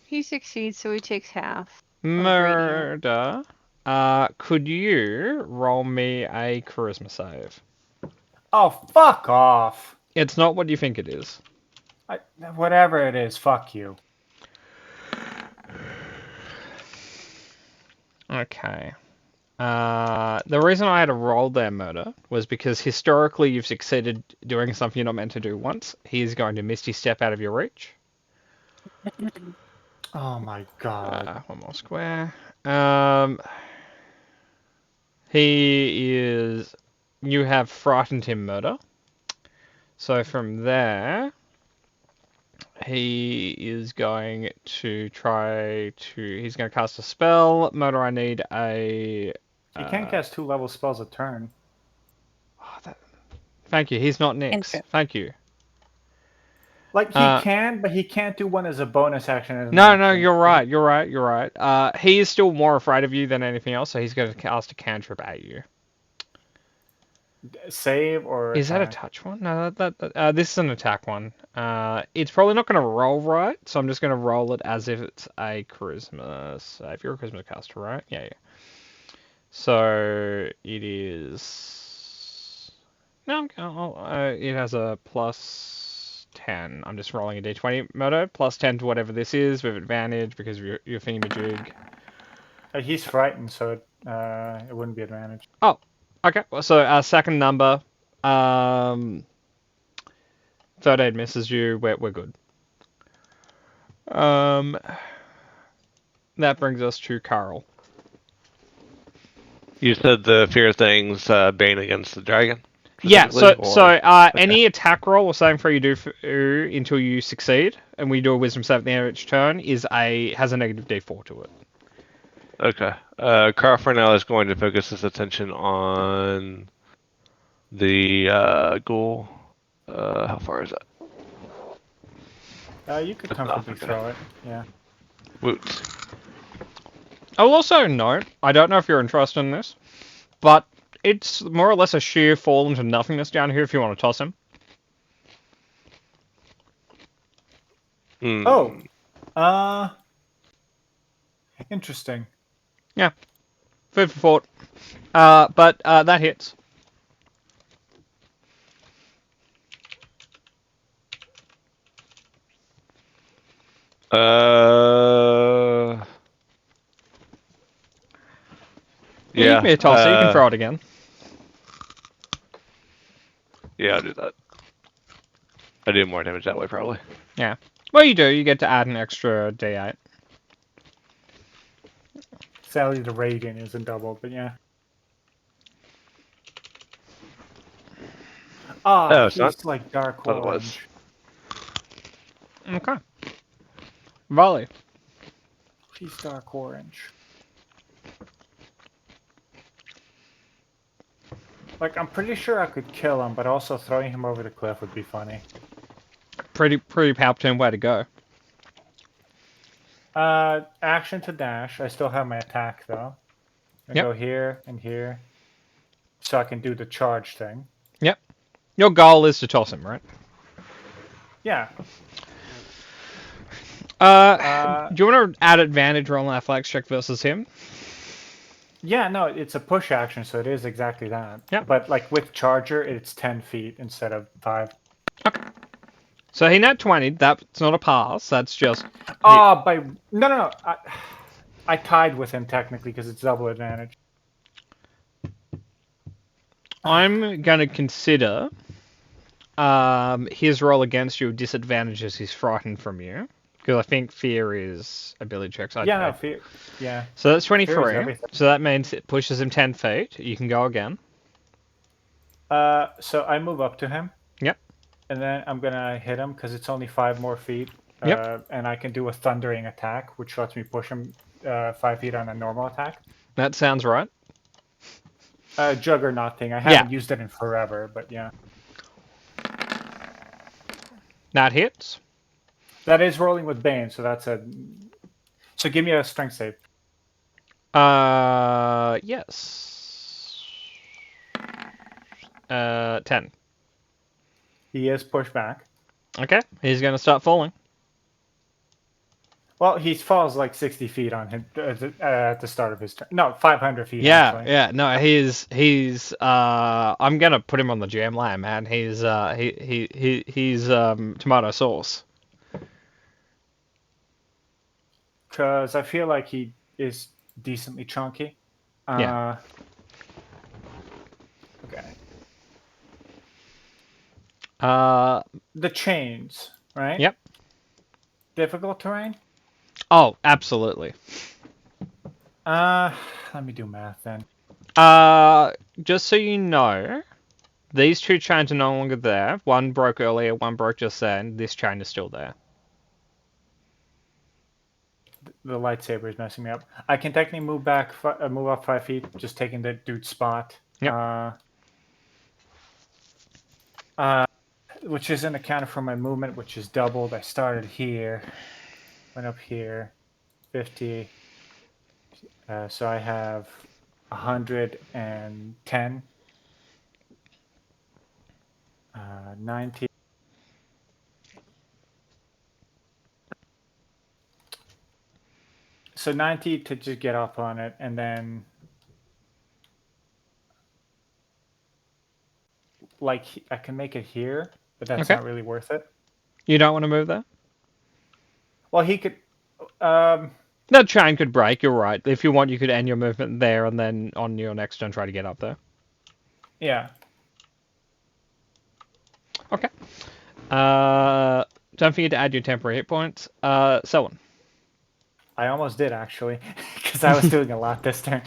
He succeeds, so he takes half. Murder. Could you roll me a charisma save? Oh, fuck off. It's not what you think it is. Whatever it is, fuck you. Okay. The reason I had to roll their murder was because historically you've succeeded doing something you're not meant to do once. He is going to Misty Step out of your reach. Oh my god. One more square. He is... You have frightened him murder. So from there, he is going to try to... He's going to cast a spell. Murder, I need a... You can't cast 2-level spells a turn. Thank you. He's not Nyx. Cantrip. Thank you. Like, he can, but he can't do one as a bonus action. As an No, action. you're right. You're right. He is still more afraid of you than anything else, so he's going to cast a cantrip at you. Save or Is that a attack? touch one? No, this is an attack one. It's probably not going to roll right, so I'm just going to roll it as if it's a charisma save. You're a charisma caster, right? Yeah. So it is. No, it has a plus 10. I'm just rolling a d20 murder. Plus 10 to whatever this is with advantage because of your thingamajig. He's frightened, so it wouldn't be advantage. Oh, okay. So our second number, 13 misses you. We're good. That brings us to Carl. You said the fear thing's bane against the dragon? Yeah, specifically, so or- any attack roll or saving throw you do until you succeed, and we do a wisdom save at the end of each turn, has a negative d4 to it. Okay. Carl for now is going to focus his attention on the ghoul. How far is that? You could comfortably Okay. throw it. Yeah. Woots. I'll also note, I don't know if you're interested in this, but it's more or less a sheer fall into nothingness down here if you want to toss him. Hmm. Oh. Interesting. Food for thought. But that hits. Yeah. Give me a toss. You can throw it again. Yeah, I'll do that. I do more damage that way, probably. Yeah. Well, you do. You get to add an extra D8. Sadly, the radiant isn't doubled, but yeah. Ah, Oh, it's he's not? like dark Thought it was. orange. Okay. Volley. He's dark orange. Like, I'm pretty sure I could kill him, but also throwing him over the cliff would be funny. Pretty Palpatine way to go. Action to dash. I still have my attack, though. I Yep. go here and here. So I can do the charge thing. Yep. Your goal is to toss him, right? Yeah. Do you want to add advantage roll an athletics check versus him? Yeah, no, it's a push action, so it is exactly that. Yep. But, like, with charger, it's 10 feet instead of 5. So he nat 20. That's not a pass. That's just... Oh, No. I tied with him, technically, because it's double advantage. I'm going to consider his roll against you disadvantages he's frightened from you. Because I think fear is ability checks. Yeah, no, fear. Yeah. So that's Fear is 23. everything. So that means it pushes him 10 feet. You can go again. So I move up to him. Yep. And then I'm going to hit him, because it's only 5 more feet. Yep. And I can do a thundering attack, which lets me push him 5 feet on a normal attack. That sounds right. Juggernaut thing. I haven't used it in forever, but yeah. That hits. That is rolling with Bane, so that's a... So give me a strength save. Yes. 10. He is pushed back. Okay, he's going to start falling. Well, he falls like 60 feet on him at the start of his turn. No, 500 feet, Yeah, actually. yeah, no, he's I'm gonna put him on the jam line, man. He's he's tomato sauce. Because I feel like he is decently chunky. Yeah. Okay. The chains, right? Yep. Difficult terrain? Oh, absolutely. Let me do math then. Just so you know, these two chains are no longer there. One broke earlier, one broke just then. This chain is still there. The lightsaber is messing me up. I can technically move up 5 feet, just taking the dude's spot. Yep. Which isn't accounted for my movement, which is doubled. I started here, went up here, 50. So I have 110, 90. So 90 to just get up on it, and then like I can make it here, but that's Okay. not really worth it. You don't want to move there? Well, he could. That chain could break, you're right. If you want, you could end your movement there and then on your next turn try to get up there. Yeah. Okay. Don't forget to add your temporary hit points. Selwyn. I almost did, actually, because I was doing a lot this turn.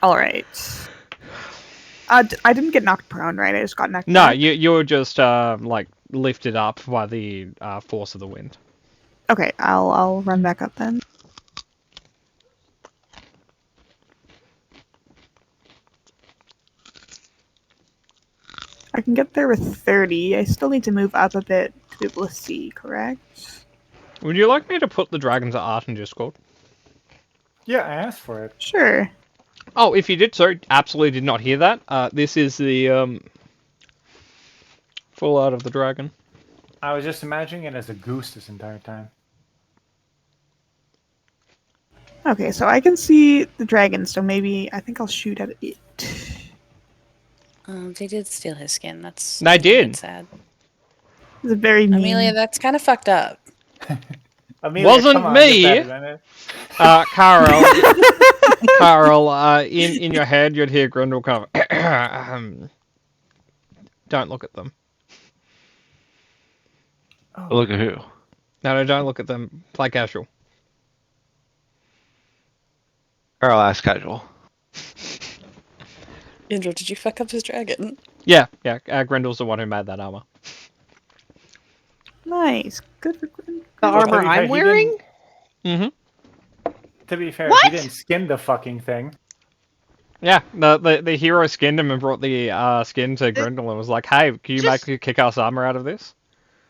All right. I didn't get knocked prone, right? I just got knocked No, back? you were just like lifted up by the force of the wind. Okay, I'll run back up then. I can get there with 30. I still need to move up a bit to be able to see, correct? Would you like me to put the Dragons of Art in Discord? Yeah, I asked for it. Sure. Oh, if you did so, absolutely did not hear that. This is the full art of the dragon. I was just imagining it as a goose this entire time. Okay, so I can see the dragon, so maybe I think I'll shoot at it. They did steal his skin. That's They a little did. bit sad. It's a very mean. Amelia, that's kind of fucked up. Amelia, Wasn't come on, me. you're better than it. Carl, Carl, in your head, you'd hear Grundle kind of, don't look at them. Look at who? No, don't look at them. Play casual. Carl asked casual. Indra, did you fuck up his dragon? Yeah. Grendel's the one who made that armor. Nice. Good for Gwen. The Well, armor to be fair, I'm he wearing? Mm-hmm. To be fair, What? he didn't skin the fucking thing. Yeah, the hero skinned him and brought the skin to Grendel and was like, hey, can you Just- make kick-ass armor out of this?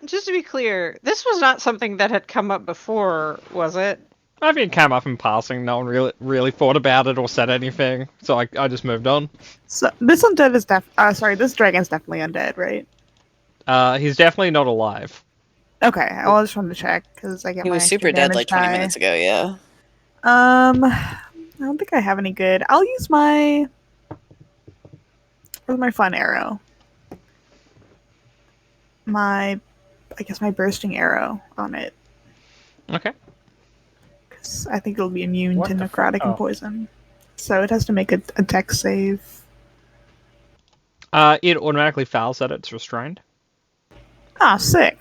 Just to be clear, this was not something that had come up before, was it? I think it came up in passing. No one really thought about it or said anything, so I just moved on. So this undead is this dragon's definitely undead, right? He's definitely not alive. Okay, well, I just wanted to check because I get He my was extra super dead damage like 20 die. minutes ago, yeah. I don't think I have any good. I'll use my. Where's my fun arrow? I guess my bursting arrow on it. Okay. Because I think it'll be immune What to the necrotic and oh. poison. So it has to make a dex save. It automatically fails that it's restrained. Ah, sick.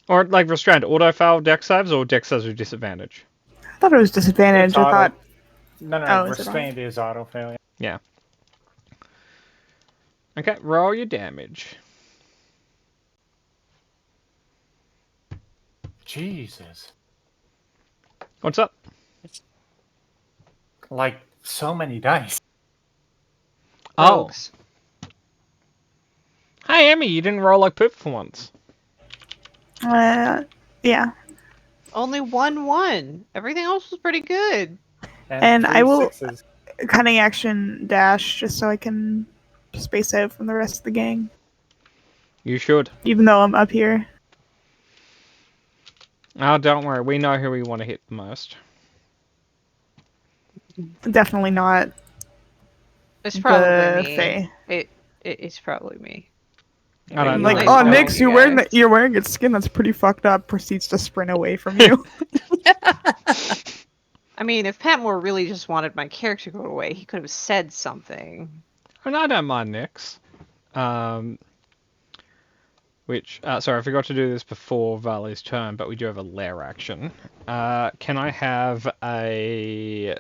Or, like, restrained auto-fail dex saves or dex saves with disadvantage? I thought it was disadvantage. It's I auto- thought. No, Oh, is it restrained is auto failure. Yeah. Okay, roll your damage. Jesus. What's up? Like, so many dice. Oh. Rogues. Hey, Emmy, you didn't roll like poop for once. Yeah. Only 1-1. Everything else was pretty good. And three I will- sixes. Cunning action dash just so I can space out from the rest of the gang. You should. Even though I'm up here. Oh, don't worry. We know who we want to hit the most. Definitely not It's probably the me. Fae. It's probably me. I don't I'm know. like, Like, oh, no, Nix, you guys. you're wearing its skin. That's pretty fucked up. Proceeds to sprint away from you. I mean, if Patmore really just wanted my character to go away, he could have said something. And I don't mind Nix. Sorry, I forgot to do this before Vali's turn, but we do have a lair action. Can I have a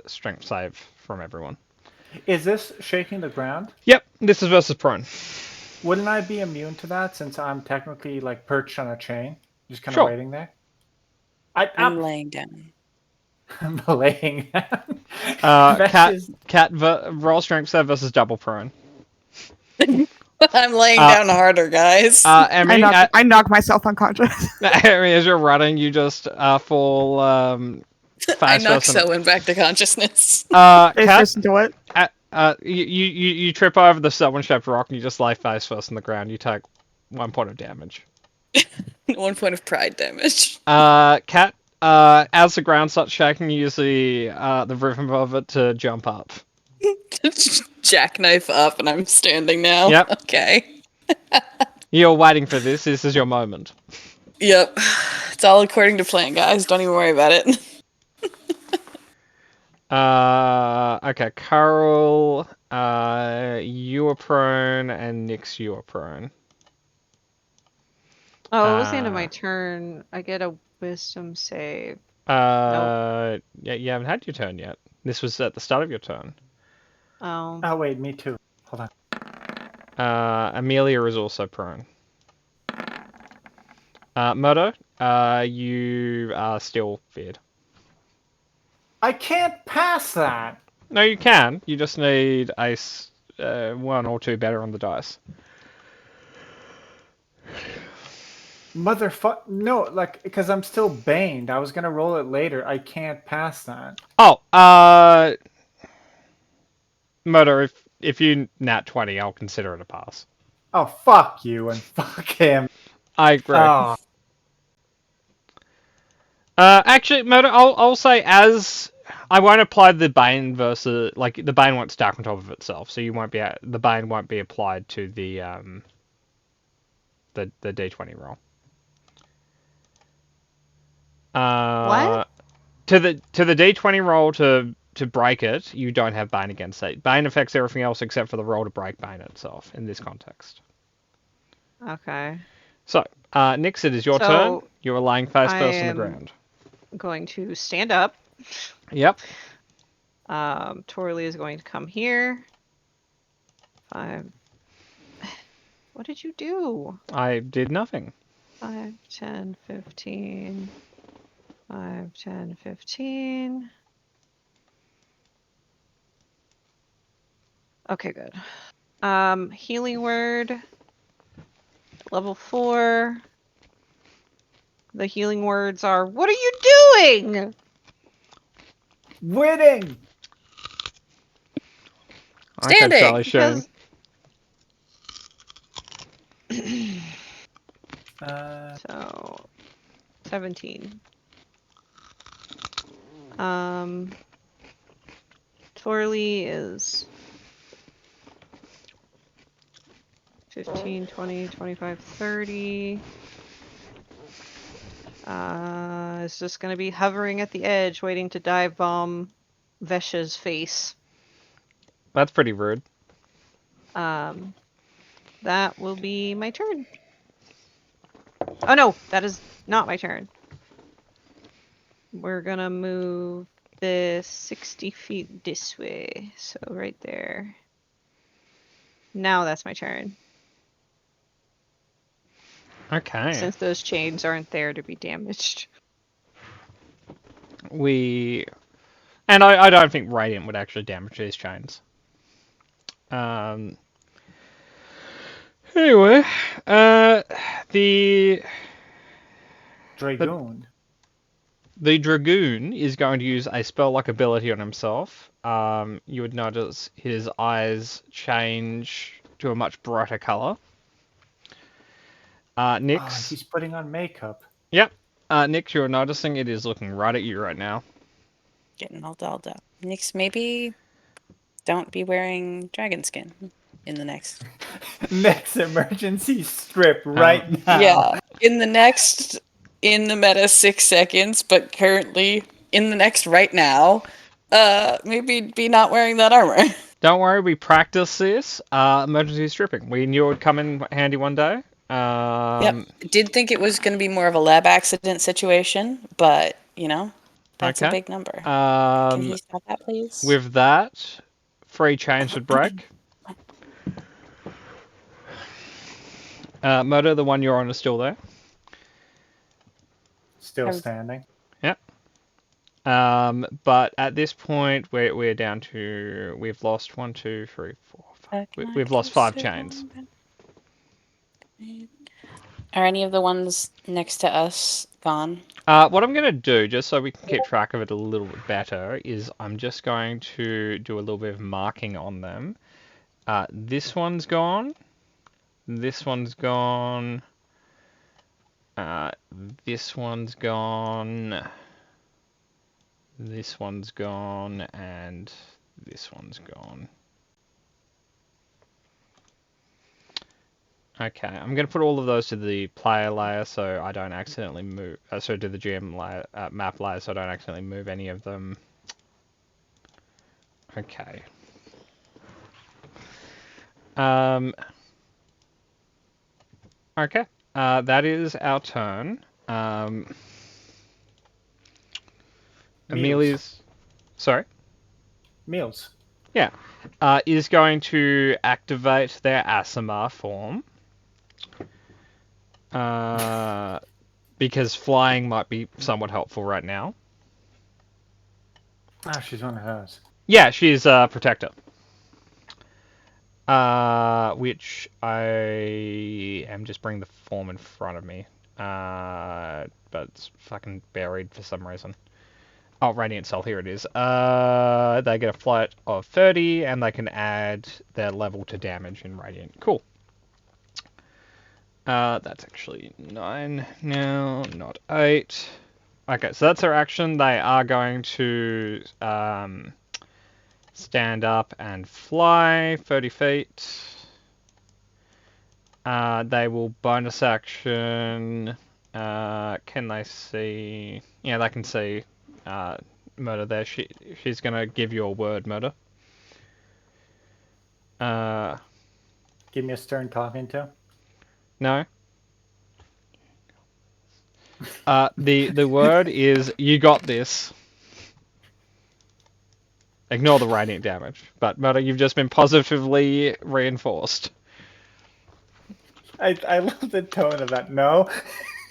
strength save from everyone? Is this shaking the ground? Yep, this is versus prone. Wouldn't I be immune to that since I'm technically like perched on a chain, just kind of Sure. waiting there? I'm I'm laying down. laying down. Cat roll strength save versus double prone. I'm laying Uh, down harder, guys. Emmy, I knock myself unconscious. Emmy, as you're running, you just fall I face knock first. Selwyn back to consciousness. Face Cat, first into what? you trip over the Selwyn-shaped rock and you just lay face first on the ground. You take 1 point of damage. 1 point of pride damage. Cat, as the ground starts shaking, you use the rhythm of it to jump up. Jackknife up, and I'm standing now. Yep. Okay. You're waiting for this. This is your moment. Yep. It's all according to plan, guys. Don't even worry about it. Okay, Carl, you are prone, and Nix, you are prone. Oh, it was the end of my Uh, turn. I get a wisdom save. Yeah, you haven't had your turn yet. This was at the start of your turn. Oh. Oh wait, me too. Hold on. Amelia is also prone. Murdo, you are still feared. I can't pass that. No, you can. You just need a 1 or 2 better on the dice. Motherfuck. No, like, because I'm still baned. I was gonna roll it later. I can't pass that. Oh, Murdo, if you nat 20, I'll consider it a pass. Oh, fuck you and fuck him. I agree. Oh, Actually, Murder, I'll say as I won't apply the Bane versus like the Bane won't stack on top of itself, so you won't be the Bane won't be applied to the D20 roll. What? To the D20 roll to break it, you don't have Bane against it. Bane affects everything else except for the roll to break Bane itself in this context. Okay. So, Nix, it is your turn. So, You are lying face I first on the am ground. going to stand up. Yep. Torley is going to come here. 5. What did you do? I did nothing. 5, 10, 15. 5, 10, 15. Okay, good. Healing word. Level 4. The healing words are, what are you doing? Winning. Okay, Standing! Charlie Sheen. So 17. Torley is 15, 20, 25, 30. It's just gonna be hovering at the edge, waiting to dive bomb Vesh's face. That's pretty rude. That will be my turn. Oh no, that is not my turn. We're gonna move this 60 feet this way. So right there. Now that's my turn. Okay. Since those chains aren't there to be damaged. And I don't think Radiant would actually damage these chains. Anyway, the Dragoon. The Dragoon is going to use a spell-like ability on himself. You would notice his eyes change to a much brighter color. Nix. He's putting on makeup. Yep. Nix, you're noticing it is looking right at you right now. Getting all dolled up. Nix, maybe don't be wearing dragon skin in the next. Next emergency strip right now. Yeah, in the meta 6 seconds, but currently in the next right now, maybe be not wearing that armor. Don't worry, we practiced this. Emergency stripping. We knew it would come in handy one day. Yep. Did think it was going to be more of a lab accident situation, but, you know, that's a big number. Can you stop that, please? With that, free chain should break. Murder, the one you're on is still there. Still standing. Yep. But at this point, we're down to, we've lost 1, 2, 3, 4, 5. We've lost 5 chains. Are any of the ones next to us gone? What I'm going to do, just so we can keep track of it a little bit better, is I'm just going to do a little bit of marking on them. This one's gone. This one's gone. This one's gone. This one's gone. And this one's gone. Okay, I'm going to put all of those to the player layer so I don't accidentally move, so to the GM layer, map layer so I don't accidentally move any of them. Okay. Okay, that is our turn. Amelia's, sorry? Meals. Yeah, is going to activate their Aasimar form. Because flying might be somewhat helpful right now. Ah, she's one of hers. Yeah, she's a protector. Which I am just bringing the form in front of me. But it's fucking buried for some reason. Oh, Radiant Soul, here it is. They get a flight of 30, and they can add their level to damage in Radiant. Cool. That's actually 9 now, not 8. Okay, so that's their action. They are going to stand up and fly 30 feet. They will bonus action. Can they see? Yeah, they can see Murder there. She's gonna give you a word, Murder. Give me a stern talking to. No. The word is you got this. Ignore the radiant damage, but Murder, you've just been positively reinforced. I love the tone of that. No.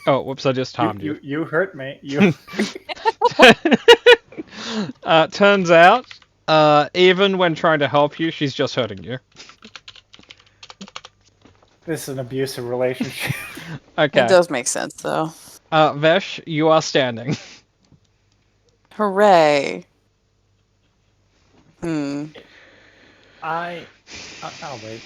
Oh, whoops! I just timed you. You hurt me. You. Turns out, even when trying to help you, she's just hurting you. This is an abusive relationship. Okay. It does make sense, though. Vesh, you are standing. Hooray. I'll wait.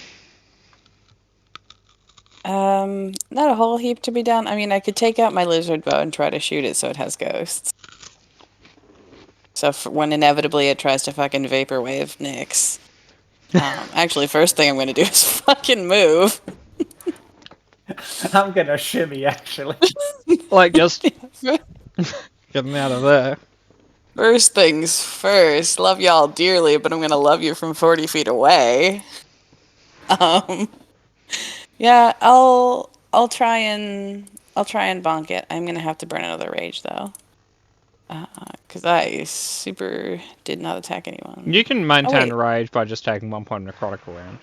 Not a whole heap to be done. I mean, I could take out my lizard bow and try to shoot it so it has ghosts. So when inevitably it tries to fucking vaporwave Nyx. Actually, first thing I'm gonna do is fucking move. I'm gonna shimmy, actually. Like, just getting out of there. First things first. Love y'all dearly, but I'm gonna love you from 40 feet away. Yeah, I'll try and bonk it. I'm gonna have to burn another rage though, because I super did not attack anyone. You can maintain wait. rage by just taking 1 point necrotic around.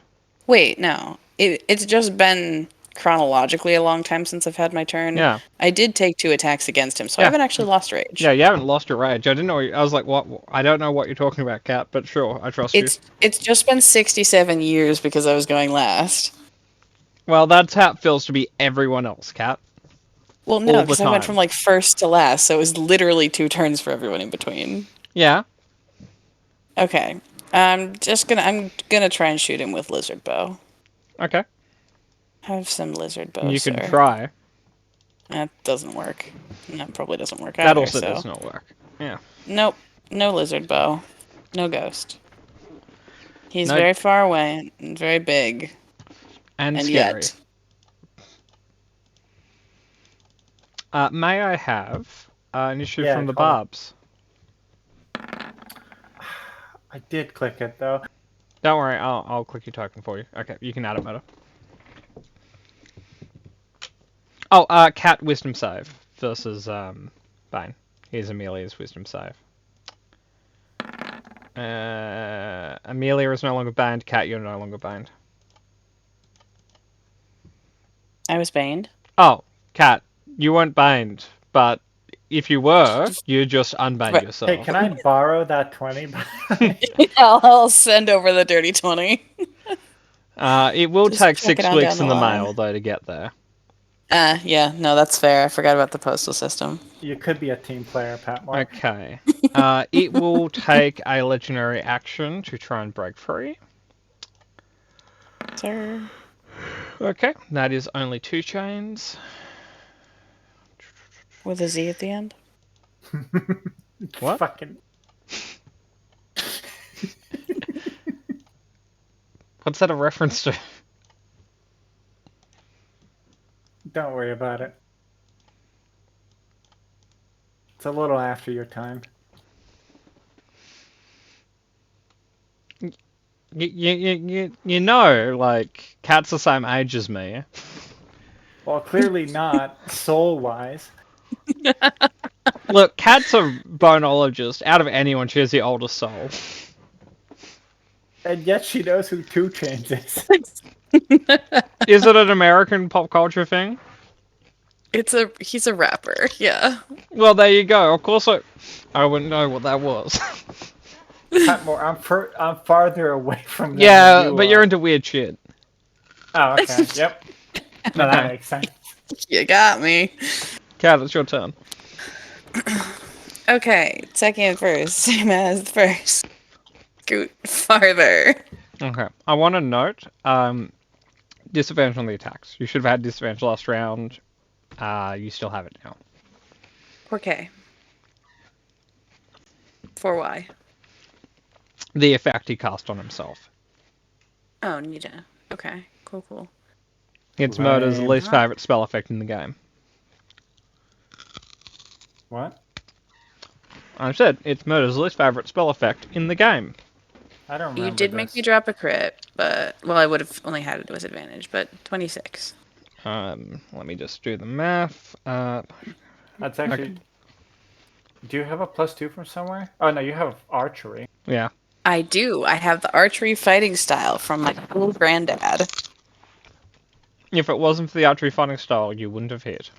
Wait, no. It's just been chronologically a long time since I've had my turn. Yeah. I did take 2 attacks against him, so I Yeah. haven't actually lost rage. Yeah, you haven't lost your rage. I didn't know. I was like, what? I don't know what you're talking about, Cat. But sure, I trust you. It's just been 67 years because I was going last. Well, that's how it feels to be everyone else, Cat. Well, no, All the because I went time. from like first to last, so it was literally 2 turns for everyone in between. Yeah. Okay. I'm gonna try and shoot him with lizard bow. Okay. Have some lizard bow. You can sir. try. That doesn't work. That probably doesn't work That either. also so. does not work. Yeah. Nope. No lizard bow. No ghost. He's No- very far away and very big. And And scary. yet. May I have an issue Yeah, from the call it. Barbs? I did click it though. Don't worry, I'll click your token for you. Okay, you can add it, Meta. Oh, Cat Wisdom save versus Bane. Here's Amelia's Wisdom save. Amelia is no longer banned. Cat, you're no longer banned. I was baned. Oh, Cat, you weren't banned, but if you were, you just unbanned Right. yourself. Hey, can I borrow that 20? I'll send over the dirty 20. It will Just take check 6 it on weeks down in the the line. mail, though, to get there. Yeah, no, that's fair. I forgot about the postal system. You could be a team player, Patmore. Okay. It will take a legendary action to try and break free. Sir. Okay, that is only 2 chains. With a Z at the end? What? Fucking. What's that a reference to? Don't worry about it. It's a little after your time. You know, like, Cat's the same age as me. Well, clearly not soul-wise. Look, Cat's a bonologist. Out of anyone, she has the oldest soul. And yet she knows who 2 Chains is. Is it an American pop culture thing? He's a rapper, yeah. Well, there you go. Of course I wouldn't know what that was. Patmore, I'm farther away from them Yeah, than you but you're are. into weird shit. Oh, okay. Yep. No, that Okay. makes sense. You got me. Cat, it's your turn. Okay, second first. Same as the first. Scoot farther. Okay. I want to note, disadvantage on the attacks. You should have had disadvantage last round. You still have it now. Okay. For why? The effect he cast on himself. Oh, Nita. Okay, cool. It's Murder's Lame. least favorite spell effect in the game. What? I said it's Murder's least favorite spell effect in the game. I don't remember. You did make me drop a crit, but well, I would have only had it with advantage, but 26. Let me just do the math. That's actually. Do you have a +2 from somewhere? Oh no, you have archery. Yeah. I do. I have the archery fighting style from my cool granddad. If it wasn't for the archery fighting style, you wouldn't have hit.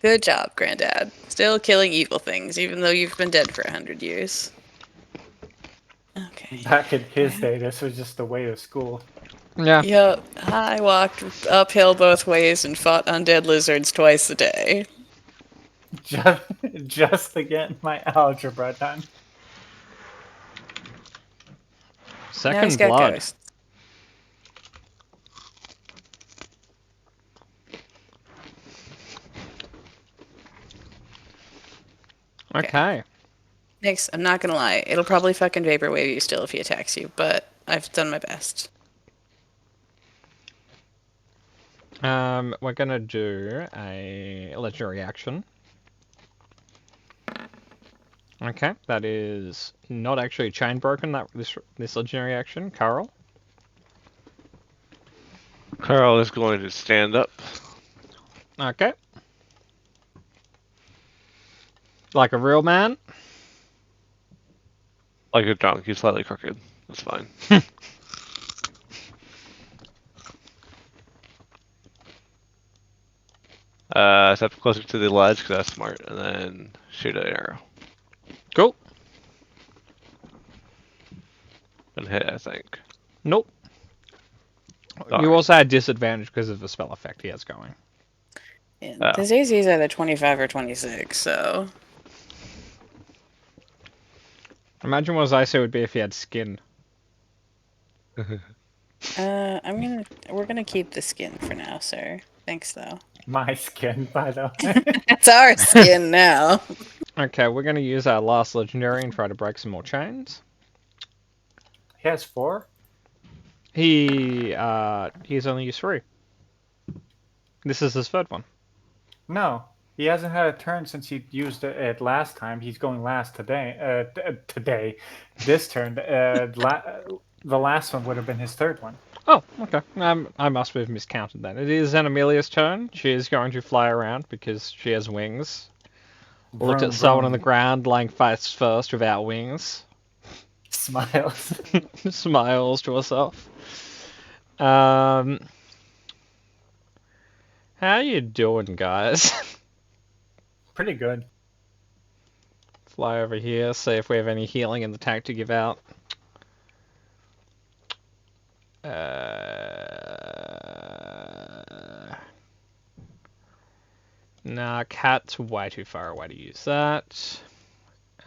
Good job, granddad. Still killing evil things, even though you've been dead for 100 years. Okay. Back in his day, this was just the way to school. Yeah. Yep. I walked uphill both ways and fought undead lizards twice a day. Just to get my algebra done. Now Second he's got blood. ghosts. Okay. Nyx, I'm not gonna lie. It'll probably fucking vaporwave you still if he attacks you, but I've done my best. We're gonna do a legendary action. Okay, that is not actually chain broken. That this legendary action, Carl. Carl is going to stand up. Okay. Like a real man. Like a drunk, he's slightly crooked. That's fine. Step closer to the ledge because that's smart, and then shoot an arrow. Cool. And hit, I think. Nope. Sorry. You also had disadvantage because of the spell effect he has going. Yeah, Oh. the ZZ's either 25 or 26, so. Imagine what his IC would be if he had skin. We're gonna keep the skin for now, sir. Thanks, though. My skin, by the way. It's our skin now. Okay, we're gonna use our last legendary and try to break some more chains. He has 4? He's only used 3. This is his third one. No, he hasn't had a turn since he used it last time. He's going last today. Today, this turn. The last one would have been his third one. Oh, okay. I must have miscounted that. It is Amelia's turn. She is going to fly around because she has wings. Look Vroom, at someone on vroom. the ground lying face first without wings. Smiles. Smiles to herself. How you doing, guys? Pretty good. Fly over here, see if we have any healing in the tank to give out. Nah, cat's way too far away to use that.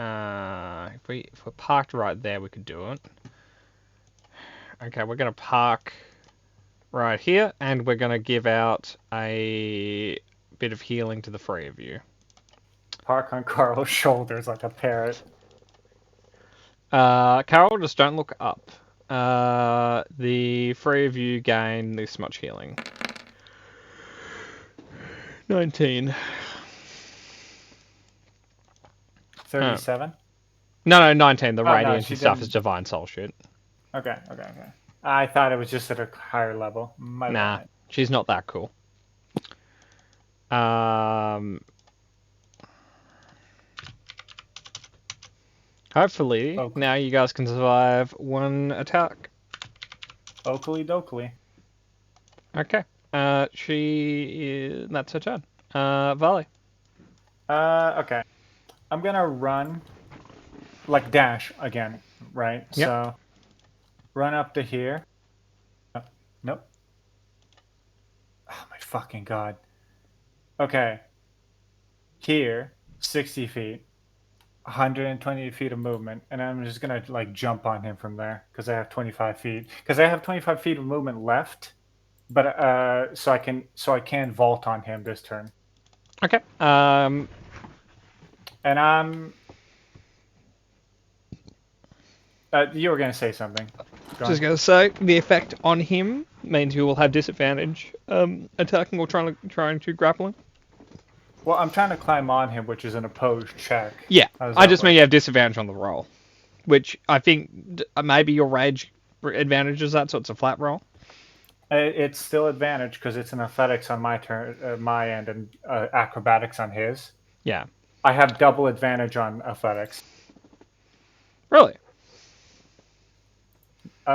If we're parked right there, we could do it. Okay, we're gonna park right here, and we're gonna give out a bit of healing to the 3 of you. Park on Carl's shoulders like a parrot. Carol, just don't look up. The 3 of you gain this much healing. 19. 37? No, 19. The Oh, no, radiant she and stuff didn't- is divine soul shit. Okay. I thought it was just at a higher level. My Nah, bad. she's not that cool. Hopefully, Okay. now you guys can survive 1 attack. Oakley dokley. Okay. That's her turn. Valley. Okay. I'm gonna run, like dash again, right? Yep. So, run up to here. Nope. Oh my fucking god. Okay. Here, 60 feet, 120 feet of movement, and I'm just gonna like jump on him from there because I have 25 feet. Because I have 25 feet of movement left, but so I can vault on him this turn. Okay. And I'm You were gonna say something. Go Just on. gonna say the effect on him means you will have disadvantage attacking or trying to grappling. Well, I'm trying to climb on him, which is an opposed check. Yeah, How does I that just mean work? you have disadvantage on the roll, which I think maybe your rage advantages that, so it's a flat roll. It's still advantage because it's an athletics on my turn, my end, and acrobatics on his. Yeah, I have double advantage on athletics. really.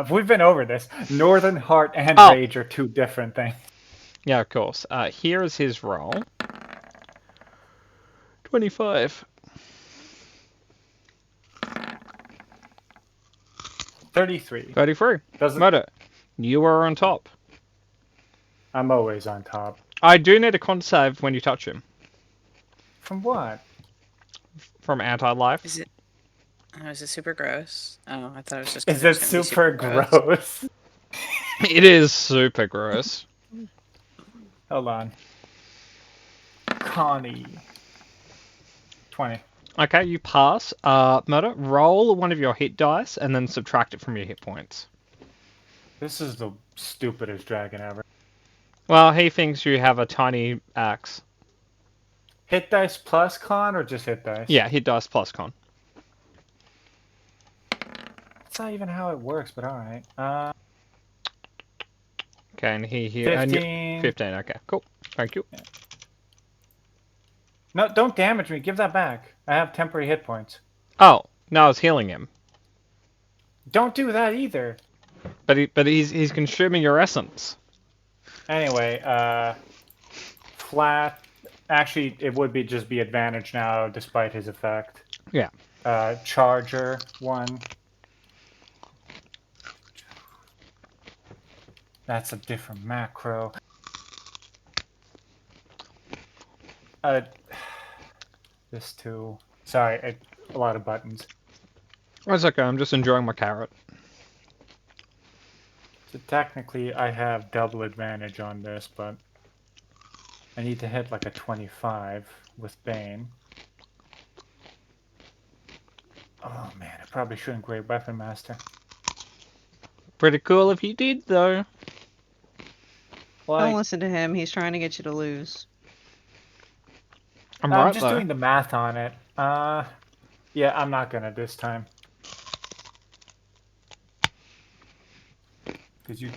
We've been over this. Northern Heart and Oh. Rage are two different things. Yeah, of course. Here is his roll. 25. 33. 33. Doesn't. Murder. You are on top. I'm always on top. I do need a con save when you touch him. From what? From anti-life. Is it? Oh, is it super gross? Oh, I thought it was just. Is 'cause it it was gonna be super gross? It is super gross. Hold on. Connie. 20. Okay, you pass. Murder, roll one of your hit dice and then subtract it from your hit points. This is the stupidest dragon ever. Well, he thinks you have a tiny axe. Hit dice plus con or just hit dice? Yeah, hit dice plus con. That's not even how it works, but alright. Okay, and he 15. 15, okay, cool. Thank you. No, don't damage me. Give that back. I have temporary hit points. Oh, no, I was healing him. Don't do that either. But he's consuming your essence. Anyway, flat. Actually, it would be just be advantage now, despite his effect. Yeah. Charger 1. That's a different macro. This too. Sorry, a lot of buttons. That's okay, I'm just enjoying my carrot. So technically, I have double advantage on this, but I need to hit like a 25 with Bane. Oh man, I probably shouldn't Great Weapon Master. Pretty cool if you did, though. Like, Don't listen to him. He's trying to get you to lose. I'm I'm right, just though. doing the math on it. Yeah, I'm not gonna this time. Because you...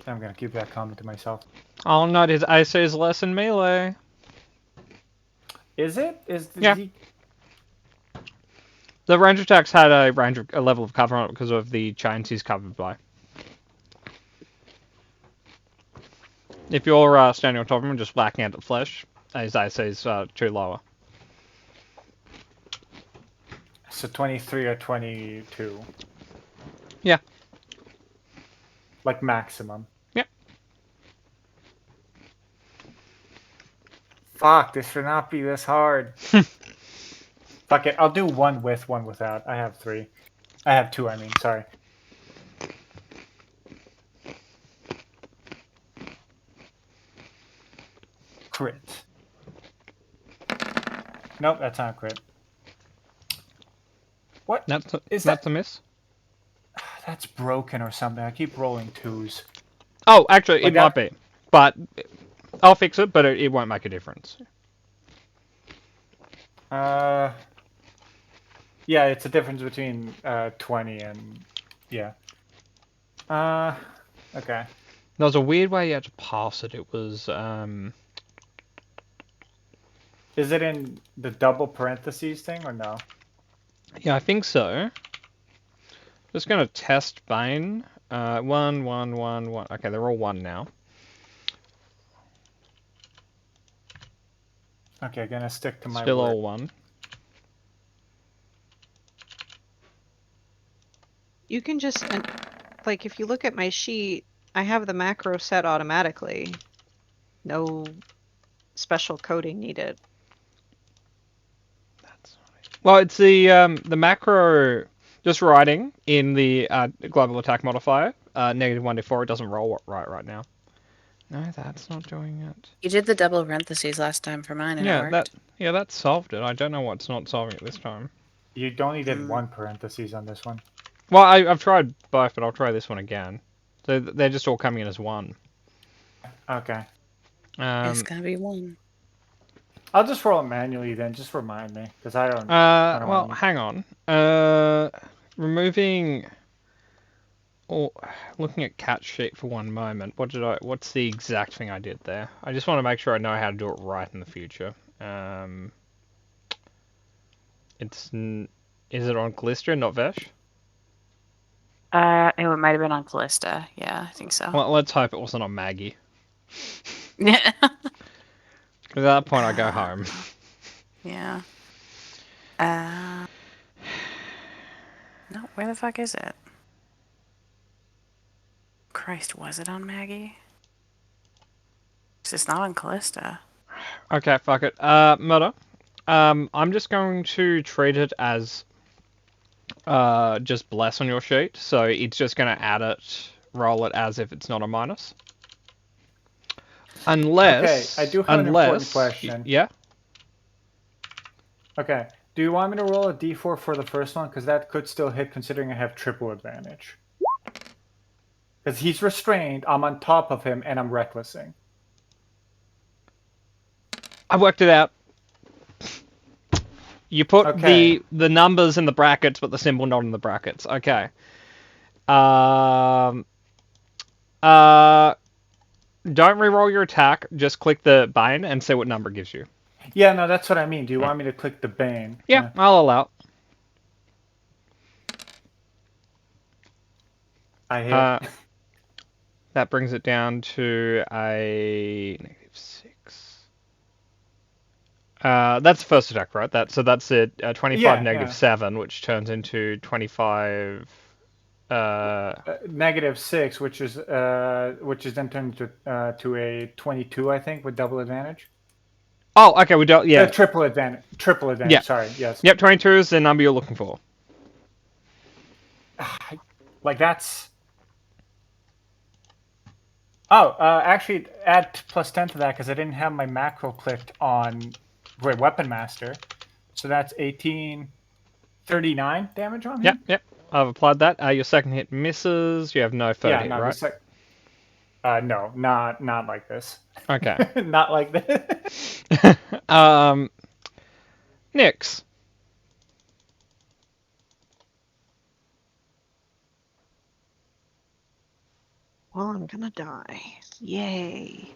I'm gonna keep that comment to myself. Oh, no, his AC is less than melee. Is it? Yeah. He... The range attacks had a level of cover on it because of the chains he's covered by. If you're standing on top of him and just whacking at the flesh, his AC is too lower. So 23 or 22? Yeah. Like maximum? Yep. Fuck, this should not be this hard. Fuck it, I'll do one with, one without. I have 3. I have 2, I mean, sorry. Crit. Nope, that's not a crit. What? That's a miss. That's broken or something. I keep rolling 2s. Oh, actually, Like it might be. But I'll fix it, but it won't make a difference. Yeah, it's a difference between 20 and... Yeah. Okay. There was a weird way you had to pass it. It was, Is it in the double parentheses thing or no? yeah, I think so. Just gonna test Bane. 1, 1, 1, 1. Okay, they're all 1 now. Okay, gonna stick to my Still word. all 1. You can just, like, if you look at my sheet, I have the macro set automatically. No special coding needed. Well, it's the macro just writing in the global attack modifier, -1 to 4. It doesn't roll right now. No, that's not doing it. You did the double parentheses last time for mine, and it worked. That solved it. I don't know what's not solving it this time. You only did Hmm. one parentheses on this one. Well, I've tried both, but I'll try this one again. So they're just all coming in as one. Okay. It's gonna be one. I'll just roll it manually then. Just remind me, because I don't. Well, hang on. Removing or looking at cat sheet for one moment. What's the exact thing I did there? I just want to make sure I know how to do it right in the future. Is it on Callisto, not Vesh? It might have been on Callista. Yeah, I think so. Well, let's hope it wasn't on Maggie. Yeah. Because at that point, I go home. Yeah. No, where the fuck is it? Christ, was it on Maggie? It's not on Callista. Okay, fuck it. Murder. I'm just going to treat it as just bless on your sheet. So it's just going to add it, roll it as if it's not a minus. Unless. Okay, I do have an important question. Yeah. Okay. Do you want me to roll a d4 for the first one? Because that could still hit, considering I have triple advantage. Because he's restrained, I'm on top of him, and I'm recklessing. I worked it out. You put Okay. the numbers in the brackets, but the symbol not in the brackets. Okay. Don't reroll your attack. Just click the Bane and see what number it gives you. Yeah, no, that's what I mean. Do you want me to click the Bane? Yeah, I'll allow it. I hit. That brings it down to a -6. That's the first attack, right? That's a 25 Yeah. -7, which turns into 25. -6, which is then turned to a 22, I think, with double advantage. Oh, okay, we don't. Yeah. Triple advantage. Triple advantage. Yeah. Sorry. Yes. Yep, 22 is the number you're looking for. Like that's. Oh, actually, add +10 to that because I didn't have my macro clicked on Weapon Master. So that's 1839 damage on him. Yep. I've applied that. Your second hit misses. You have no third hit, right? No, not like this. Okay. Not like this. Nyx. Well, I'm gonna die. Yay.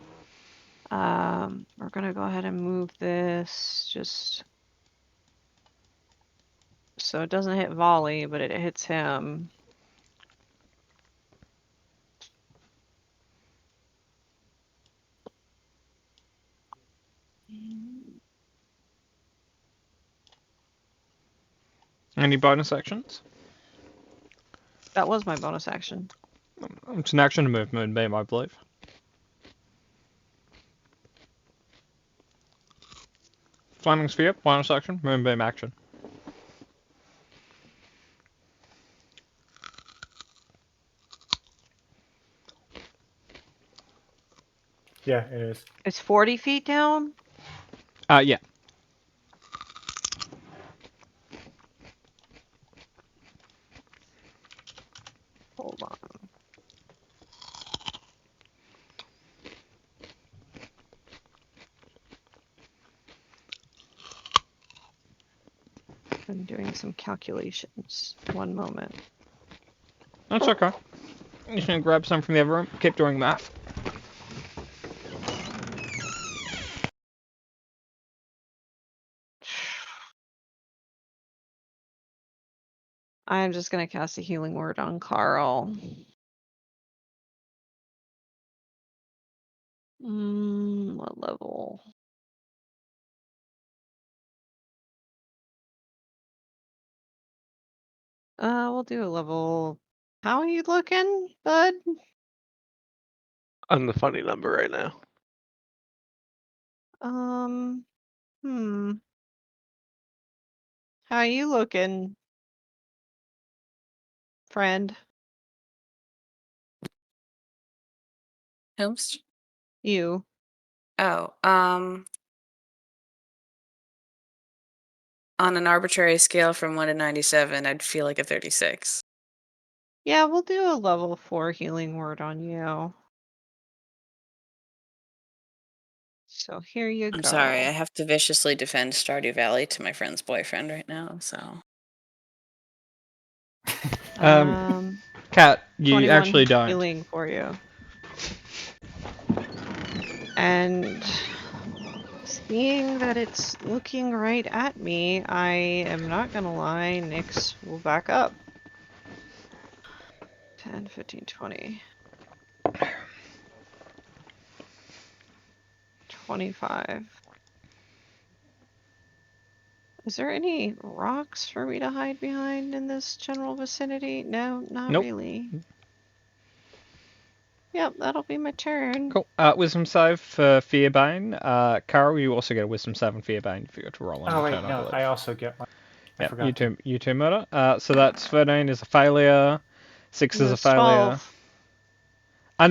We're gonna go ahead and move this just so it doesn't hit volley, but it hits him. Any bonus actions? That was my bonus action. It's an action to move Moonbeam, I believe. Flaming Sphere, bonus action, Moonbeam action. Yeah, it is. It's 40 feet down? Yeah. Hold on. I'm doing some calculations. One moment. That's okay. I'm just gonna grab some from the other room. Keep doing math. I'm just gonna cast a healing word on Carl. What level? We'll do a level. How are you looking, bud? I'm the funny number right now. How are you looking, friend? Oops. You. Oh, on an arbitrary scale from 1 to 97, I'd feel like a 36. Yeah, we'll do a level 4 healing word on you. So here you go. I'm sorry, I have to viciously defend Stardew Valley to my friend's boyfriend right now, so. Cat, you 21 actually don't. healing for you. And seeing that it's looking right at me, I am not gonna lie, Nyx will back up. 10, 15, 20. 25. Is there any rocks for me to hide behind in this general vicinity? No, not Nope. really. Yep, that'll be my turn. Cool. Wisdom save for Fearbane. Carl, you also get a wisdom save on Fearbane if you got to roll on Oh your wait, turn, I no, believe. I also get one. I Yeah, forgot. you two murder. So that's 13 is a failure, 6 is a It's failure. 12. No.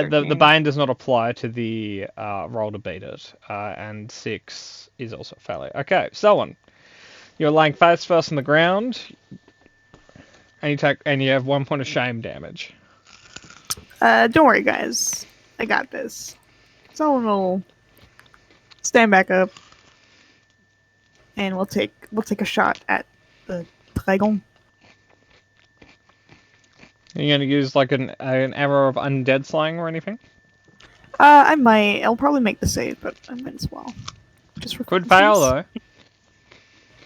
The 13. Bane does not apply to the roll to beat it. And 6 is also a failure. Okay, Selwyn. You're laying face first on the ground. And you have 1 point of shame damage. Don't worry, guys. I got this. Someone will stand back up, and we'll take a shot at the dragon. Are you going to use like an arrow of undead slaying or anything? I might. I'll probably make the save, but I might as well. Just for Could funsies. fail though.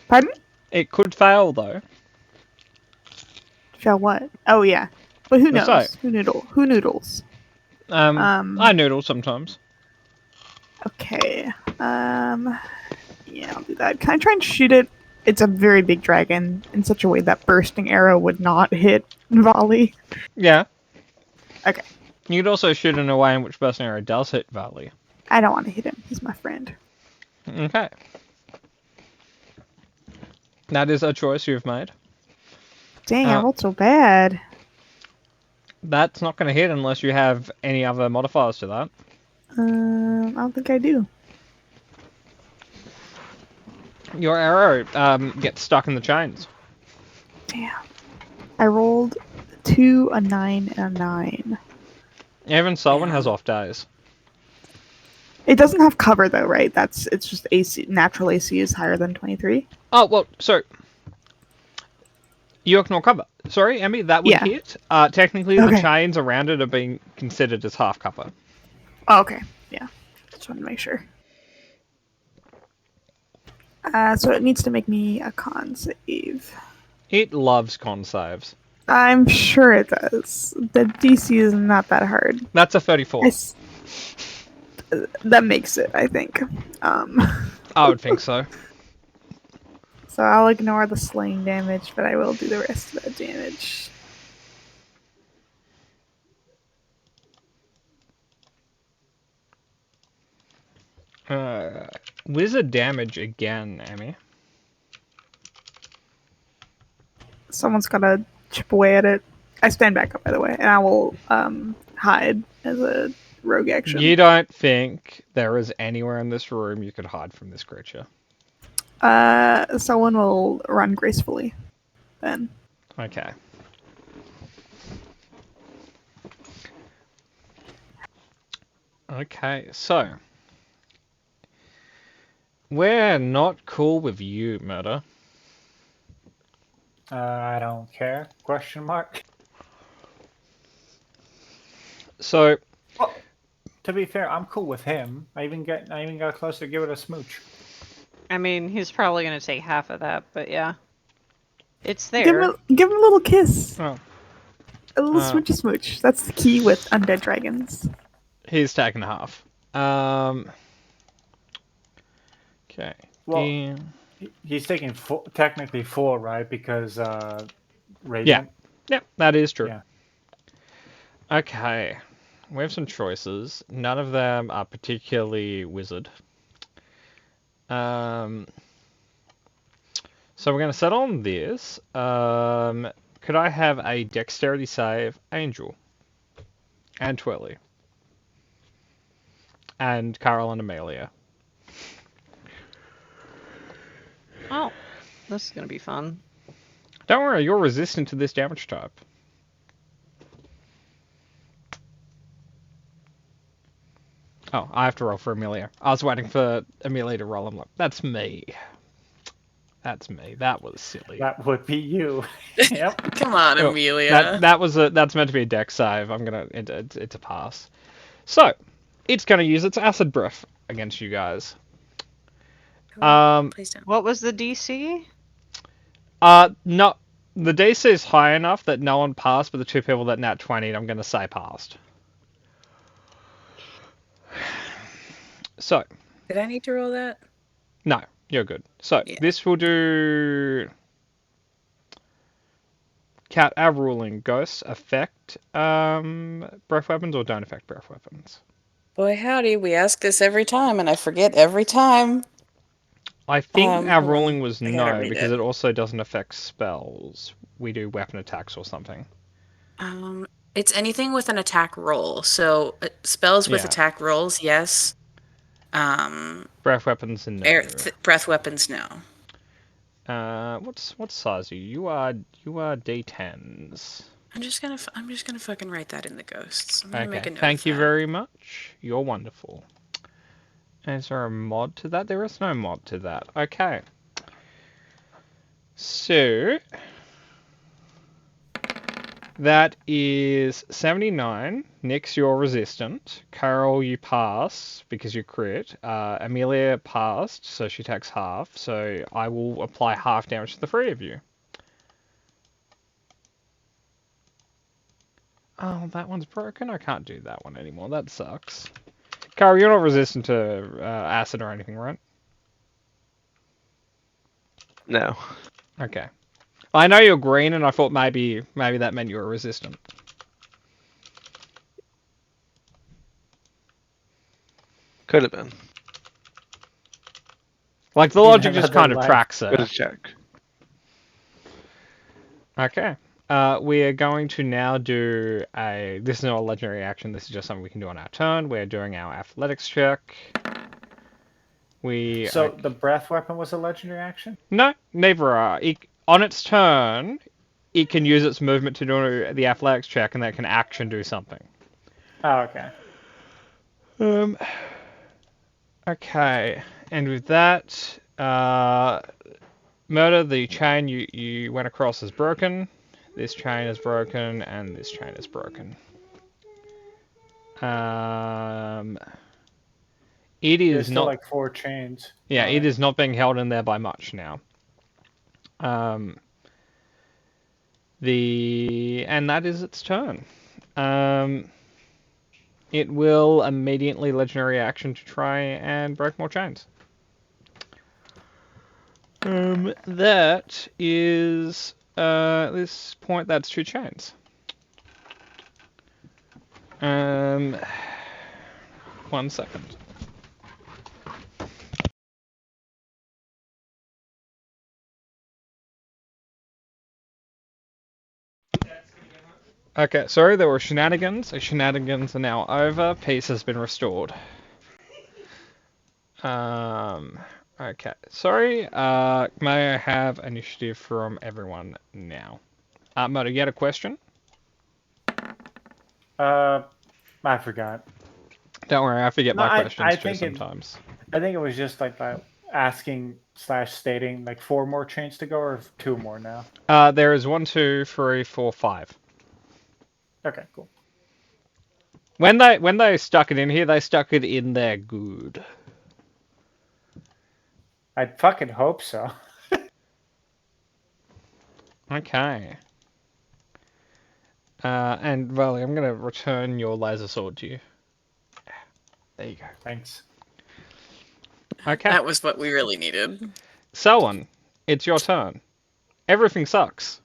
Pardon? It could fail though. Fail what? Oh yeah. But who That's knows? right. Who noodles? I noodle sometimes. Okay. Yeah, I'll do that. Can I try and shoot it? It's a very big dragon in such a way that bursting arrow would not hit volley. Yeah. Okay. You could also shoot in a way in which bursting arrow does hit volley. I don't want to hit him. He's my friend. Okay. That is a choice you've made. Dang, I rolled so bad. That's not going to hit unless you have any other modifiers to that. I don't think I do. Your arrow gets stuck in the chains. Damn. I rolled 2, a 9, and a 9. Even Selwyn Yeah. has off days. It doesn't have cover though, right? It's just AC. Natural AC is higher than 23. Oh, well, so... You ignore cover. Sorry, Emmy, that would Yeah. hit. Technically, the Okay. chains around it are being considered as half cover. Oh, okay. Yeah. Just wanted to make sure. So it needs to make me a con save. It loves con saves. I'm sure it does. The DC is not that hard. That's a 34. That makes it, I think. I would think so. So I'll ignore the slaying damage, but I will do the rest of that damage. Wizard damage again, Emmy. Someone's gotta chip away at it. I stand back up, by the way, and I will hide as a rogue action. You don't think there is anywhere in this room you could hide from this creature? Someone will run gracefully. Then. Okay. Okay, so... We're not cool with you, Murder. I don't care. Question mark. So... Well, to be fair, I'm cool with him. I even got close to give it a smooch. I mean, he's probably gonna take half of that, but yeah. It's Give there. him a little kiss. Oh, A little smoochy smooch. That's the key with undead dragons. he's taken half. Okay. Well, Yeah. he's taking technically 4, right? Because Radiant. Yep, that is true. Yeah. Okay. We have some choices. None of them are particularly wizard. So we're going to settle on this. Could I have a dexterity save, Angel? And Twirly. And Carol and Amelia. Oh, This is gonna be fun. Don't worry, you're resistant to this damage type. Oh, I have to roll for Amelia. I was waiting for Amelia to roll. I'm like, that's me. That's me. That was silly. That would be you. Yep. Come on, Oh, Amelia. that's meant to be a deck save. I'm gonna it's a pass. So, it's gonna use its acid breath against you guys. Please don't. What was the DC? Not the DC is high enough that no one passed, but the two people that nat 20, I'm gonna say passed. So, Did I need to roll that? no, you're good. So Yeah. this will do. Cat, our ruling ghosts affect breath weapons or don't affect breath weapons. Boy, howdy, we ask this every time, and I forget every time. I think our hold on. ruling was I gotta no, read because it. it also doesn't affect spells. We do weapon attacks or something. It's anything with an attack roll. So spells with Yeah. attack rolls, yes. Breath weapons and no. Breath weapons, no. What size are you? You are D10s. I'm just gonna fucking write that in the ghosts. I'm gonna make a Okay. note Thank of you that. very much. You're wonderful. Is there a mod to that? There is no mod to that. Okay. So that is 79. Nix, you're resistant. Carol, you pass because you crit. Amelia passed, so she takes half. So I will apply half damage to the three of you. Oh, that one's broken? I can't do that one anymore. That sucks. Carol, you're not resistant to acid or anything, right? No. Okay. I know you're green, and I thought maybe that meant you were resistant. Could have been. Like, the In logic just another kind of life. tracks Good it. check. Okay. We are going to now do a... This is not a legendary action. This is just something we can do on our turn. We're doing our athletics check. So the breath weapon was a legendary action? No, neither are. On its turn, it can use its movement to do the athletics check, and that can action do something. Oh, okay. Okay. And with that, Murder, the chain you went across is broken. This chain is broken, and this chain is broken. It is There's still not... like 4 chains. Yeah, it is not being held in there by much now. And that is its turn. It will immediately legendary action to try and break more chains. That is at this point that's 2 chains. 1 second. Okay, sorry, there were shenanigans. The shenanigans are now over. Peace has been restored. Okay, sorry. May I have initiative from everyone now? Moto, you had a question? I forgot. Don't worry, I forget No, my I questions too think sometimes. I think it was just like asking / stating like 4 more chains to go or 2 more now. There is 1, 2, 3, 4, 5. Okay, cool. When they stuck it in here, they stuck it in there good. I fucking hope so. Okay. And Vali, I'm gonna return your laser sword to you. There you go. Thanks. Okay. That was what we really needed. Selwyn, it's your turn. Everything sucks.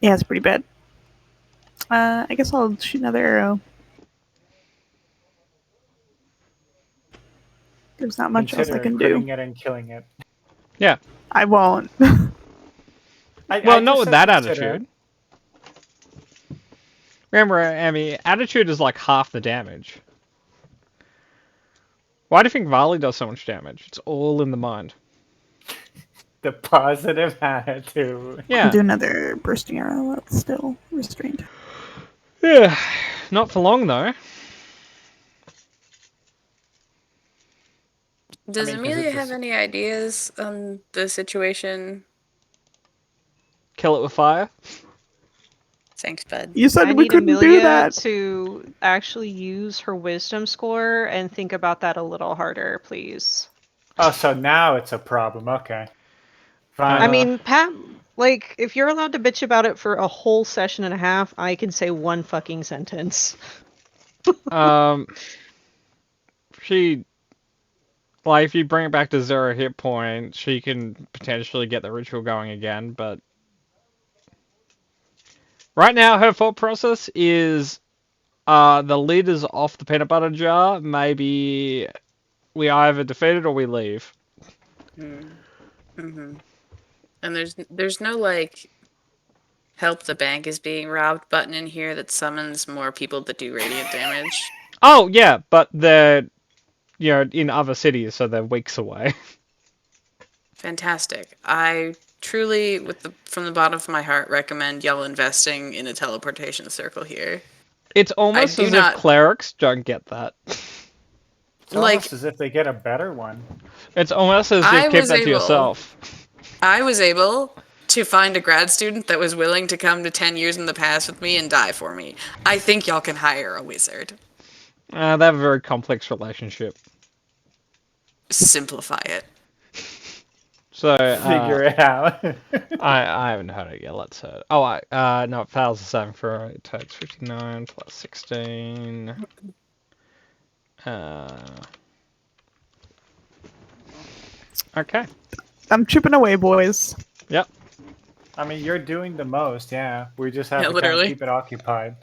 Yeah, it's pretty bad. I guess I'll shoot another arrow. There's not much else I Consider can critting do. it and killing it. Yeah. I won't. Well, not just with said that consider. attitude. Remember, Amy, attitude is like half the damage. Why do you think Varley does so much damage? It's all in the mind. The positive attitude. I'll Yeah. do another bursting arrow. That's still restrained. Yeah. Not for long though. Does mean, 'cause Amelia it's a have any ideas on the situation? Kill it with fire. Thanks, bud. You said I we need couldn't do Amelia that. to actually use her wisdom score and think about that a little harder, please. Oh, so now it's a problem. Okay. Fine. I mean, Pat, like, if you're allowed to bitch about it for a whole session and a half, I can say one fucking sentence. She, like, if you bring it back to 0 hit points, she can potentially get the ritual going again, but right now her thought process is, the lid is off the peanut butter jar, maybe we either defeat it or we leave. Mm-hmm. And there's no like help the bank is being robbed button in here that summons more people that do radiant damage. Oh, yeah, but they're, in other cities, so they're weeks away. Fantastic. I truly, from the bottom of my heart, recommend y'all investing in a teleportation circle here. It's almost do as not- if clerics don't get that. It's like- almost as if they get a better one. It's almost as I if keep was that to able- yourself. I was able to find a grad student that was willing to come to 10 years in the past with me and die for me. I think y'all can hire a wizard. They have a very complex relationship. Simplify it. So, Figure it out. I haven't heard it yet. Let's hear it. Oh, no, it fails the saving throw. It takes 59 plus 16. Okay. I'm chipping away, boys. Yep. I mean, you're doing the most, yeah. We just have Yeah, to kind of literally. keep it occupied.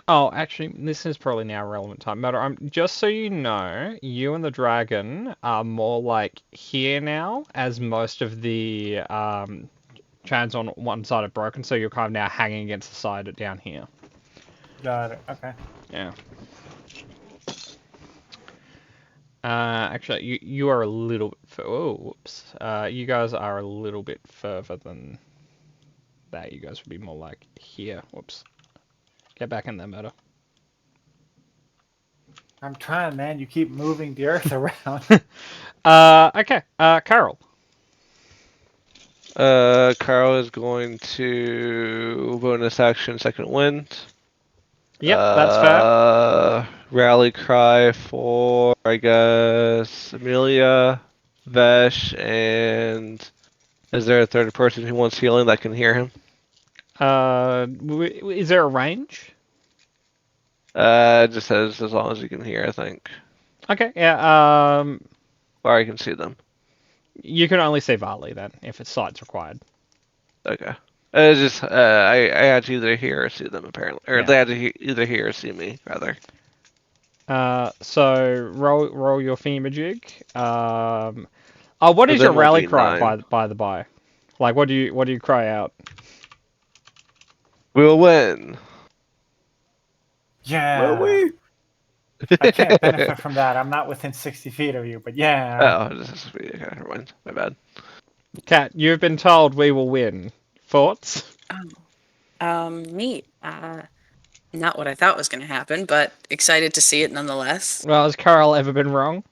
Oh, actually, this is probably now relevant time. Matter. Just so you know, you and the dragon are more like here now, as most of the chans on one side are broken, so you're kind of now hanging against the side down here. Got it. Okay. Yeah. Actually, you are a little bit. Oh, whoops. You guys are a little bit further than that. You guys would be more like here. Whoops. Get back in there, Meta. I'm trying, man. You keep moving the earth around. Okay. Carol. Carl is going to bonus action second wind. Yep, that's fair. Rally cry for, I guess, Amelia, Vesh, and is there a third person who wants healing that can hear him? Is there a range? It just says as long as you can hear, I think. Okay, yeah, Or I can see them. you can only see Varley then, if it's sight's required. Okay. It's just, I had to either hear or see them, apparently. Or Yeah. they had to either hear or see me, rather. So roll your thingamajig. What So is your then we'll rally be cry, 9. by the by? Like, what do you cry out? We'll win. Yeah. Will we? I can't benefit from that. I'm not within 60 feet of you, but yeah. Oh, this is okay, never mind. My bad. Kat, you've been told we will win. Thoughts? Neat. Not what I thought was going to happen, but excited to see it nonetheless. Well, has Carl ever been wrong?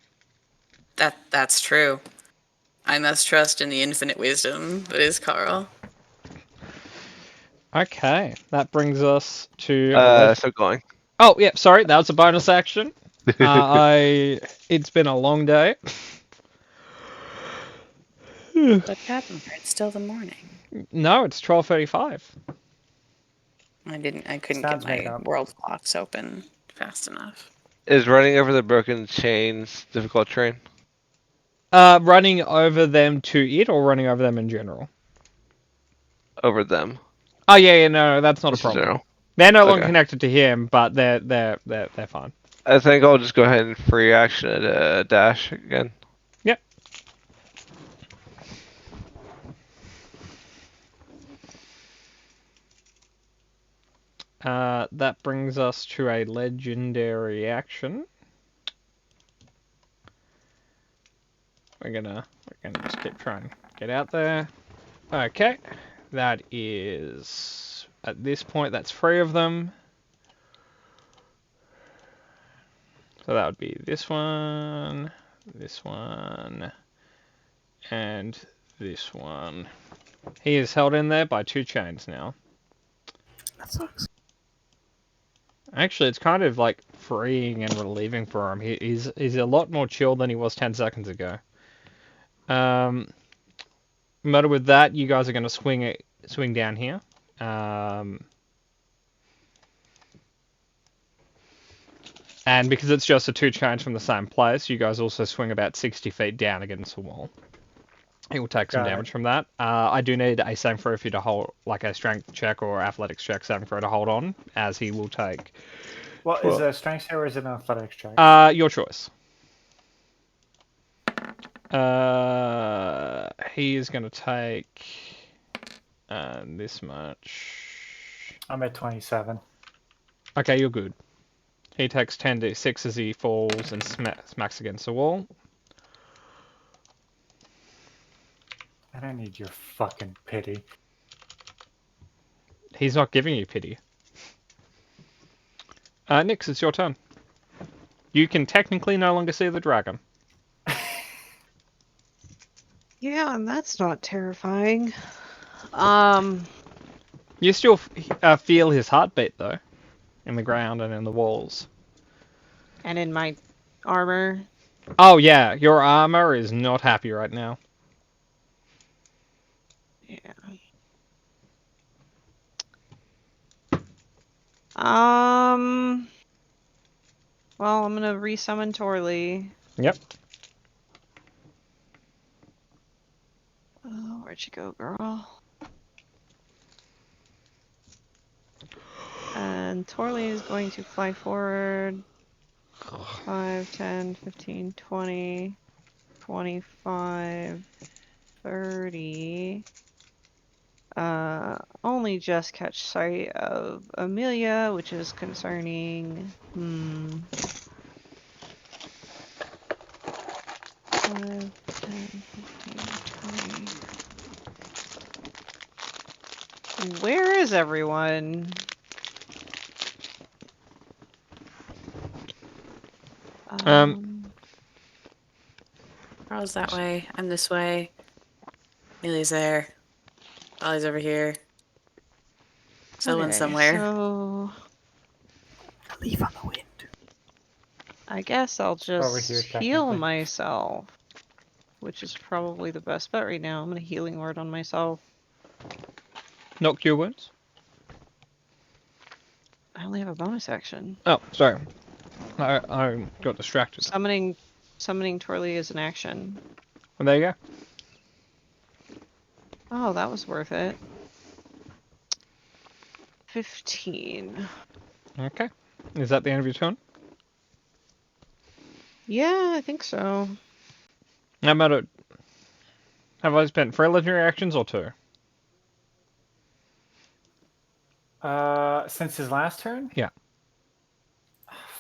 That's true. I must trust in the infinite wisdom that is Carl. Okay, that brings us to. So going. Oh, yeah, sorry, that was a bonus action. It's been a long day. But happened? It's still the morning. No, it's 12:35. I couldn't Sounds get made my up. world clocks open fast enough. Is running over the broken chains difficult terrain? Running over them to it, or running over them in general? Over them. Oh yeah, no, that's not a Just in problem. general. They're no longer Okay. connected to him, but they're fine. I think I'll just go ahead and free action it, dash again. Yep. That brings us to a legendary action. We're gonna just keep trying to get out there. Okay, that is at this point that's 3 of them. So that would be this one, and this one. He is held in there by 2 chains now. That sucks. Actually, it's kind of like freeing and relieving for him. He's a lot more chill than he was 10 seconds ago. Matter with that, you guys are going to swing down here. And because it's just the 2 chains from the same place, you guys also swing about 60 feet down against the wall. He will take some damage from that. I do need a saving throw for you to hold, like a strength check or athletics check saving throw to hold on, as he will take. Well, is it a strength check or is it an athletics check? Your choice. He is going to take this much. I'm at 27. Okay, you're good. He takes 10d6 as he falls and smacks against the wall. I don't need your fucking pity. He's not giving you pity. Nyx, it's your turn. You can technically no longer see the dragon. Yeah, and that's not terrifying. You still feel his heartbeat, though. In the ground and in the walls. And in my armor. Oh, yeah. Your armor is not happy right now. Yeah. Well, I'm gonna resummon Torley. Yep. Oh, where'd you go, girl? And Torley is going to fly forward 5, 10, 15, 20, 25, 30. Only just catch sight of Amelia, which is concerning. 5, 10, 15, 20. Where is everyone? Carl's that way. I'm this way. Amelia's there. Ollie's over here. Someone's Okay, somewhere. So Leave on the wind. I guess I'll Over just here, heal technically. myself, which is probably the best bet right now. I'm gonna healing word on myself. Not cure wounds? I only have a bonus action. Oh, sorry. I got distracted. Summoning Torley is an action. Well, there you go. Oh, that was worth it. 15. Okay. Is that the end of your turn? Yeah, I think so. How about it? Have I spent 3 legendary actions or 2? Since his last turn? Yeah.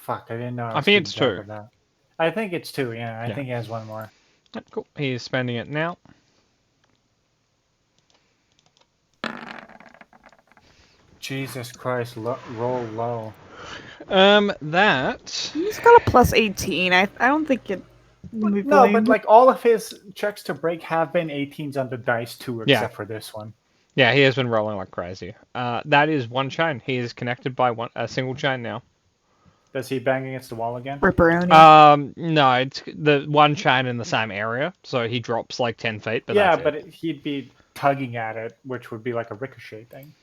Fuck, I didn't know. I think it's 2. I think it's 2, yeah. I Yeah. think he has one more. Yep, cool. He is spending it now. Jesus Christ, roll low. That... He's got a plus 18. I don't think it. No, but like all of his checks to break have been 18s on the dice too, Yeah. except for this one. Yeah, he has been rolling like crazy. That is 1 chain. He is connected by a single chain now. Does he bang against the wall again? Ripperoni. No, it's the 1 chain in the same area, so he drops like 10 feet, but yeah, that's but it. he'd be tugging at it, which would be like a ricochet thing.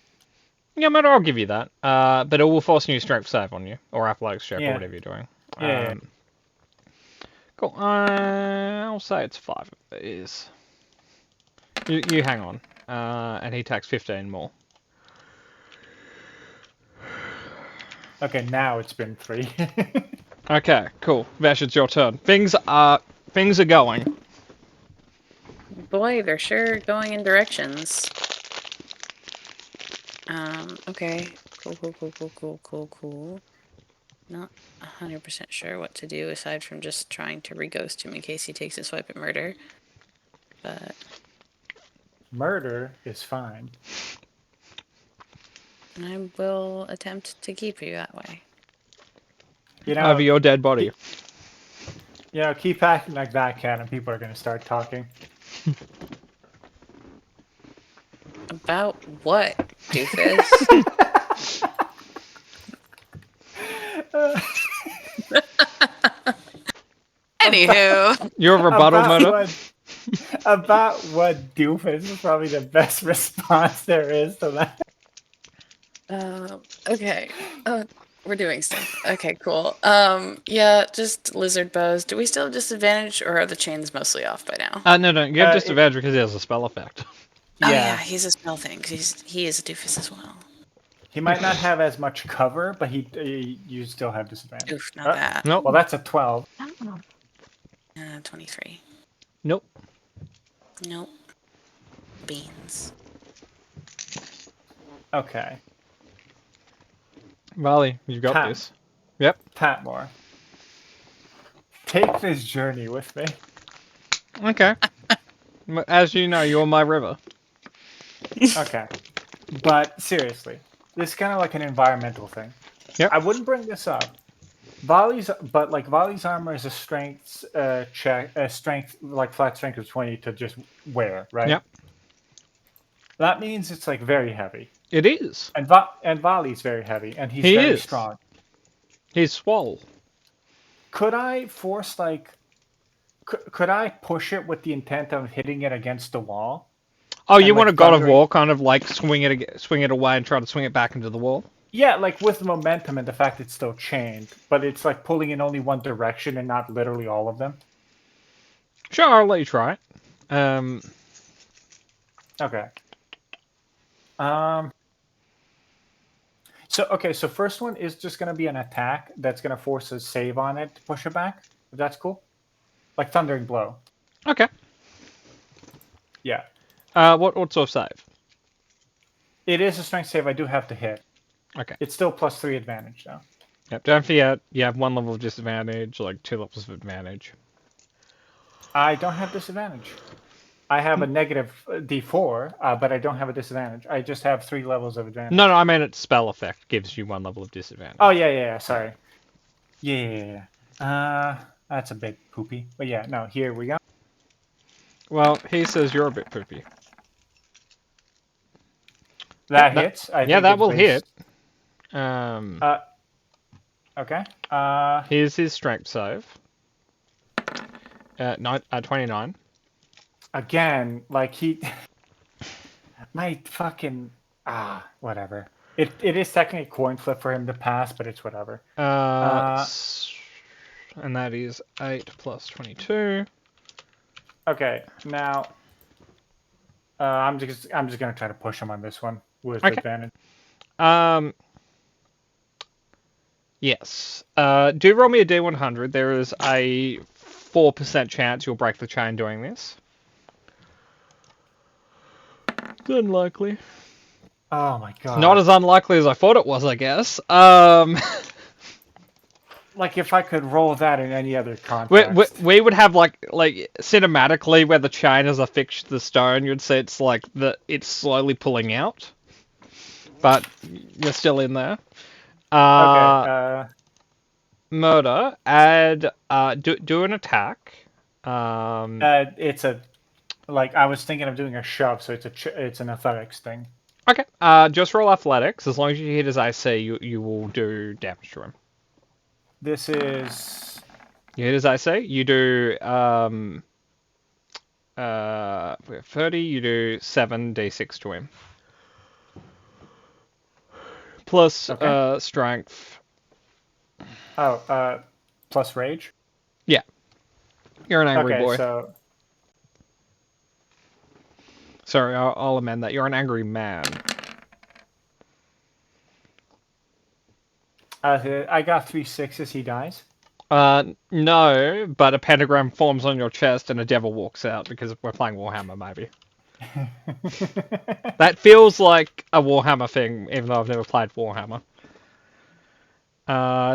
Yeah, matter, I'll give you that. But it will force a new strength save on you, or athletics check, or Yeah. whatever you're doing. Yeah. Cool. I'll say it's 5 of these. You hang on. And he takes 15 more. Okay, now it's been 3. Okay, cool. Vash, it's your turn. Things are going. Boy, they're sure going in directions. Okay. Cool. Not 100% sure what to do aside from just trying to re-ghost him in case he takes a swipe at murder. But Murder is fine. I will attempt to keep you that way. You know, Over your dead body. keep acting like that, Cat, and people are going to start talking. About what, doofus? Anywho. Your rebuttal About murder? about what doofus is probably the best response there is to that. Okay. We're doing stuff. Okay, cool. Yeah, just lizard bows. Do we still have disadvantage, or are the chains mostly off by now? No. You have disadvantage because he has a spell effect. Oh yeah, he's a spell thing. 'Cause he is a doofus as well. He might not have as much cover, but you still have disadvantage. Oof, not that. Nope. Well, that's a 12. 23. Nope. Nope. Beans. Okay. Valley, you've got Pat. this. Yep. Patmore. Take this journey with me. Okay. As you know, you're my river. Okay. But seriously, this is kind of like an environmental thing. Yep. I wouldn't bring this up. Volley's armor is a strength check, like flat strength of 20 to just wear, right? Yep. That means it's like very heavy. It is. And Volley's very heavy, and he's He very is. strong. He's swole. Could I force could I push it with the intent of hitting it against the wall? Oh, And, you like, want a God of thundering- War kind of like swing it away and try to swing it back into the wall? Yeah, like with momentum and the fact it's still chained, but it's like pulling in only one direction and not literally all of them. Sure, I'll let you try it. Okay. So first one is just gonna be an attack that's gonna force a save on it to push it back. If that's cool. Like Thundering Blow. Okay. Yeah. What sort of save? It is a strength save I do have to hit. Okay. It's still +3 advantage though. Yep. Don't forget, you have 1 level of disadvantage, like 2 levels of advantage. I don't have disadvantage. I have a negative D4, but I don't have a disadvantage. I just have 3 levels of advantage. No, I mean its spell effect gives you 1 level of disadvantage. Oh yeah. Sorry. Yeah. That's a bit poopy. But yeah, no. Here we go. Well, he says you're a bit poopy. That hits. I Yeah, think that it's will based- hit. Okay. Here's his strength save. 29. Again, like he, my fucking whatever. It is technically a coin flip for him to pass, but it's whatever. And that is 8 plus 22. Okay, now I'm just gonna try to push him on this one with Okay. advantage. Yes. Do roll me a D100. There is a 4% chance you'll break the chain doing this. It's unlikely. Oh my god! Not as unlikely as I thought it was, I guess. Like if I could roll that in any other context. we would have like cinematically where the chain is affixed to the stone, you'd see it's like it's slowly pulling out, but you're still in there. Okay. Murder. Add. Do an attack. It's a like I was thinking of doing a shove, so it's an athletics thing. Okay. Just roll athletics. As long as you hit his AC, you will do damage to him. This is You hit his AC. You do 30. You do 7d6 to him. Plus Okay. strength. plus rage. Yeah. You're an angry Okay, boy. so Sorry, I'll amend that. You're an angry man. I got 3 6s. He dies. No, but a pentagram forms on your chest and a devil walks out because we're playing Warhammer, maybe. That feels like a Warhammer thing, even though I've never played Warhammer.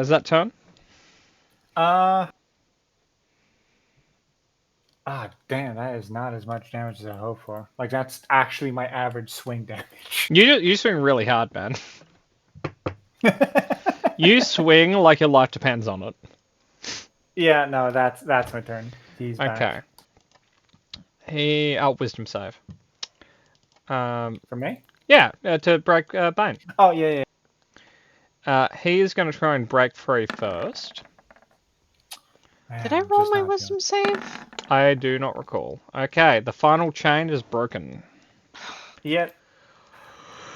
Is that turn? Damn, that is not as much damage as I hoped for. Like, that's actually my average swing damage. You swing really hard, man. You swing like your life depends on it. Yeah, no, that's my turn. He's back. Okay. Wisdom save. For me? Yeah, to break Bane. Oh, yeah. He is going to try and break free first. Did I roll my wisdom save? I do not recall. Okay, the final chain is broken. Yeah.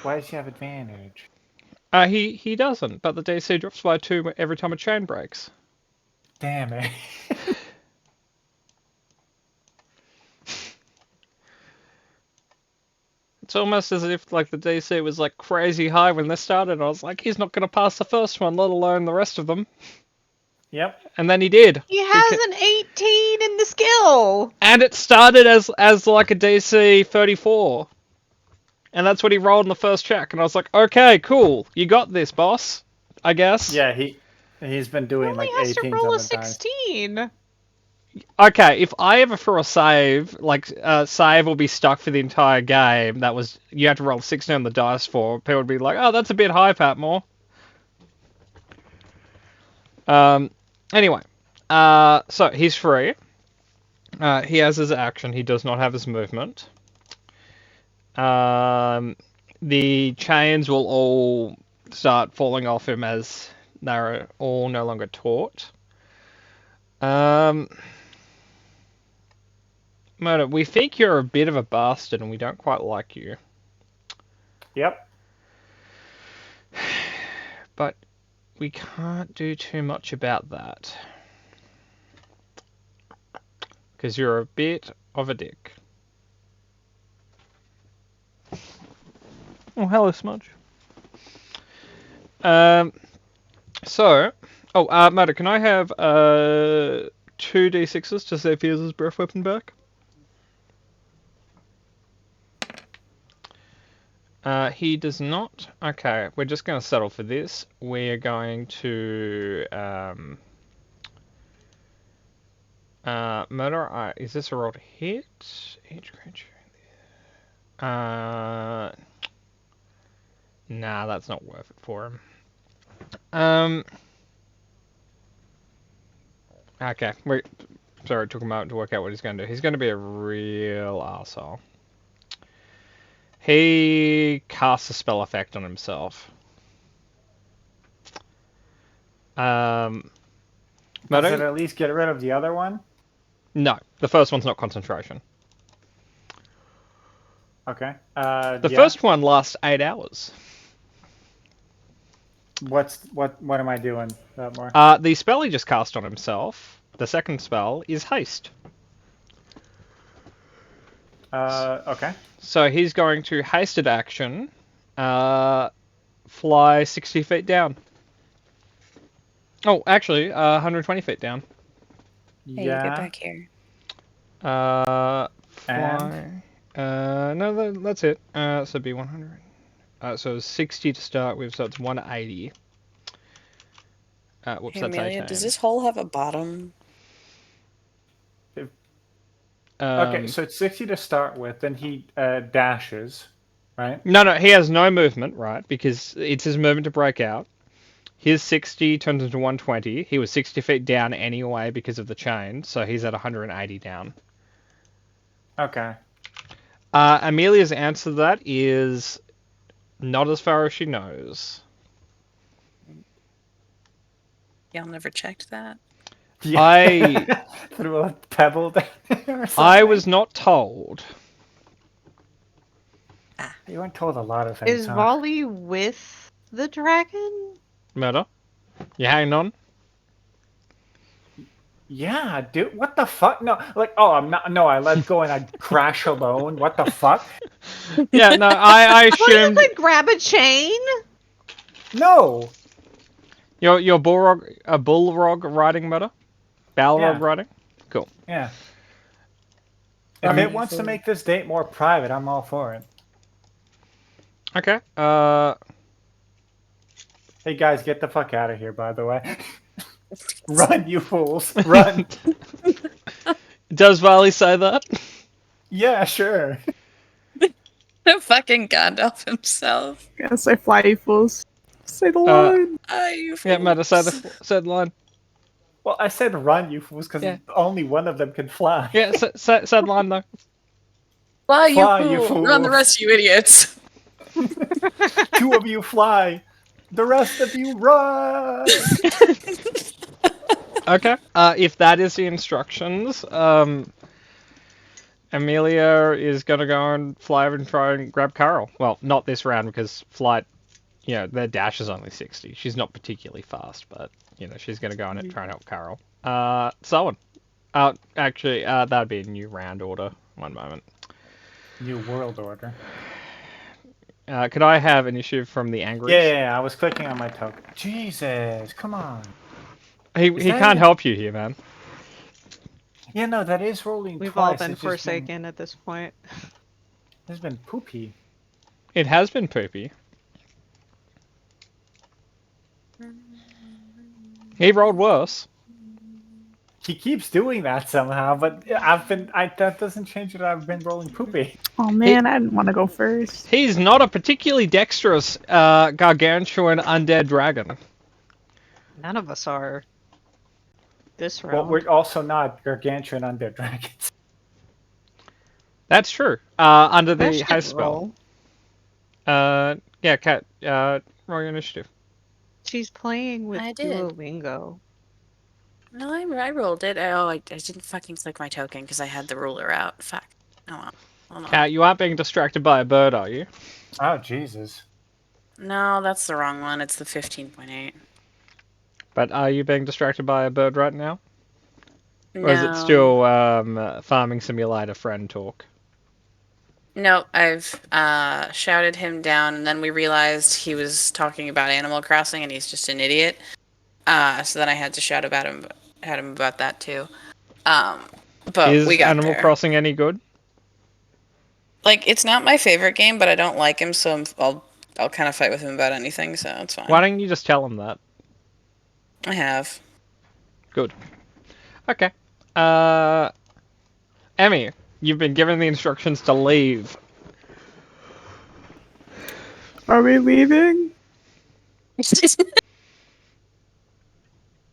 Why does he have advantage? He doesn't, but the DC drops by 2 every time a chain breaks. Damn it. It's almost as if like the DC was like crazy high when this started. I was like, he's not going to pass the first one, let alone the rest of them. Yep. And then he did. He has an 18 in the skill. And it started as like a DC 34. And that's what he rolled in the first check. And I was like, okay, cool. You got this, boss. I guess. Yeah, he's been doing like 18 has to roll a something times. 16. Okay, if I ever throw a save, like save will be stuck for the entire game. That was you had to roll 16 on the dice for. People would be like, "Oh, that's a bit high, Patmore." Anyway, so he's free. He has his action. He does not have his movement. The chains will all start falling off him as they're all no longer taut. Murder, we think you're a bit of a bastard and we don't quite like you. Yep. But we can't do too much about that. Because you're a bit of a dick. Oh, hello, Smudge. Murder, can I have 2 d6s to save Fierce's breath weapon back? He does not. Okay, we're just going to settle for this. We're going to murder. Is this a roll to hit? Each creature. Nah, that's not worth it for him. Okay, wait. Sorry, it took a moment to work out what he's going to do. He's going to be a real arsehole. He casts a spell effect on himself. Does it at least get rid of the other one? No, the first one's not concentration. Okay. The first one lasts 8 hours. What am I doing that more? The spell he just cast on himself, the second spell, is haste. Okay. So he's going to hasted action, fly 60 feet down. Oh, actually, 120 feet down. Hey, Yeah. get back here. Fly. No, that's it. So be 100. So 60 to start with, so it's 180. Whoops, Hey, that's Amelia, 18. does this hole have a bottom? Okay, so it's 60 to start with, then he dashes, right? No, he has no movement, right? Because it's his movement to break out. His 60 turns into 120. He was 60 feet down anyway because of the chain, so he's at 180 down. Okay. Amelia's answer to that is not as far as she knows. Y'all never checked that? Yeah. I threw a pebble down there or something. I was not told. You weren't told a lot of things. Is huh? Volley with the dragon? Murder? You hanging on? Yeah, dude. What the fuck? No, I'm not. No, I let go and I crash alone. What the fuck? Yeah, no, I Oh, you assumed could grab a chain? No. your Bullrog riding, Murder? Balrog Yeah. riding? Cool. Yeah. If it wants to make this date more private, I'm all for it. Okay. Hey guys, get the fuck out of here, by the way. Run, you fools. Run. Does Vali say that? Yeah, sure. The fucking Gandalf himself. Yeah, say fly, you fools. Say the line. You Yeah, Matter, say fools. the line. Well, I said run, you fools, because Yeah. only one of them can fly. Yeah, say the line though. Fly, you Fly, you fool. Run the fools. rest, you idiots. 2 of you fly. The rest of you run. Okay. If that is the instructions, Amelia is gonna go and fly over and try and grab Carol. Well, not this round because flight, their dash is only 60. She's not particularly fast, but she's gonna go and try and help Carol. Selwyn. Actually, that'd be a new round order. One moment. New world order. Could I have initiative from the Angry? Yeah, I was clicking on my token. Jesus, come on. He that can't it? help you here, man. Yeah, no, that is rolling We've twice. all been It's just forsaken at this point. It's been poopy. It has been poopy. He rolled worse. He keeps doing that somehow, but that doesn't change that I've been rolling poopy. Oh man, I didn't want to go first. He's not a particularly dexterous gargantuan undead dragon. None of us are. This But round. we're also not gargantuan undead dragons. That's true. Under the Ash didn't haste spell. roll. Yeah, Kat, roll your initiative. She's playing with I did. Duolingo. No, I rolled it. I didn't fucking click my token because I had the ruler out. Fuck. Oh well. Hold on. Kat, you aren't being distracted by a bird, are you? Oh, Jesus. No, that's the wrong one. It's the 15.8. But are you being distracted by a bird right now? No. Or is it still farming simulator friend talk? No, I've shouted him down, and then we realized he was talking about Animal Crossing, and he's just an idiot. So then I had to shout at him about that too. But Is we got Animal there. Crossing any good? Like, it's not my favorite game, but I don't like him, so I'll kind of fight with him about anything, so it's fine. Why don't you just tell him that? I have. Good. Okay. Emmy, you've been given the instructions to leave. Are we leaving?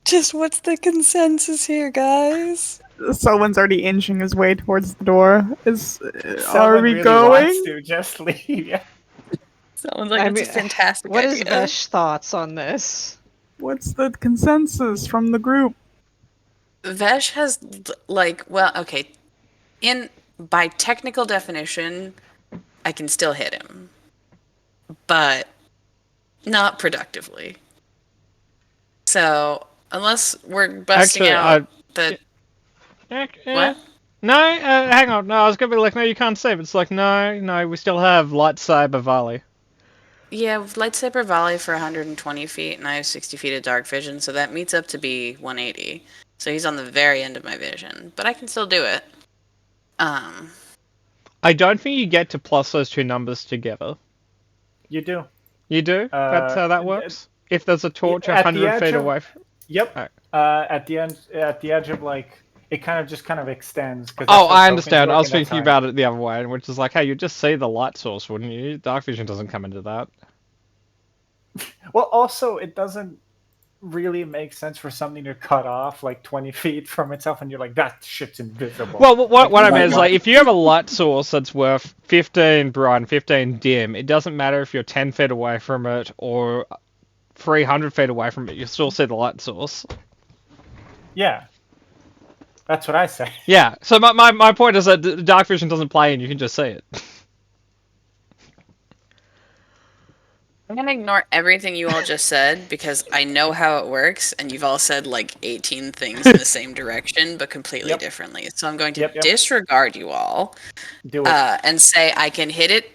Just what's the consensus here, guys? Selwyn's already inching his way towards the door. Are Someone we really going? wants to just leave. Yeah. Someone's like, I it's a mean, fantastic What idea. is Vesh thoughts on this? What's the consensus from the group? Vesh has, okay. By technical definition, I can still hit him. But not productively. So, unless we're busting out the... What? No, hang on. No, I was gonna be like, no, you can't save. It's like, no, we still have lightsaber volley. Yeah, with lightsaber volley for 120 feet, and I have 60 feet of dark vision, so that meets up to be 180. So he's on the very end of my vision, but I can still do it. I don't think you get to plus those two numbers together. You do. You do? That's how that works? If there's a torch at the 100 edge feet of- away. Yep. Alright. At the edge of it kind of extends. 'cause that's Oh, how I tokens understand. work, I was and that's thinking how- about it the other way, which is like, hey, you'd just see the light source, wouldn't you? Dark vision doesn't come into that. Well, also, it doesn't really make sense for something to cut off 20 feet from itself, and you're like, that shit's invisible. Well, what I Like, mean is, if you have a light source that's worth 15 bright and 15 dim, it doesn't matter if you're 10 feet away from it or 300 feet away from it, you still see the light source. Yeah. That's what I say. Yeah, so my point is that dark vision doesn't play and you can just see it. I'm gonna ignore everything you all just said, because I know how it works, and you've all said 18 things in the same direction, but completely Yep. differently. So I'm going to Yep. disregard you all, Do it. and say I can hit it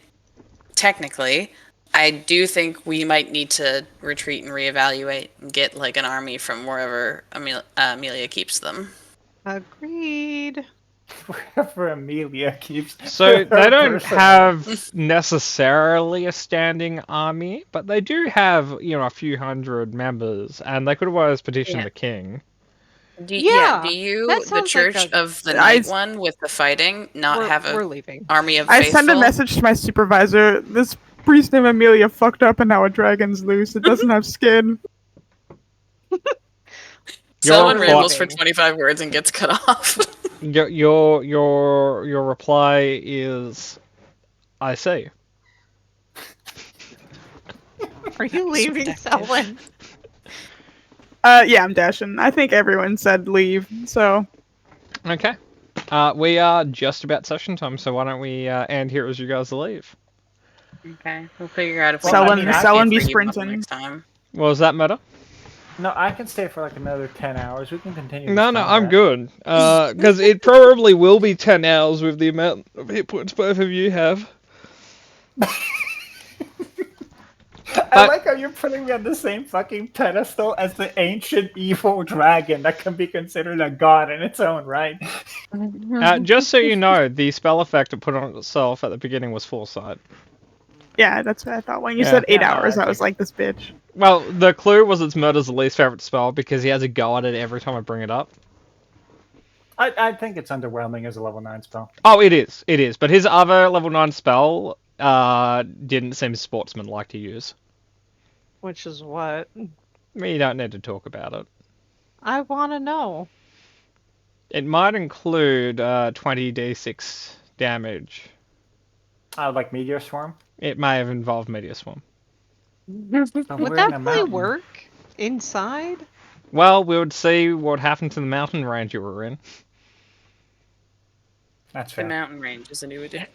technically. I do think we might need to retreat and reevaluate and get an army from wherever Amelia keeps them. Agreed. Wherever Amelia keeps. So her they don't person. have necessarily a standing army, but they do have, a few hundred members, and they could always petition Yeah. the king. Do Yeah, you, that the sounds like Church a- of the I- Night One with the fighting, not have we're a leaving. army of I faithful? sent a message to my supervisor. This priest named Amelia fucked up, and now a dragon's loose. It doesn't have skin. Selwyn Your rambles for reply- 25 words and gets cut off. Your reply is, I see. Are you leaving, Protective. Selwyn? Yeah, I'm dashing. I think everyone said leave, so Okay. We are just about session time, so why don't we end here as you guys leave? Okay, we'll figure out if Well, I we mean, can I Selwyn can be free you up sprinting. next time. Well, does that matter? No, I can stay for like another 10 hours. We can continue. No, this no, I'm combat. good. Because it probably will be 10 hours with the amount of hit points both of you have. I like how you're putting me on the same fucking pedestal as the ancient evil dragon that can be considered a god in its own right. Just so you know, the spell effect it put on itself at the beginning was foresight. yeah, that's what I thought. When you Yeah. said 8 Yeah, no, hours, I I was think- like, this bitch. Well, the clue was its murder's the least favorite spell because he has a go at it every time I bring it up. I think it's underwhelming as a level 9 spell. Oh, it is. But his other level 9 spell didn't seem sportsman-like to use. Which is what? We don't need to talk about it. I want to know. It might include 20d6 damage. Like Meteor Swarm. It may have involved Meteor Swarm. But we're Would in that a really mountain. work inside? Well, we would see what happened to the mountain range you were in. That's The fair. mountain range is a new addition.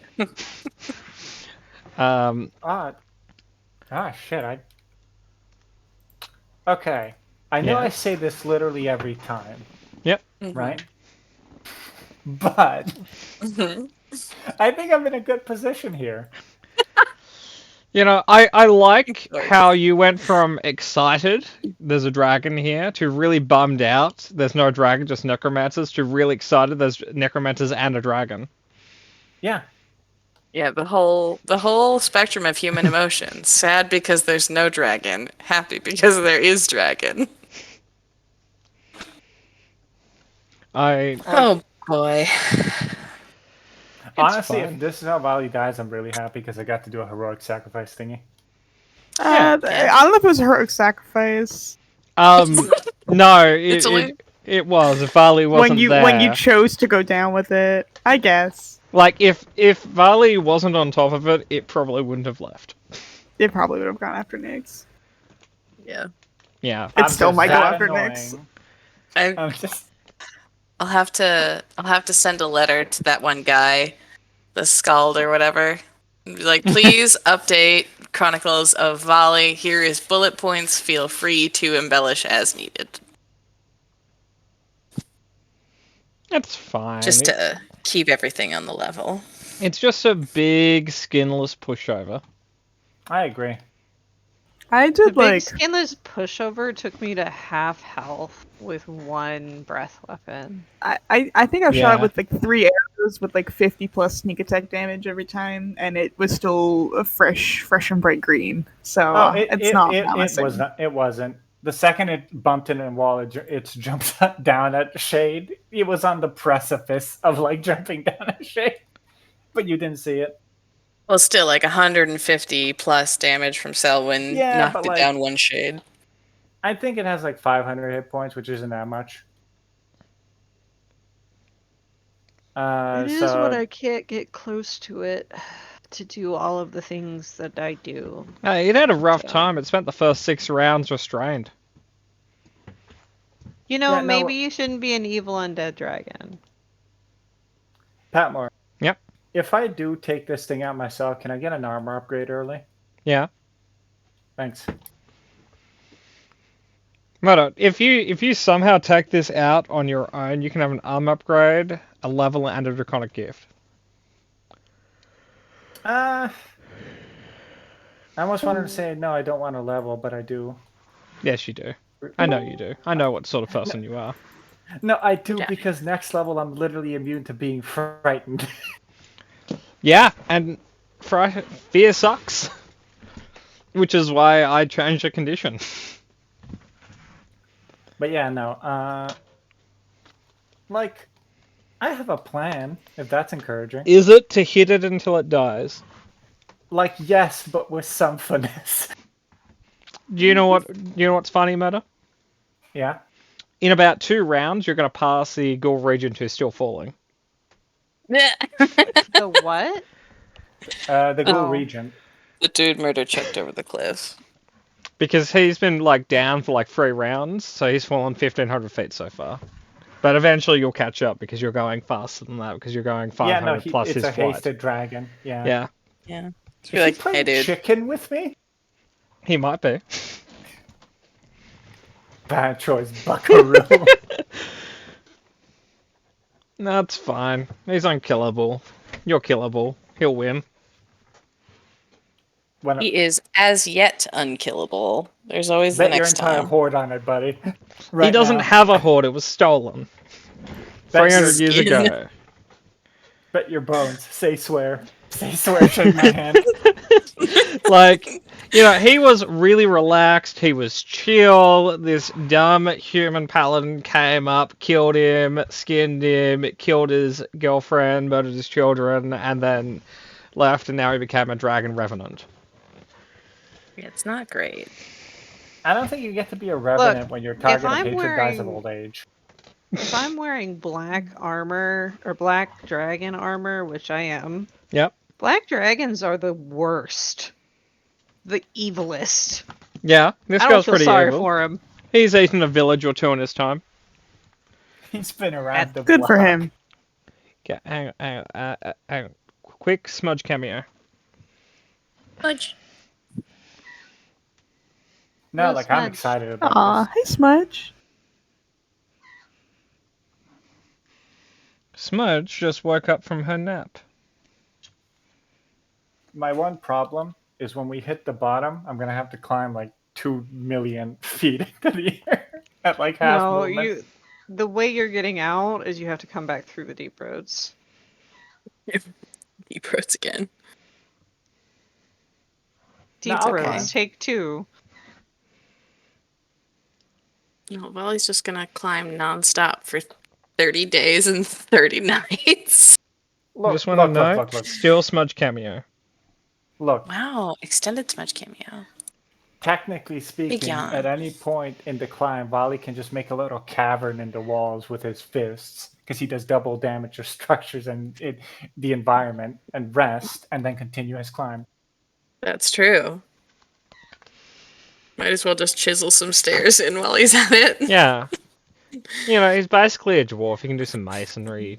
Shit, Okay. I know I Yes. say this literally every time, Yep. right? But I think I'm in a good position here. I like Sorry. how you went from excited, there's a dragon here, to really bummed out, there's no dragon, just necromancers, to really excited, there's necromancers and a dragon. Yeah. Yeah, the whole spectrum of human emotions. Sad because there's no dragon. Happy because there is dragon. Oh boy. Honestly, fine. if this is how Valley dies, I'm really happy because I got to do a heroic sacrifice thingy. I don't know if it was a heroic sacrifice. No, It's only- it was. If Vali wasn't when you there. chose to go down with it, I guess. Like, if Vali wasn't on top of it, it probably wouldn't have left. It probably would have gone after Nyx. Yeah. Yeah. It I'm still just might go that after annoying. Nyx. I'm just. I'll have to send a letter to that one guy, the Scald or whatever. And be like, please update Chronicles of Vali. Here is bullet points. Feel free to embellish as needed. It's fine. Just to keep everything on the level. It's just a big, skinless pushover. I agree. I The did big like skinless pushover took me to half health with one breath weapon. I think I've shot Yeah. it with like 3 arrows with like 50 plus sneak attack damage every time, and it was still a fresh and bright green. So it's not promising. It wasn't. The second it bumped into a wall, it's jumped down at Shade. It was on the precipice of like jumping down at Shade, but you didn't see it. Well, still like 150 plus damage from Selwyn Yeah, knocked but, it like- down one shade. I think it has like 500 hit points, which isn't that much. It is so when I can't get close to it to do all of the things that I do. It had a rough Yeah. time. It spent the first 6 rounds restrained. You know, Yeah, no- maybe you shouldn't be an evil undead dragon. Patmore. Yep. If I do take this thing out myself, can I get an armor upgrade early? Yeah. Thanks. Moto, if you somehow take this out on your own, you can have an arm upgrade, a level, and a draconic gift. I almost wanted to say no, I don't want a level, but I do. Yes, you do. I know you do. I know what sort of person you are. No, I do Yeah. because next level I'm literally immune to being frightened. Yeah, and fear sucks. Which is why I changed the condition. But yeah, no. Like, I have a plan, if that's encouraging. Is it to hit it until it dies? Like, yes, but with some finesse. Do you know what's funny, Meta? Yeah. In about 2 rounds, you're going to pass the Ghoul Regent who's still falling. The what? The Ghoul Oh. Regent. The dude murder chucked over the cliff. Because he's been like down for like 3 rounds, so he's fallen 1,500 feet so far. But eventually you'll catch up because you're going faster than that, because you're going 500 plus it's his a flight. hasted dragon. Yeah. Yeah, Yeah. Is Be like, he playing hey, dude. chicken with me? he might be. Bad choice, Buckaroo. That's fine. He's unkillable. You're killable. He'll win. When He is as yet unkillable. There's always the bet your next entire time. horde on it, buddy. He Right doesn't now. have a horde. It was stolen. Bet 300 your- years ago. Bet your bones. Say swear. Say swear. Shake my hand. Like, you know, he was really relaxed. He was chill. This dumb human paladin came up, killed him, skinned him, killed his girlfriend, murdered his children, and then left, and now he became a dragon revenant. Yeah, it's not great. I don't think you get to be a revenant when you're targeting I'm hatred dies of wearing- old age. If I'm wearing black armor or black dragon armor, which I am, Yep. black dragons are the worst. The evilest. Yeah, this I don't guy's feel pretty sorry evil. for him. He's eaten a village or 2 in his time. He's been around the Good for block. him. Okay, hang on. Quick smudge cameo. Fudge. No, Well, like I'm Smudge. excited about Aw, this. hey Smudge. Smudge just woke up from her nap. My one problem is when we hit the bottom, I'm gonna have to climb like 2 million feet into the air at like half No, movement. the way you're getting out is you have to come back through the deep roads. Deep roads again. Deep No, roads, okay. take 2. No, well, he's just gonna climb nonstop for 30 days and 30 nights. Look, Just want to look, know, look, look, still smudge cameo. look. Wow, extended smudge cameo. Technically speaking, yawn. at any point in the climb, Vali can just make a little cavern in the walls with his fists because he does double damage to structures and the environment and rest, and then continue his climb. That's true. Might as well just chisel some stairs in while he's at it. Yeah. You know, he's basically a dwarf. He can do some masonry.